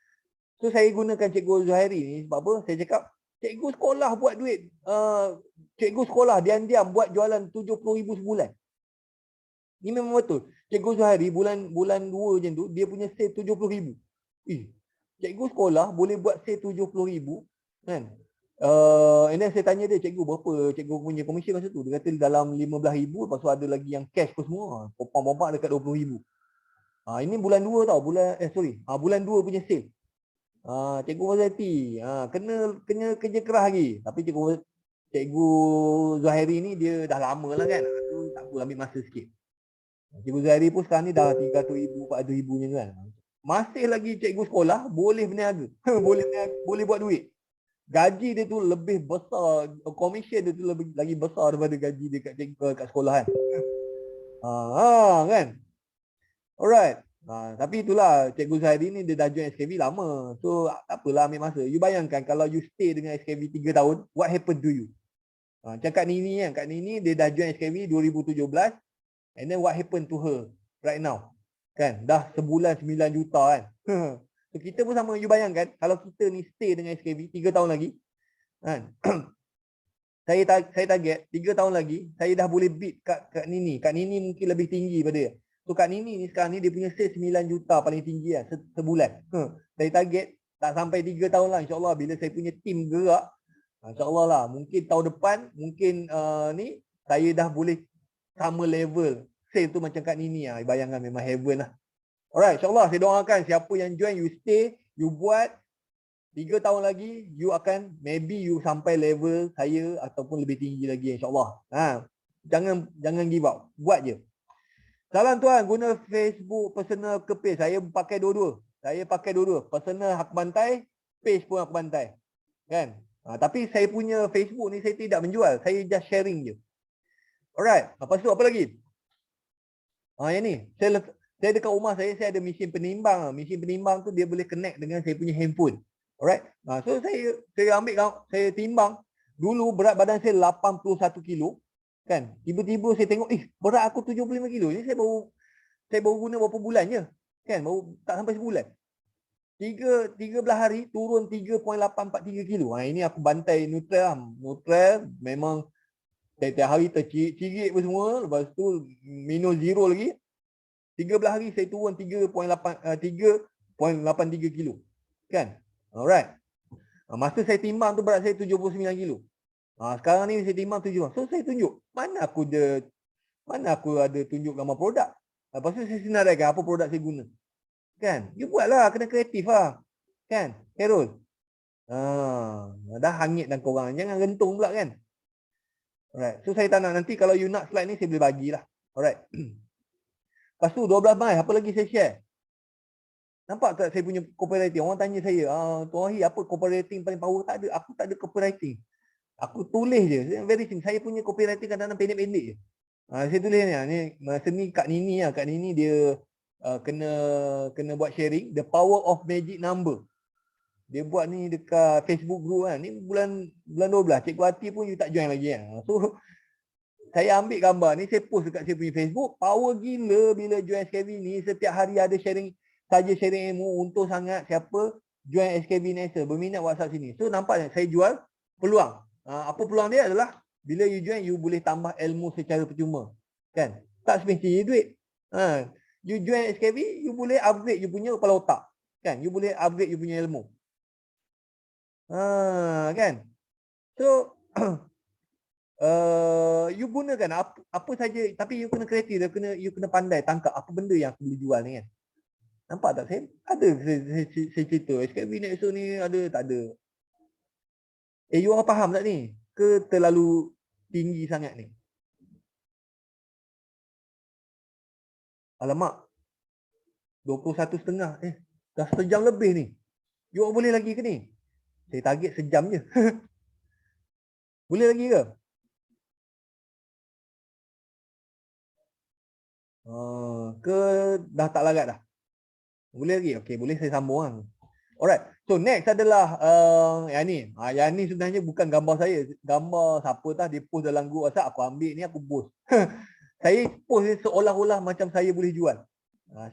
So saya gunakan Cikgu Zuhairi ni sebab apa? Saya cakap, cikgu sekolah buat duit. Cikgu sekolah diam-diam buat jualan 70,000 sebulan. Ini memang betul. Cikgu Zuhairi bulan 2 macam tu, dia punya sale 70,000. Cikgu sekolah boleh buat sale 70,000. Kan? And then saya tanya dia, cikgu berapa cikgu punya komisen masa tu? Dia kata dalam 15,000, lepas tu ada lagi yang cash pun semua. Pompak-pompak dekat 20,000. Ini bulan 2 tau, bulan 2 punya sale. Cikgu Fazati, kena kerja keras lagi. Tapi cikgu Zuhairi ni dia dah lama lah kan. Tu tak apa, ambil masa sikit. Cikgu Zuhairi pun sekarang ni dah 300,000, 400,000 je kan. Masih lagi cikgu sekolah boleh berniaga. boleh buat duit. Gaji dia tu lebih besar, komisen dia tu lebih lagi besar daripada gaji dia kat sekolah kan. Kan? Alright. Tapi itulah cikgu Zuhairi ni dia dah join SKV lama. So tak apalah, ambil masa. You bayangkan kalau you stay dengan SKV 3 tahun, what happened to you? Macam Kak Nini kan. Kak Nini dia dah join SKV 2017. And then what happened to her right now? Kan? Dah sebulan 9 juta kan. So kita pun sama, you bayangkan kalau kita ni stay dengan SKV 3 tahun lagi. Kan? Saya target 3 tahun lagi, saya dah boleh beat Kak Nini. Kak Nini mungkin lebih tinggi pada dia. So Kak Nini ni sekarang ni dia punya sales 9 juta paling tinggi lah sebulan. Saya target tak sampai 3 tahun lah, insyaAllah bila saya punya team gerak, insyaAllah lah, mungkin tahun depan, mungkin ni saya dah boleh sama level sales tu macam Kak Nini lah. Bayangkan memang heaven lah. Alright, insyaAllah saya doakan siapa yang join, you stay, you buat 3 tahun lagi, you akan maybe you sampai level saya ataupun lebih tinggi lagi, insyaAllah. Jangan give up, buat je. Salam tuan, guna Facebook personal ke page? Saya pakai dua-dua. Personal hak bantai, page pun hak bantai. Kan? Tapi saya punya Facebook ni saya tidak menjual. Saya just sharing je. Alright. Lepas tu apa lagi? Yang ni. Saya dekat rumah saya ada mesin penimbang. Mesin penimbang tu dia boleh connect dengan saya punya handphone. Alright. So saya ambil, saya timbang. Dulu berat badan saya 81 kilo. Kan? Tiba-tiba saya tengok, berat aku 75 kilo. Ini saya baru guna berapa bulan je. Kan? Baru tak sampai sebulan. 13 hari turun 3.843 kilo. Ini aku bantai neutral. Neutral memang tiap hari tercirit pun semua. Lepas tu minus zero lagi. 13 hari saya turun 3.83 kilo. Kan? Alright. Masa saya timbang tu berat saya 79 kilo. Sekarang ni saya timbang 7. So saya tunjuk. Mana aku ada tunjuk gambar produk. Lepas tu saya senaraikan apa produk saya guna. Kan? You buatlah, kena kreatif lah. Kan? Carol. Dah hangit dan korang. Jangan gentung pula kan. Alright. So saya tak nak, nanti kalau you nak slide ni saya boleh bagilah. Alright. Lepas tu 12 Mac, apa lagi saya share? Nampak tak saya punya copywriting? Orang tanya saya, Tuan Wahid apa copywriting paling power? Tak ada. Aku tak ada copywriting. Aku tulis je. Very simple. Saya punya copywriting kadang-kadang pendek-pendek je. Saya tulis ni. Masa ni Kak Nini lah. Kak Nini dia kena buat sharing. The power of magic number. Dia buat ni dekat Facebook group kan. Ni bulan 12. Cikgu Hati pun you tak join lagi kan. So saya ambil gambar ni. Saya post dekat saya punya Facebook. Power gila bila join SKV ni. Setiap hari ada sharing. Saja sharing ilmu. Untung sangat siapa join SKV Nexus. Berminat WhatsApp sini. So nampak saya jual peluang. Apa peluang dia adalah bila you join, you boleh tambah ilmu secara percuma. Kan? Tak semestinya duit. You join SKV, you boleh upgrade you punya kepala otak. Kan? You boleh upgrade you punya ilmu. Kan? So, you gunakan apa saja, tapi you kena kreatif, you kena pandai tangkap apa benda yang aku boleh jual ni kan. Nampak tak saya? Ada saya cerita. SKV Nexus ni ada, tak ada. You orang faham tak ni? Ke terlalu tinggi sangat ni? Alamak. 21.5. Dah sejam lebih ni. You orang boleh lagi ke ni? Saya target sejam je. Boleh lagi ke? Ke dah tak larat dah? Boleh lagi? Okey, boleh saya sambung kan? Alright. So next adalah yang ni. Yang ni sebenarnya bukan gambar saya. Gambar siapa tah dia post dalam group WhatsApp, aku ambil ni aku post. Saya post ni seolah-olah macam saya boleh jual.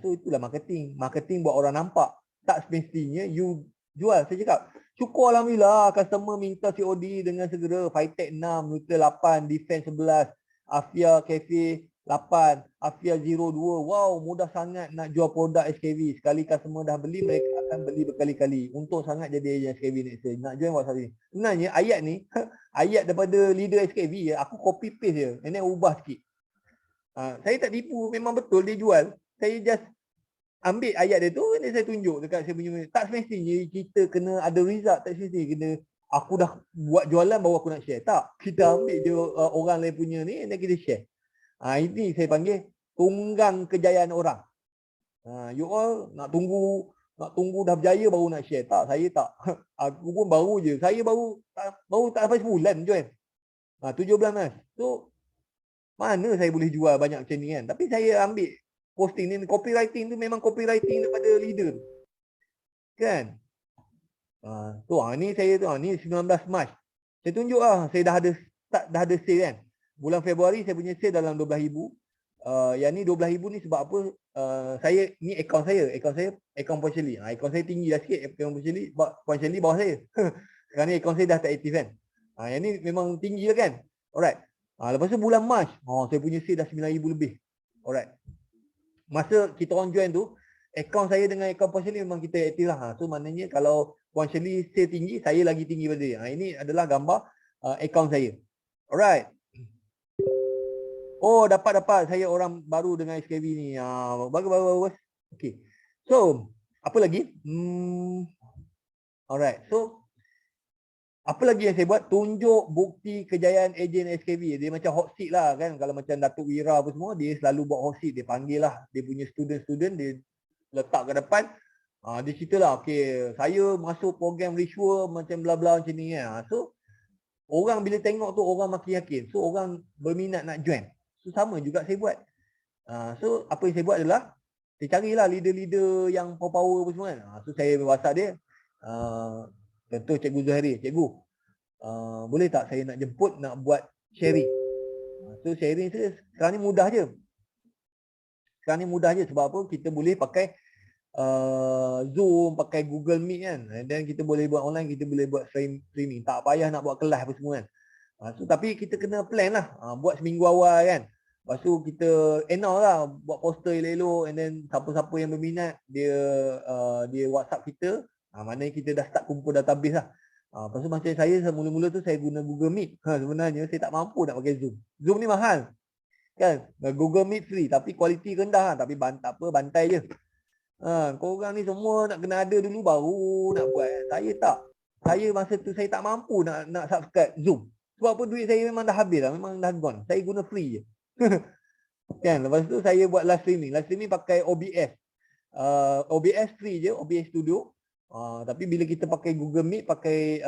So itulah marketing. Marketing buat orang nampak. Tak semestinya you jual. Saya cakap, syukur alhamdulillah customer minta COD dengan segera. Fitech 6, Nutra 8, Defense 11, Afia Cafe 8, Afia 02. Wow, mudah sangat nak jual produk SKV. Sekali customer dah beli, mereka akan akan beli berkali-kali. Untung sangat jadi agent SKV next year. Nak join WhatsApp ni. Sebenarnya ayat ni, ayat daripada leader SKV ya, aku copy paste je. And then ubah sikit. Saya tak tipu, memang betul dia jual. Saya just ambil ayat dia tu, dan saya tunjuk dekat saya punya. Tak semestinya kita kena ada result, tak semestinya kena aku dah buat jualan baru aku nak share. Tak, kita ambil je orang lain punya ni dan kita share. Ini saya panggil tunggang kejayaan orang. You all nak tunggu dah berjaya baru nak share. Tak, saya tak. Aku pun baru je. Saya baru tak sampai sebulan join. 17 Mac. So mana saya boleh jual banyak macam ni kan. Tapi saya ambil posting ni, copywriting tu memang copywriting daripada leader. Kan? Ni saya tu, ni 19 Mac. Saya tunjuk saya dah ada sale kan. Bulan Februari saya punya sale dalam 12,000. Yang ni 12,000 ni sebab apa? Saya ni akaun saya akaun Poinshally. Akaun saya tinggi dah sikit akaun Poinshally, sebab Poinshally bawah saya. Sekarang ni akaun saya dah tak aktif kan. Yang ni memang tinggi lah kan. Alright. Lepas tu bulan Mac, saya punya sale dah 9,000 lebih. Alright. Masa kita orang join tu, akaun saya dengan akaun Poinshally memang kita aktif lah. So maknanya kalau Poinshally sale tinggi, saya lagi tinggi pada dia. Ini adalah gambar akaun saya. Alright. Oh, dapat saya orang baru dengan SKV ni. Bagus. Okay. So, apa lagi? Alright. So, apa lagi yang saya buat? Tunjuk bukti kejayaan ejen SKV. Dia macam hot seat lah kan. Kalau macam Datuk Wira apa semua, dia selalu buat hot seat. Dia panggil lah dia punya student-student, dia letak ke depan. Dia cerita lah, okay, saya masuk program ritual macam bla-bla macam ni kan. So, orang bila tengok tu, orang makin yakin. So, orang berminat nak join. So, sama juga saya buat. So, apa yang saya buat adalah, saya carilah leader-leader yang power-power apa semua kan. So, saya WhatsApp dia. Contoh Cikgu Zuhairi. Cikgu, boleh tak saya nak jemput, nak buat sharing. So, sharing tu sekarang ni mudah je. Sebab apa? Kita boleh pakai Zoom, pakai Google Meet kan. And then kita boleh buat online, kita boleh buat streaming. Tak payah nak buat kelas apa semua kan. So, tapi kita kena plan lah. Buat seminggu awal kan. Lepas tu kita announce lah. Buat poster elok-elok. And then siapa-siapa yang berminat, dia WhatsApp kita. Maknanya kita dah start kumpul database lah. Lepas tu macam saya mula-mula tu saya guna Google Meet. Sebenarnya saya tak mampu nak pakai Zoom. Zoom ni mahal. Kan? Google Meet free. Tapi kualiti rendah. Tapi tak apa, bantai je. Korang ni semua nak kena ada dulu baru nak buat. Saya tak. Saya masa tu saya tak mampu nak subscribe Zoom. Sebab apa, duit saya memang dah habis lah. Memang dah gone. Saya guna free je. Kan? Lepas tu saya buat live streaming. Live streaming pakai OBS. OBS free je. OBS Studio. Tapi bila kita pakai Google Meet, pakai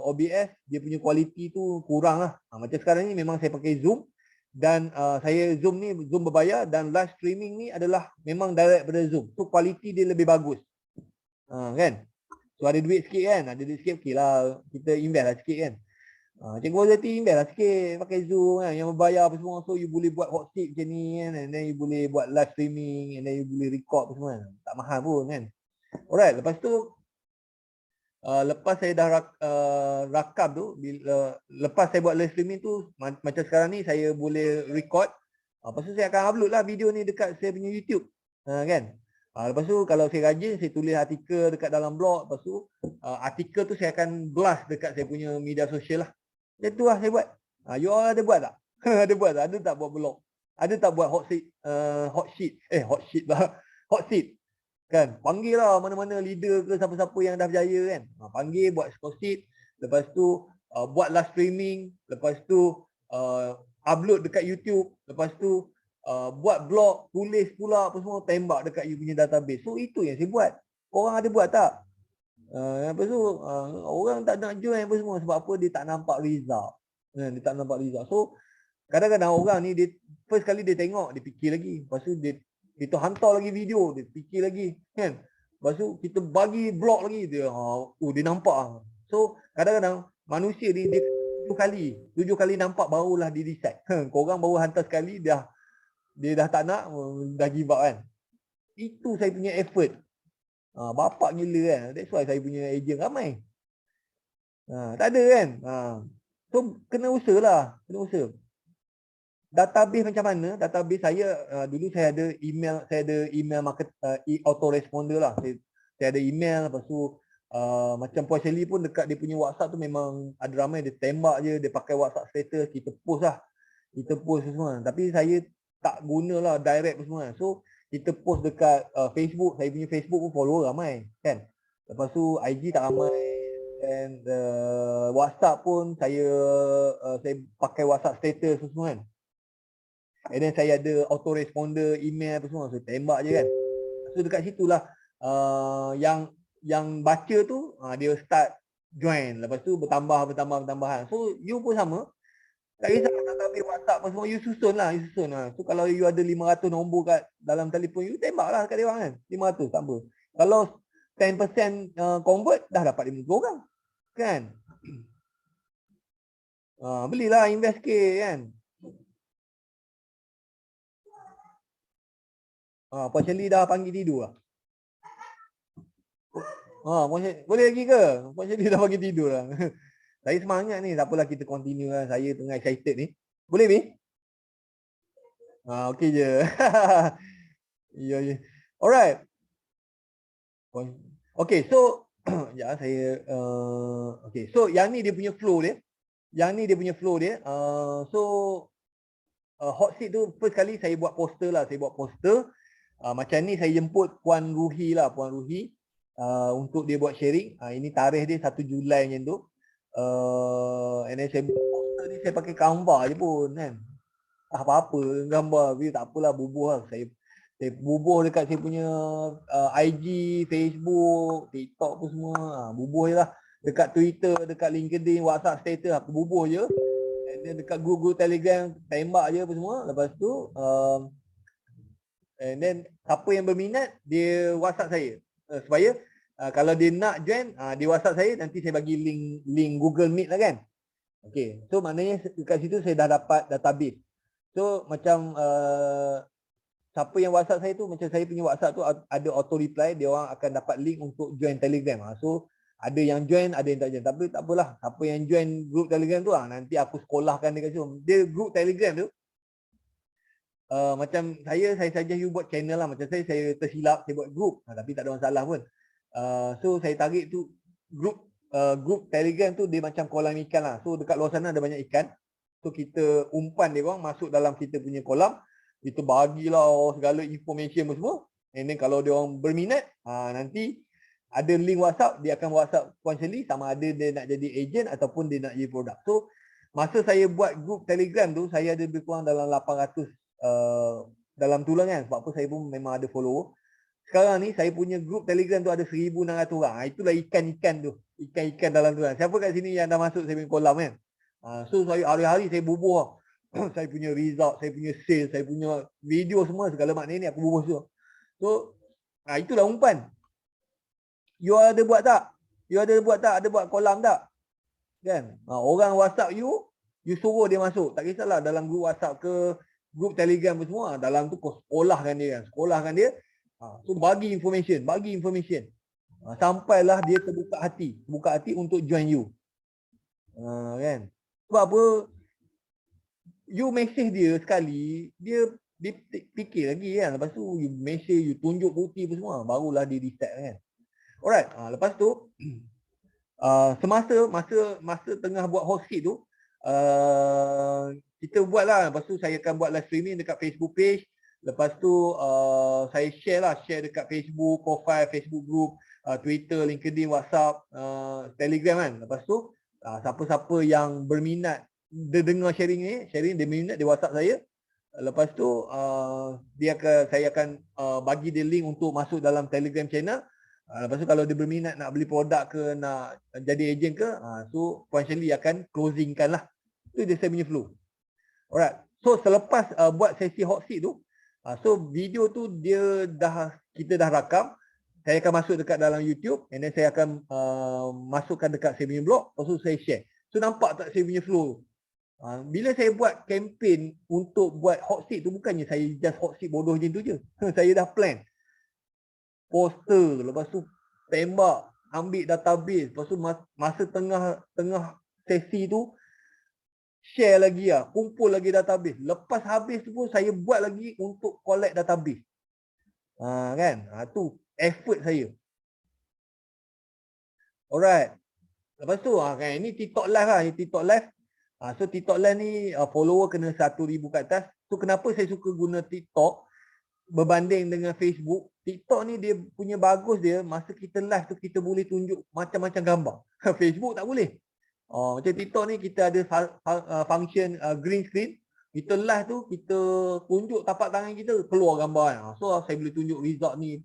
OBS, dia punya kualiti tu kurang lah. Macam sekarang ni memang saya pakai Zoom. Dan saya Zoom ni, Zoom berbayar. Dan live streaming ni adalah memang direct pada Zoom. So kualiti dia lebih bagus. Kan? So ada duit sikit kan? Ada duit sikit, okey lah. Kita invest lah sikit kan? Cikgu Azati invest lah sikit pakai Zoom kan, yang berbayar apa semua. So you boleh buat hot seat macam ni kan, and then you boleh buat live streaming, and then you boleh record apa semua kan. Tak mahal pun kan. Alright, lepas tu lepas saya dah rakam tu, lepas saya buat live streaming tu, macam sekarang ni saya boleh record. Lepas tu saya akan upload lah video ni dekat saya punya YouTube. Kan. Lepas tu kalau saya rajin, saya tulis artikel dekat dalam blog. Lepas tu artikel tu saya akan blast dekat saya punya media sosial lah. Macam tu lah saya buat. You all ada buat tak? Ada buat tak? Ada tak buat blog? Ada tak buat hot sheet lah. Hot seat. Kan? Panggil lah mana-mana leader ke siapa-siapa yang dah berjaya kan. Panggil buat hot seat. Lepas tu buat live streaming. Lepas tu upload dekat YouTube. Lepas tu buat blog, tulis pula apa semua, tembak dekat you punya database. So itu yang saya buat. Korang ada buat tak? Lepas tu orang tak nak join apa semua. Sebab apa? Dia tak nampak result. Dia tak nampak result. So kadang-kadang orang ni, dia first kali dia tengok, dia fikir lagi. Lepas tu kita hantar lagi video, dia fikir lagi kan. Lepas tu kita bagi blog lagi, dia nampak. So kadang-kadang manusia ni dia 7 kali nampak barulah dia decide. Korang baru hantar sekali, dia dah tak nak, dah give up kan. Itu saya punya effort. Bapak gila kan. That's why saya punya agent ramai. Tak ada kan. So kena usaha lah. Kena usaha. Database macam mana? Database saya, dulu saya ada email market autoresponder lah. saya ada email, lepas tu macam Puan Shelly pun dekat dia punya WhatsApp tu memang ada ramai dia tembak je, dia pakai WhatsApp status, kita post lah. Kita post semua. Tapi saya tak gunalah direct semua. So kita post dekat Facebook, saya punya Facebook pun follower ramai kan. Lepas tu IG tak ramai, dan WhatsApp pun saya pakai WhatsApp status semua kan. And then saya ada autoresponder email apa semua, saya tembak je kan. So dekat situlah yang baca tu dia start join, lepas tu bertambah. So you pun sama, tak kisah database WhatsApp apa semua, you susun lah. So kalau you ada 500 nombor kat dalam telefon you, tembak lah kat dia orang kan. 500 tak apa. Kalau 10% convert, dah dapat 50 orang kan. Belilah, invest sikit kan. Puan Shelly dah panggil tidur lah. Boleh lagi ke? Puan Shelly dah panggil tidur lah. Saya semangat ni, tak apalah kita continue lah. Saya tengah excited ni. Boleh ni? Okey je. Ya. Alright. Okay, so ya saya okay, so yang ni dia punya flow dia. So hot seat tu first kali saya buat poster lah. Macam ni saya jemput Puan Ruhi untuk dia buat sharing. Ini tarikh dia 1 Julai macam tu. And then saya buat poster ni, saya pakai Canva je pun kan. Tak apa-apa gambar, tak apalah, bubuh lah. Saya bubuh dekat saya punya IG, Facebook, TikTok pun semua. Bubuh je lah. Dekat Twitter, dekat LinkedIn, WhatsApp status, aku bubuh je. And then dekat Google Telegram, tembak je apa semua. Lepas tu and then siapa yang berminat, dia WhatsApp saya. Supaya kalau dia nak join, dia WhatsApp saya, nanti saya bagi link Google Meet lah kan. Okay, so maknanya dekat situ saya dah dapat database. So macam siapa yang WhatsApp saya tu, macam saya punya WhatsApp tu ada auto reply, dia orang akan dapat link untuk join Telegram. So ada yang join, ada yang tak join. Tapi tak apalah, siapa yang join group Telegram tu nanti aku sekolahkan dia kat situ. Dia group Telegram tu macam saya saja you buat channel lah. Macam saya tersilap, saya buat group. Tapi tak ada masalah pun. So saya tarik tu group Telegram tu dia macam kolam ikan lah. So dekat luar sana ada banyak ikan. So kita umpan dia orang masuk dalam kita punya kolam. Kita bagilah segala information semua. And then kalau dia orang berminat, nanti ada link WhatsApp, dia akan WhatsApp Puan Shelly sama ada dia nak jadi agent ataupun dia nak jadi produk. So masa saya buat group Telegram tu, saya ada lebih kurang dalam 800 dalam tulang kan. Sebab apa, saya pun memang ada follower. Sekarang ni saya punya group Telegram tu ada 1,600 orang. Itulah ikan-ikan tu. Ikan-ikan dalam tu kan. Siapa kat sini yang dah masuk saya punya kolam kan? So saya hari-hari saya bubuh saya punya result, saya punya sales, saya punya video semua, segala makna ni aku bubuh semua. So itulah umpan. You ada buat tak? Ada buat kolam tak? Kan? Orang WhatsApp you suruh dia masuk. Tak kisahlah dalam grup WhatsApp ke, grup Telegram semua, dalam tu kau sekolahkan dia. So bagi information. Sampailah dia terbuka hati untuk join you. Kan? Sebab apa? You message dia sekali, dia fikir lagi kan. Lepas tu you message, you tunjuk bukti apa semua, barulah dia restart kan. Alright, lepas tu masa tengah buat hot seat tu, kita buat lah. Lepas tu saya akan buat live streaming dekat Facebook page. Lepas tu saya share dekat Facebook profile, Facebook group, Twitter, LinkedIn, WhatsApp, Telegram kan. Lepas tu siapa-siapa yang berminat, dia dengar sharing dia minat, dia WhatsApp saya. Lepas tu saya akan bagi dia link untuk masuk dalam Telegram channel. Lepas tu kalau dia berminat nak beli produk ke, nak jadi ejen ke, so Puan Shelly akan closingkan lah. Itu dia saya punya flow. Alright. So selepas buat sesi hot seat tu, so video tu kita dah rakam. Saya akan masuk dekat dalam YouTube, and then saya akan masukkan dekat saya punya blog. Lepas tu saya share. So nampak tak saya punya flow? Bila saya buat campaign untuk buat hot seat tu, bukannya saya just hot seat bodoh macam tu je. Saya dah plan poster, lepas tu tembak, ambil database, lepas tu masa tengah sesi tu share lagi kumpul lagi database. Lepas habis tu pun saya buat lagi untuk collect database. Kan? Tu effort saya. Alright. Lepas tu kan ini TikTok live lah, ini TikTok live. So TikTok live ni follower kena 1,000 kat atas. So kenapa saya suka guna TikTok berbanding dengan Facebook? TikTok ni dia punya bagus dia, masa kita live tu kita boleh tunjuk macam-macam gambar. Facebook tak boleh. Macam TikTok ni kita ada function green screen. Kita live tu kita tunjuk tapak tangan kita keluar gambar kan. So saya boleh tunjuk result ni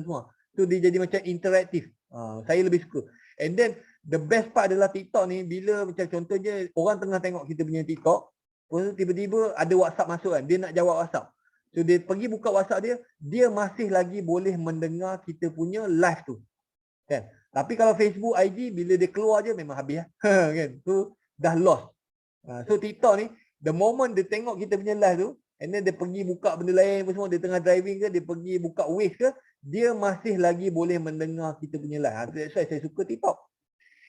semua. So dia jadi macam interaktif. Saya lebih suka. And then the best part adalah TikTok ni bila macam contohnya orang tengah tengok kita punya TikTok, tiba-tiba ada WhatsApp masuk kan. Dia nak jawab WhatsApp. So dia pergi buka WhatsApp dia, dia masih lagi boleh mendengar kita punya live tu. Kan? Tapi kalau Facebook, IG bila dia keluar je memang habis lah. Kan? So dah lost. So TikTok ni the moment dia tengok kita punya live tu, and then dia pergi buka benda lain apa semua, dia tengah driving ke, dia pergi buka Waze ke, dia masih lagi boleh mendengar kita punya live. That's why saya suka TikTok.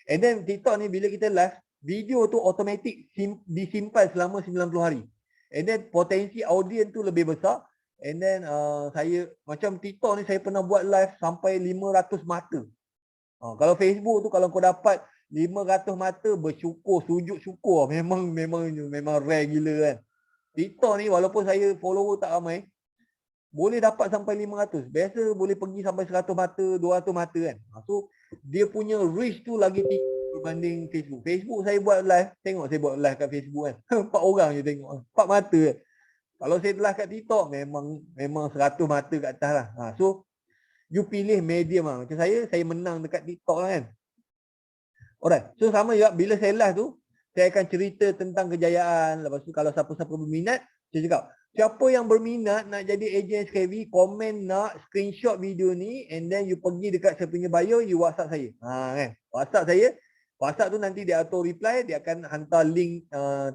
And then TikTok ni bila kita live, video tu automatic disimpan selama 90 hari. And then potensi audience tu lebih besar. And then saya macam TikTok ni saya pernah buat live sampai 500 mata. Kalau Facebook tu kalau kau dapat 500 mata bersyukur, sujud syukur. Memang rare gila kan. TikTok ni walaupun saya follower tak ramai, boleh dapat sampai 500. Biasa boleh pergi sampai 100 mata, 200 mata kan. So dia punya reach tu lagi tinggi berbanding Facebook. Facebook saya buat live, tengok saya buat live kat Facebook kan. 4 orang je tengok. 4 mata kan. Kalau saya live kat TikTok memang 100 mata kat atas lah. So you pilih medium lah. Macam saya menang dekat TikTok lah kan. Alright, so sama juga bila saya live tu, saya akan cerita tentang kejayaan. Lepas tu kalau siapa-siapa berminat, saya cakap, siapa yang berminat nak jadi ejen SKV, komen nak screenshot video ni, and then you pergi dekat saya punya bio, you WhatsApp saya. Kan? WhatsApp saya, WhatsApp tu nanti dia auto reply, dia akan hantar link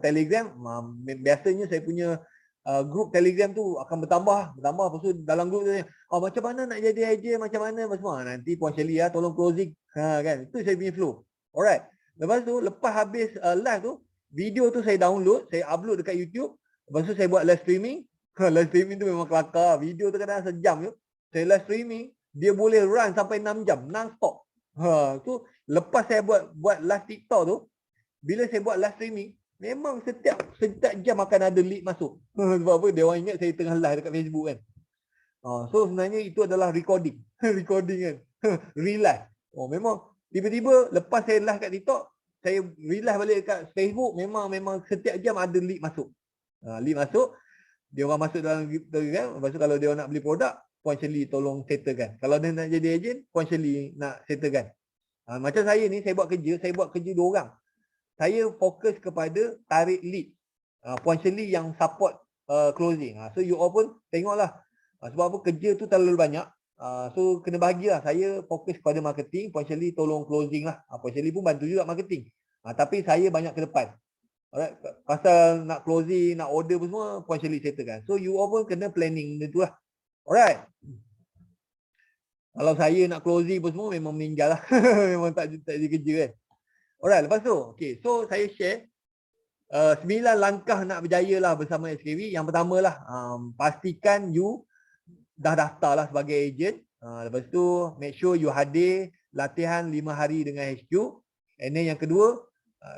Telegram. Biasanya saya punya grup Telegram tu akan bertambah. Lepas tu dalam grup tu, macam mana nak jadi ejen, macam mana semua. Nanti Puan Shelly tolong closing. Kan? Itu saya punya flow. Alright. Lepas tu, lepas habis live tu, video tu saya download, saya upload dekat YouTube. Lepas tu saya buat live streaming. Live streaming tu memang kelakar. Video tu kadang sejam je. Saya live streaming, dia boleh run sampai 6 jam, non-stop. Tu lepas saya buat live TikTok tu, bila saya buat live streaming, memang setiap jam akan ada lead masuk. Sebab apa? Dia orang ingat saya tengah live dekat Facebook kan. So sebenarnya itu adalah recording. Recording kan. Real life. Memang tiba-tiba lepas saya live kat TikTok, saya relive balik kat Facebook, memang setiap jam ada lead masuk. Lead masuk, dia orang masuk dalam Telegram. Lepas tu kalau dia orang nak beli produk, Puan Shelly tolong settlekan. Kalau dia nak jadi ejen, Puan Shelly nak settlekan. Macam saya ni, saya buat kerja 2 orang. Saya fokus kepada tarik lead. Puan Shelly yang support closing. So you all pun tengoklah. Sebab apa kerja tu terlalu banyak. So kena bahagilah. Saya fokus pada marketing, Puan Shelly tolong closing lah. Puan Shelly pun bantu juga marketing. Tapi saya banyak ke depan. Alright, pasal nak closing, nak order pun semua, Puan Shelly settlekan. So you all pun kena planning dia tu lah. Alright. Kalau saya nak closing pun semua memang meninggal lah. Memang tak jadi kerja kan. Alright, lepas tu, okay. So saya share 9 langkah nak berjaya lah bersama SKV. Yang pertama lah, pastikan you dah daftar lah sebagai ejen. Lepas tu, make sure you hadir latihan 5 hari dengan HQ. And then yang kedua,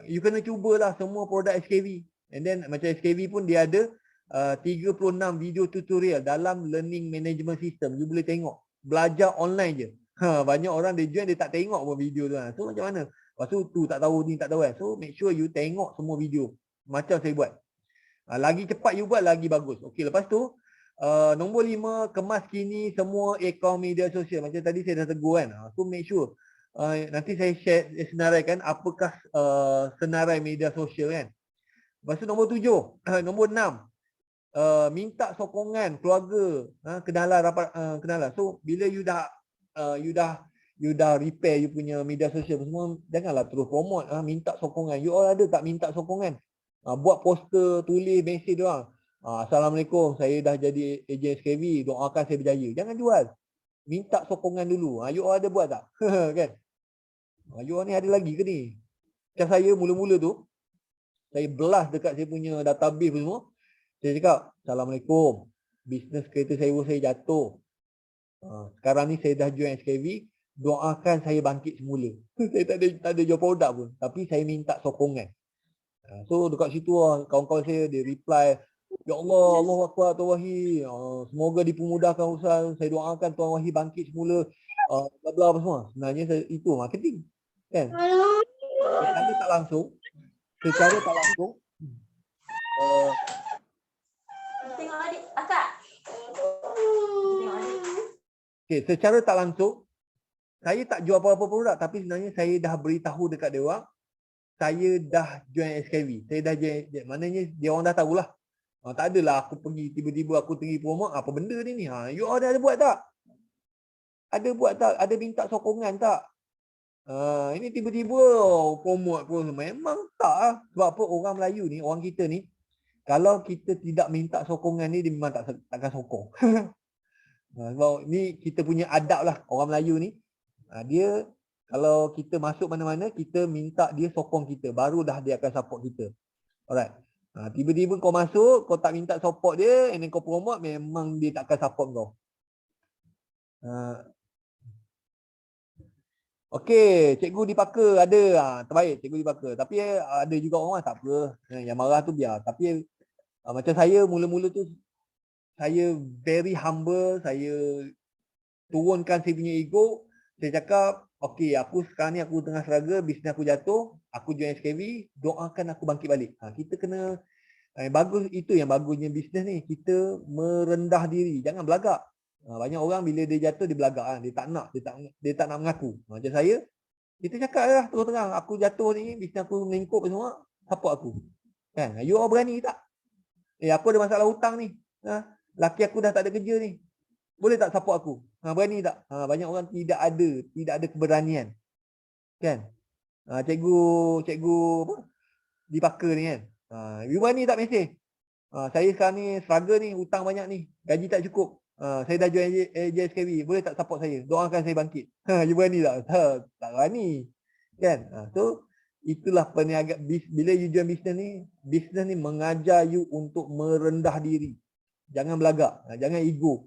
you kena cubalah semua produk SKV. And then macam SKV pun dia ada 36 video tutorial dalam learning management system. You boleh tengok. Belajar online je. Banyak orang dia join, dia tak tengok pun video tu. So macam mana? Lepas tu tak tahu, ni tak tahu kan. So make sure you tengok semua video. Macam saya buat. Lagi cepat you buat, lagi bagus. Okay, lepas tu, nombor 5, kemas kini semua akaun media sosial. Macam tadi saya dah tegur kan. So make sure. Nanti saya share senaraikan apakah senarai media sosial kan. Lepas tu nombor 7, nombor 6. Minta sokongan keluarga, kenalan rapat, kenalan. So bila you dah repair you punya media sosial semua, janganlah terus promote, minta sokongan. You all ada tak minta sokongan? Buat poster, tulis mesej dia orang. Assalamualaikum, saya dah jadi ejen SKV, doakan saya berjaya. Jangan jual. Minta sokongan dulu. You all ada buat tak? Kan? You all ni ada lagi ke ni? Macam saya mula-mula tu, saya blast dekat saya punya database semua. Saya cakap, Assalamualaikum, bisnes kereta sewa saya jatuh. Sekarang ni saya dah join SKV, doakan saya bangkit semula. Saya tak ada jual produk pun, tapi saya minta sokongan. So dekat situ kawan-kawan saya dia reply, ya Allah, Allah Akbar Tuan Wahid. Semoga dipermudahkan urusan. Saya doakan Tuan Wahid bangkit semula. Bla bla apa semua. Sebenarnya itu marketing. Kan? Secara tak langsung, Tengok adik, akak. okay, secara tak langsung saya tak jual apa-apa produk, tapi sebenarnya saya dah beritahu dekat dia orang, saya dah join SKV. Saya dah join, maknanya dia orang dah tahulah. Tak adalah aku pergi tiba-tiba aku pergi promote apa benda ni. You ada buat tak? Ada buat tak? Ada minta sokongan tak? Ini tiba-tiba promote pun memang tak lah. Sebab apa orang Melayu ni, orang kita ni, kalau kita tidak minta sokongan ni, dia memang takkan sokong. Sebab ni kita punya adab lah orang Melayu ni. Dia kalau kita masuk mana-mana, kita minta dia sokong kita, baru dah dia akan support kita. Alright. Tiba-tiba kau masuk, kau tak minta support dia, and then kau promote, memang dia tak akan support kau. Okey, cikgu dipaka ada, terbaik cikgu dipaka. Tapi ada juga orang tak apa, yang marah tu biar. Tapi macam saya mula-mula tu, saya very humble, saya turunkan saya punya ego. Saya cakap, okey, aku sekarang ni aku tengah struggle, bisnes aku jatuh, aku join SKV, doakan aku bangkit balik. Kita kena, bagus, itu yang bagusnya bisnes ni, kita merendah diri, jangan belagak. Banyak orang bila dia jatuh dia belagak, dia tak nak mengaku. Macam saya, kita cakap lah terus terang, aku jatuh ni, bisnes aku melingkup semua, support aku. Kan? You all berani tak? Aku ada masalah hutang ni. Laki aku dah tak ada kerja ni. Boleh tak support aku? Berani tak? Banyak orang tidak ada keberanian. Kan? Cikgu apa? Dipaka ni kan. You berani tak mesej? Saya sekarang ni struggle ni, hutang banyak ni, gaji tak cukup. Saya dah join JSKB, boleh tak support saya? Doakan saya bangkit. You berani tak? Tak berani. Kan? So itulah perniagaan. Bila you join bisnes ni mengajar you untuk merendah diri. Jangan belagak, jangan ego.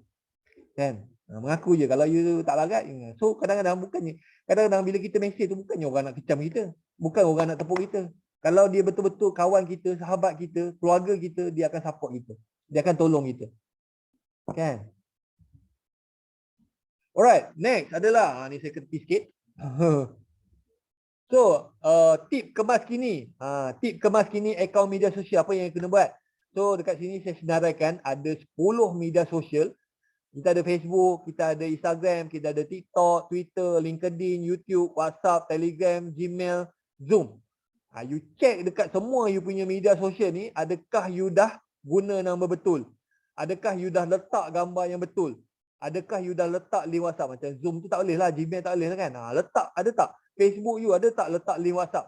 Kan? Mengaku je kalau you tak larat. So kadang-kadang bila kita mesej tu bukannya orang nak kecam kita, bukan orang nak tepuk kita. Kalau dia betul-betul kawan kita, sahabat kita, keluarga kita, dia akan support kita. Dia akan tolong kita. Kan? Alright, next adalah, ni saya ketepi sikit. So, tip kemas kini. Tip kemas kini akaun media sosial, apa yang kena buat? So, dekat sini saya senaraikan ada 10 media sosial. Kita ada Facebook, kita ada Instagram, kita ada TikTok, Twitter, LinkedIn, YouTube, WhatsApp, Telegram, Gmail, Zoom. You check dekat semua you punya media sosial ni, adakah you dah guna nama betul? Adakah you dah letak gambar yang betul? Adakah you dah letak link WhatsApp? Macam Zoom tu tak boleh lah, Gmail tak boleh lah kan? Letak, ada tak? Facebook you ada tak letak link WhatsApp?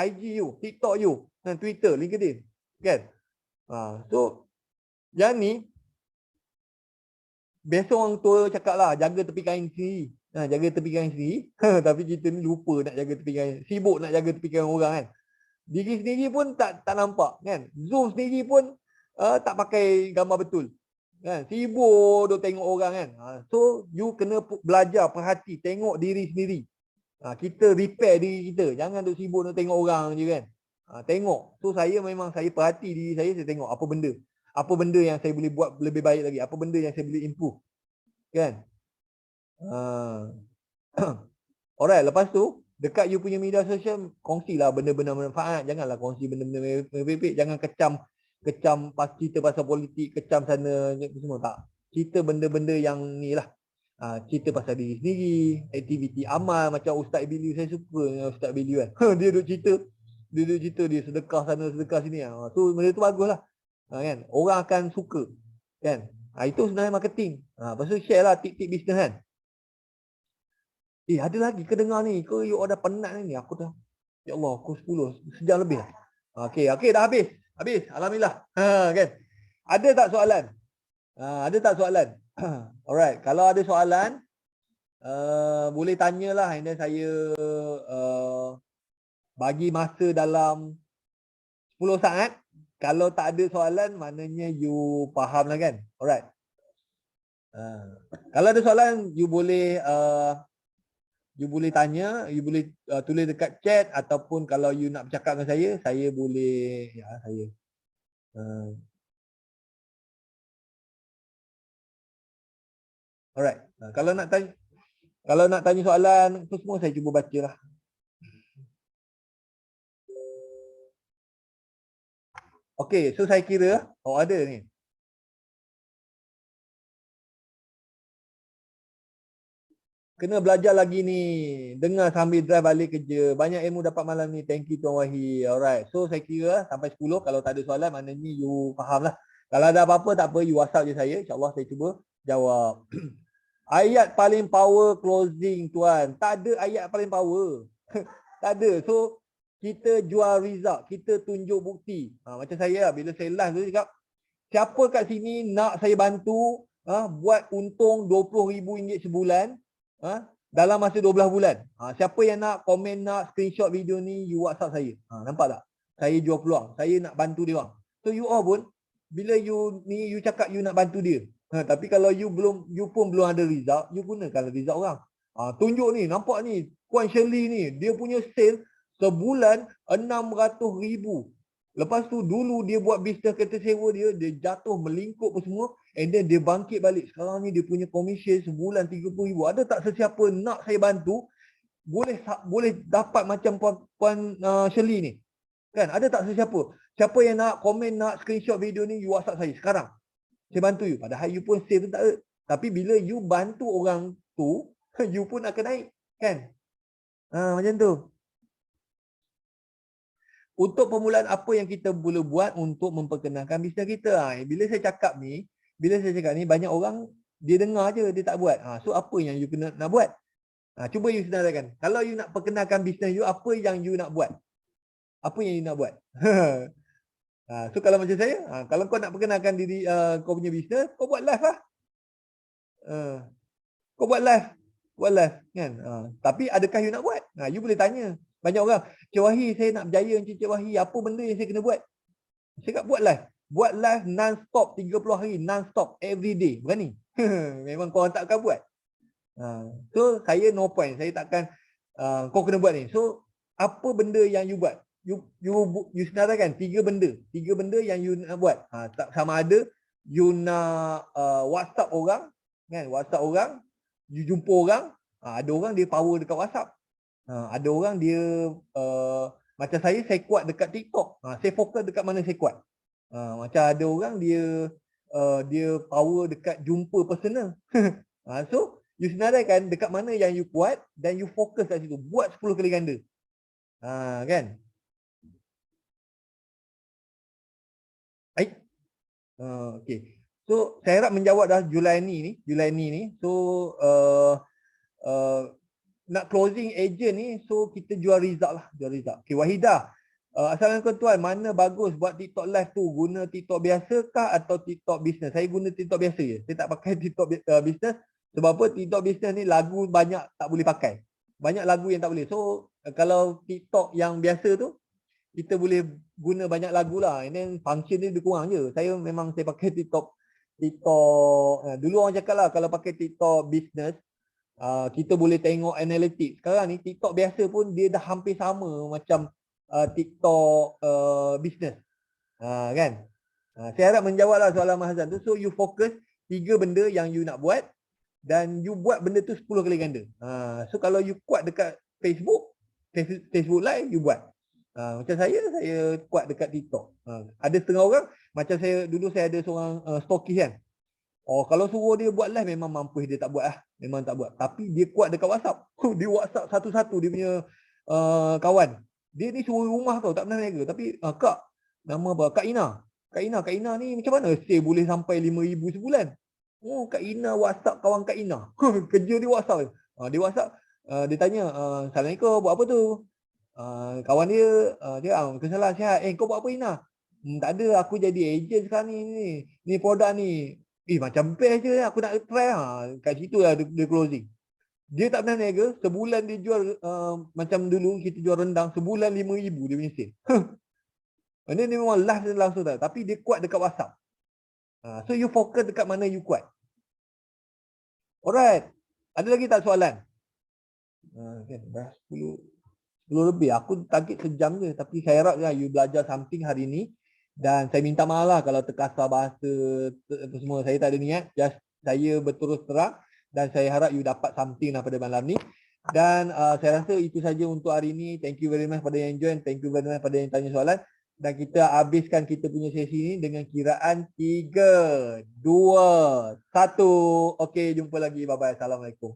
IG you, TikTok you, dan Twitter, LinkedIn. Kan? So, yang ni, biasa orang tua cakap lah, jaga tepi kain sendiri. Jaga tepi kain sendiri. Tapi kita ni lupa nak jaga tepi kain. Sibuk nak jaga tepi kain orang kan. Diri sendiri pun tak nampak kan. Zoom sendiri pun tak pakai gambar betul. Kan? Sibuk duk tengok orang kan. So you kena belajar, perhati, tengok diri sendiri. Kita repair diri kita. Jangan duk sibuk nak tengok orang je kan. Tengok. So saya perhati diri saya tengok apa benda. Apa benda yang saya boleh buat lebih baik lagi. Apa benda yang saya boleh improve. Kan? Alright, lepas tu dekat you punya media sosial, kongsilah benda-benda manfaat. Janganlah kongsi benda-benda merepek. Jangan kecam cerita pasal politik, kecam sana semua tak. Cerita benda-benda yang ni lah. Cerita pasal diri sendiri, aktiviti amal macam Ustaz Biliu. Saya suka Ustaz Biliu kan. Dia duk cerita, dia sedekah sana, sedekah sini. Tu benda tu bagus lah. Kan? Orang akan suka. Kan? Itu sebenarnya marketing. Lepas tu share lah tip-tip bisnes kan. Ada lagi ke dengar ni? Ke you dah penat ni? Aku dah, ya Allah, aku 10, sejam lebih lah. Okey, dah habis. Habis, alhamdulillah. Kan? Ada tak soalan? Ada tak soalan? Alright, kalau ada soalan, boleh tanyalah. And then saya bagi masa dalam 10 saat. Kalau tak ada soalan, maknanya you faham lah kan? Alright. Kalau ada soalan, you boleh You boleh tanya, you boleh tulis dekat chat ataupun kalau you nak bercakap dengan saya boleh saya. Alright. Kalau nak tanya soalan tu semua saya cuba bacalah. Okey, so saya kira ada ni. Kena belajar lagi ni. Dengar sambil drive balik kerja. Banyak ilmu dapat malam ni. Thank you Tuan Wahid. Alright. So saya kira sampai 10. Kalau tak ada soalan maknanya you faham lah. Kalau ada apa-apa tak apa. You WhatsApp je saya. InsyaAllah saya cuba jawab. Ayat paling power closing tuan. Tak ada ayat paling power. Tak ada. So kita jual result. Kita tunjuk bukti. Macam saya bila saya live tu cakap. Siapa kat sini nak saya bantu buat untung RM20,000 sebulan. Dalam masa 12 bulan. Siapa yang nak komen, nak screenshot video ni, you WhatsApp saya. Nampak tak? Saya jual peluang. Saya nak bantu dia orang. So you all pun bila you cakap you nak bantu dia. Tapi kalau you pun belum ada result, you gunakan result orang. Tunjuk ni, nampak ni, Puan Shirley ni, dia punya sale sebulan 600,000. Lepas tu dulu dia buat bisnes kereta sewa dia jatuh melingkup semua, and then dia bangkit balik. Sekarang ni dia punya komisen sebulan 30,000. Ada tak sesiapa nak saya bantu? Boleh dapat macam Puan Shirley ni. Kan? Ada tak sesiapa? Siapa yang nak komen, nak screenshot video ni, you WhatsApp saya sekarang. Saya bantu you. Padahal you pun save tu tak ada. Tapi bila you bantu orang tu, you pun akan naik. Kan? Macam tu. Untuk permulaan apa yang kita boleh buat untuk memperkenalkan bisnes kita. Bila saya cakap ni, banyak orang dia dengar je, dia tak buat. So apa yang you kena nak buat? Cuba you senaraikan. Kalau you nak perkenalkan bisnes you, apa yang you nak buat? Apa yang you nak buat? So kalau macam saya, kalau kau nak perkenalkan diri kau punya bisnes, kau buat live lah. Kau buat live. Kan? Tapi adakah you nak buat? You boleh tanya. Banyak orang, Cik Wahid, saya nak berjaya macam Cik Wahid. Apa benda yang saya kena buat? Saya cakap buat live. Buat live non-stop 30 hari. Non-stop. Every day. Berani. Memang korang tak akan buat. So, saya no point. Saya takkan kau kena buat ni. So, apa benda yang you buat? You senaraikan 3 benda. 3 benda yang you nak buat. Sama ada you nak WhatsApp orang. Kan? WhatsApp orang. You jumpa orang. Ada orang dia power dekat WhatsApp. Ada orang dia macam saya kuat dekat TikTok. Saya fokus dekat mana saya kuat. Macam ada orang dia power dekat jumpa personal. So you senaraikan dekat mana yang you kuat dan you fokus kat situ. Buat 10 kali ganda. Kan? Baik. Okay. So saya harap menjawab dah Julai ni. So nak closing agent ni, so kita jual result lah. Okay, Wahidah. Assalamualaikum tuan, mana bagus buat TikTok live tu? Guna TikTok biasa kah atau TikTok business? Saya guna TikTok biasa je. Saya tak pakai TikTok business. Sebab apa? TikTok business ni lagu banyak tak boleh pakai. Banyak lagu yang tak boleh. So, kalau TikTok yang biasa tu, kita boleh guna banyak lagu lah. And then function ni lebih kurang je. Saya pakai TikTok. Dulu orang cakap lah, kalau pakai TikTok business, kita boleh tengok analytics. Sekarang ni TikTok biasa pun dia dah hampir sama macam TikTok business. Kan? Saya harap menjawablah soalan Mahazan tu. So you fokus 3 benda yang you nak buat dan you buat benda tu 10 kali ganda. So kalau you kuat dekat Facebook live you buat. Macam saya kuat dekat TikTok. Ada setengah orang macam dulu saya ada seorang stokis kan. Kalau suruh dia buat live memang mampus dia tak buat lah. Memang tak buat. Tapi dia kuat dekat WhatsApp. Dia WhatsApp satu-satu dia punya kawan. Dia ni suruh rumah tau, tak pernah niaga. Tapi Kak, nama apa? Kak Ina ni macam mana sale boleh sampai 5,000 sebulan? Kak Ina WhatsApp kawan Kak Ina. Kerja dia WhatsApp. Dia WhatsApp, dia tanya, Assalamualaikum, buat apa tu? Kawan dia, kesalahan sihat. Kau buat apa Ina? Tak ada, aku jadi ejen sekarang ni. Ni produk ni. Macam best je, aku nak try. Kat situ lah dia closing. Dia tak pernah niaga, sebulan dia jual macam dulu kita jual rendang, sebulan 5,000 dia punya sale. Dia memang live langsung tak, tapi dia kuat dekat WhatsApp. So you fokus dekat mana you kuat. Alright. Ada lagi tak soalan? Kan dah 10 lebih. Aku target sejam je. Tapi saya harap lah you belajar something hari ni. Dan saya minta maaf lah kalau terkasar bahasa apa semua. Saya tak ada niat. Just saya berterus terang. Dan saya harap you dapat something lah pada malam ni. Dan saya rasa itu saja untuk hari ni. Thank you very much pada yang join. Thank you very much pada yang tanya soalan. Dan kita habiskan kita punya sesi ni dengan kiraan 3, 2, 1. Okey, jumpa lagi. Bye-bye. Assalamualaikum.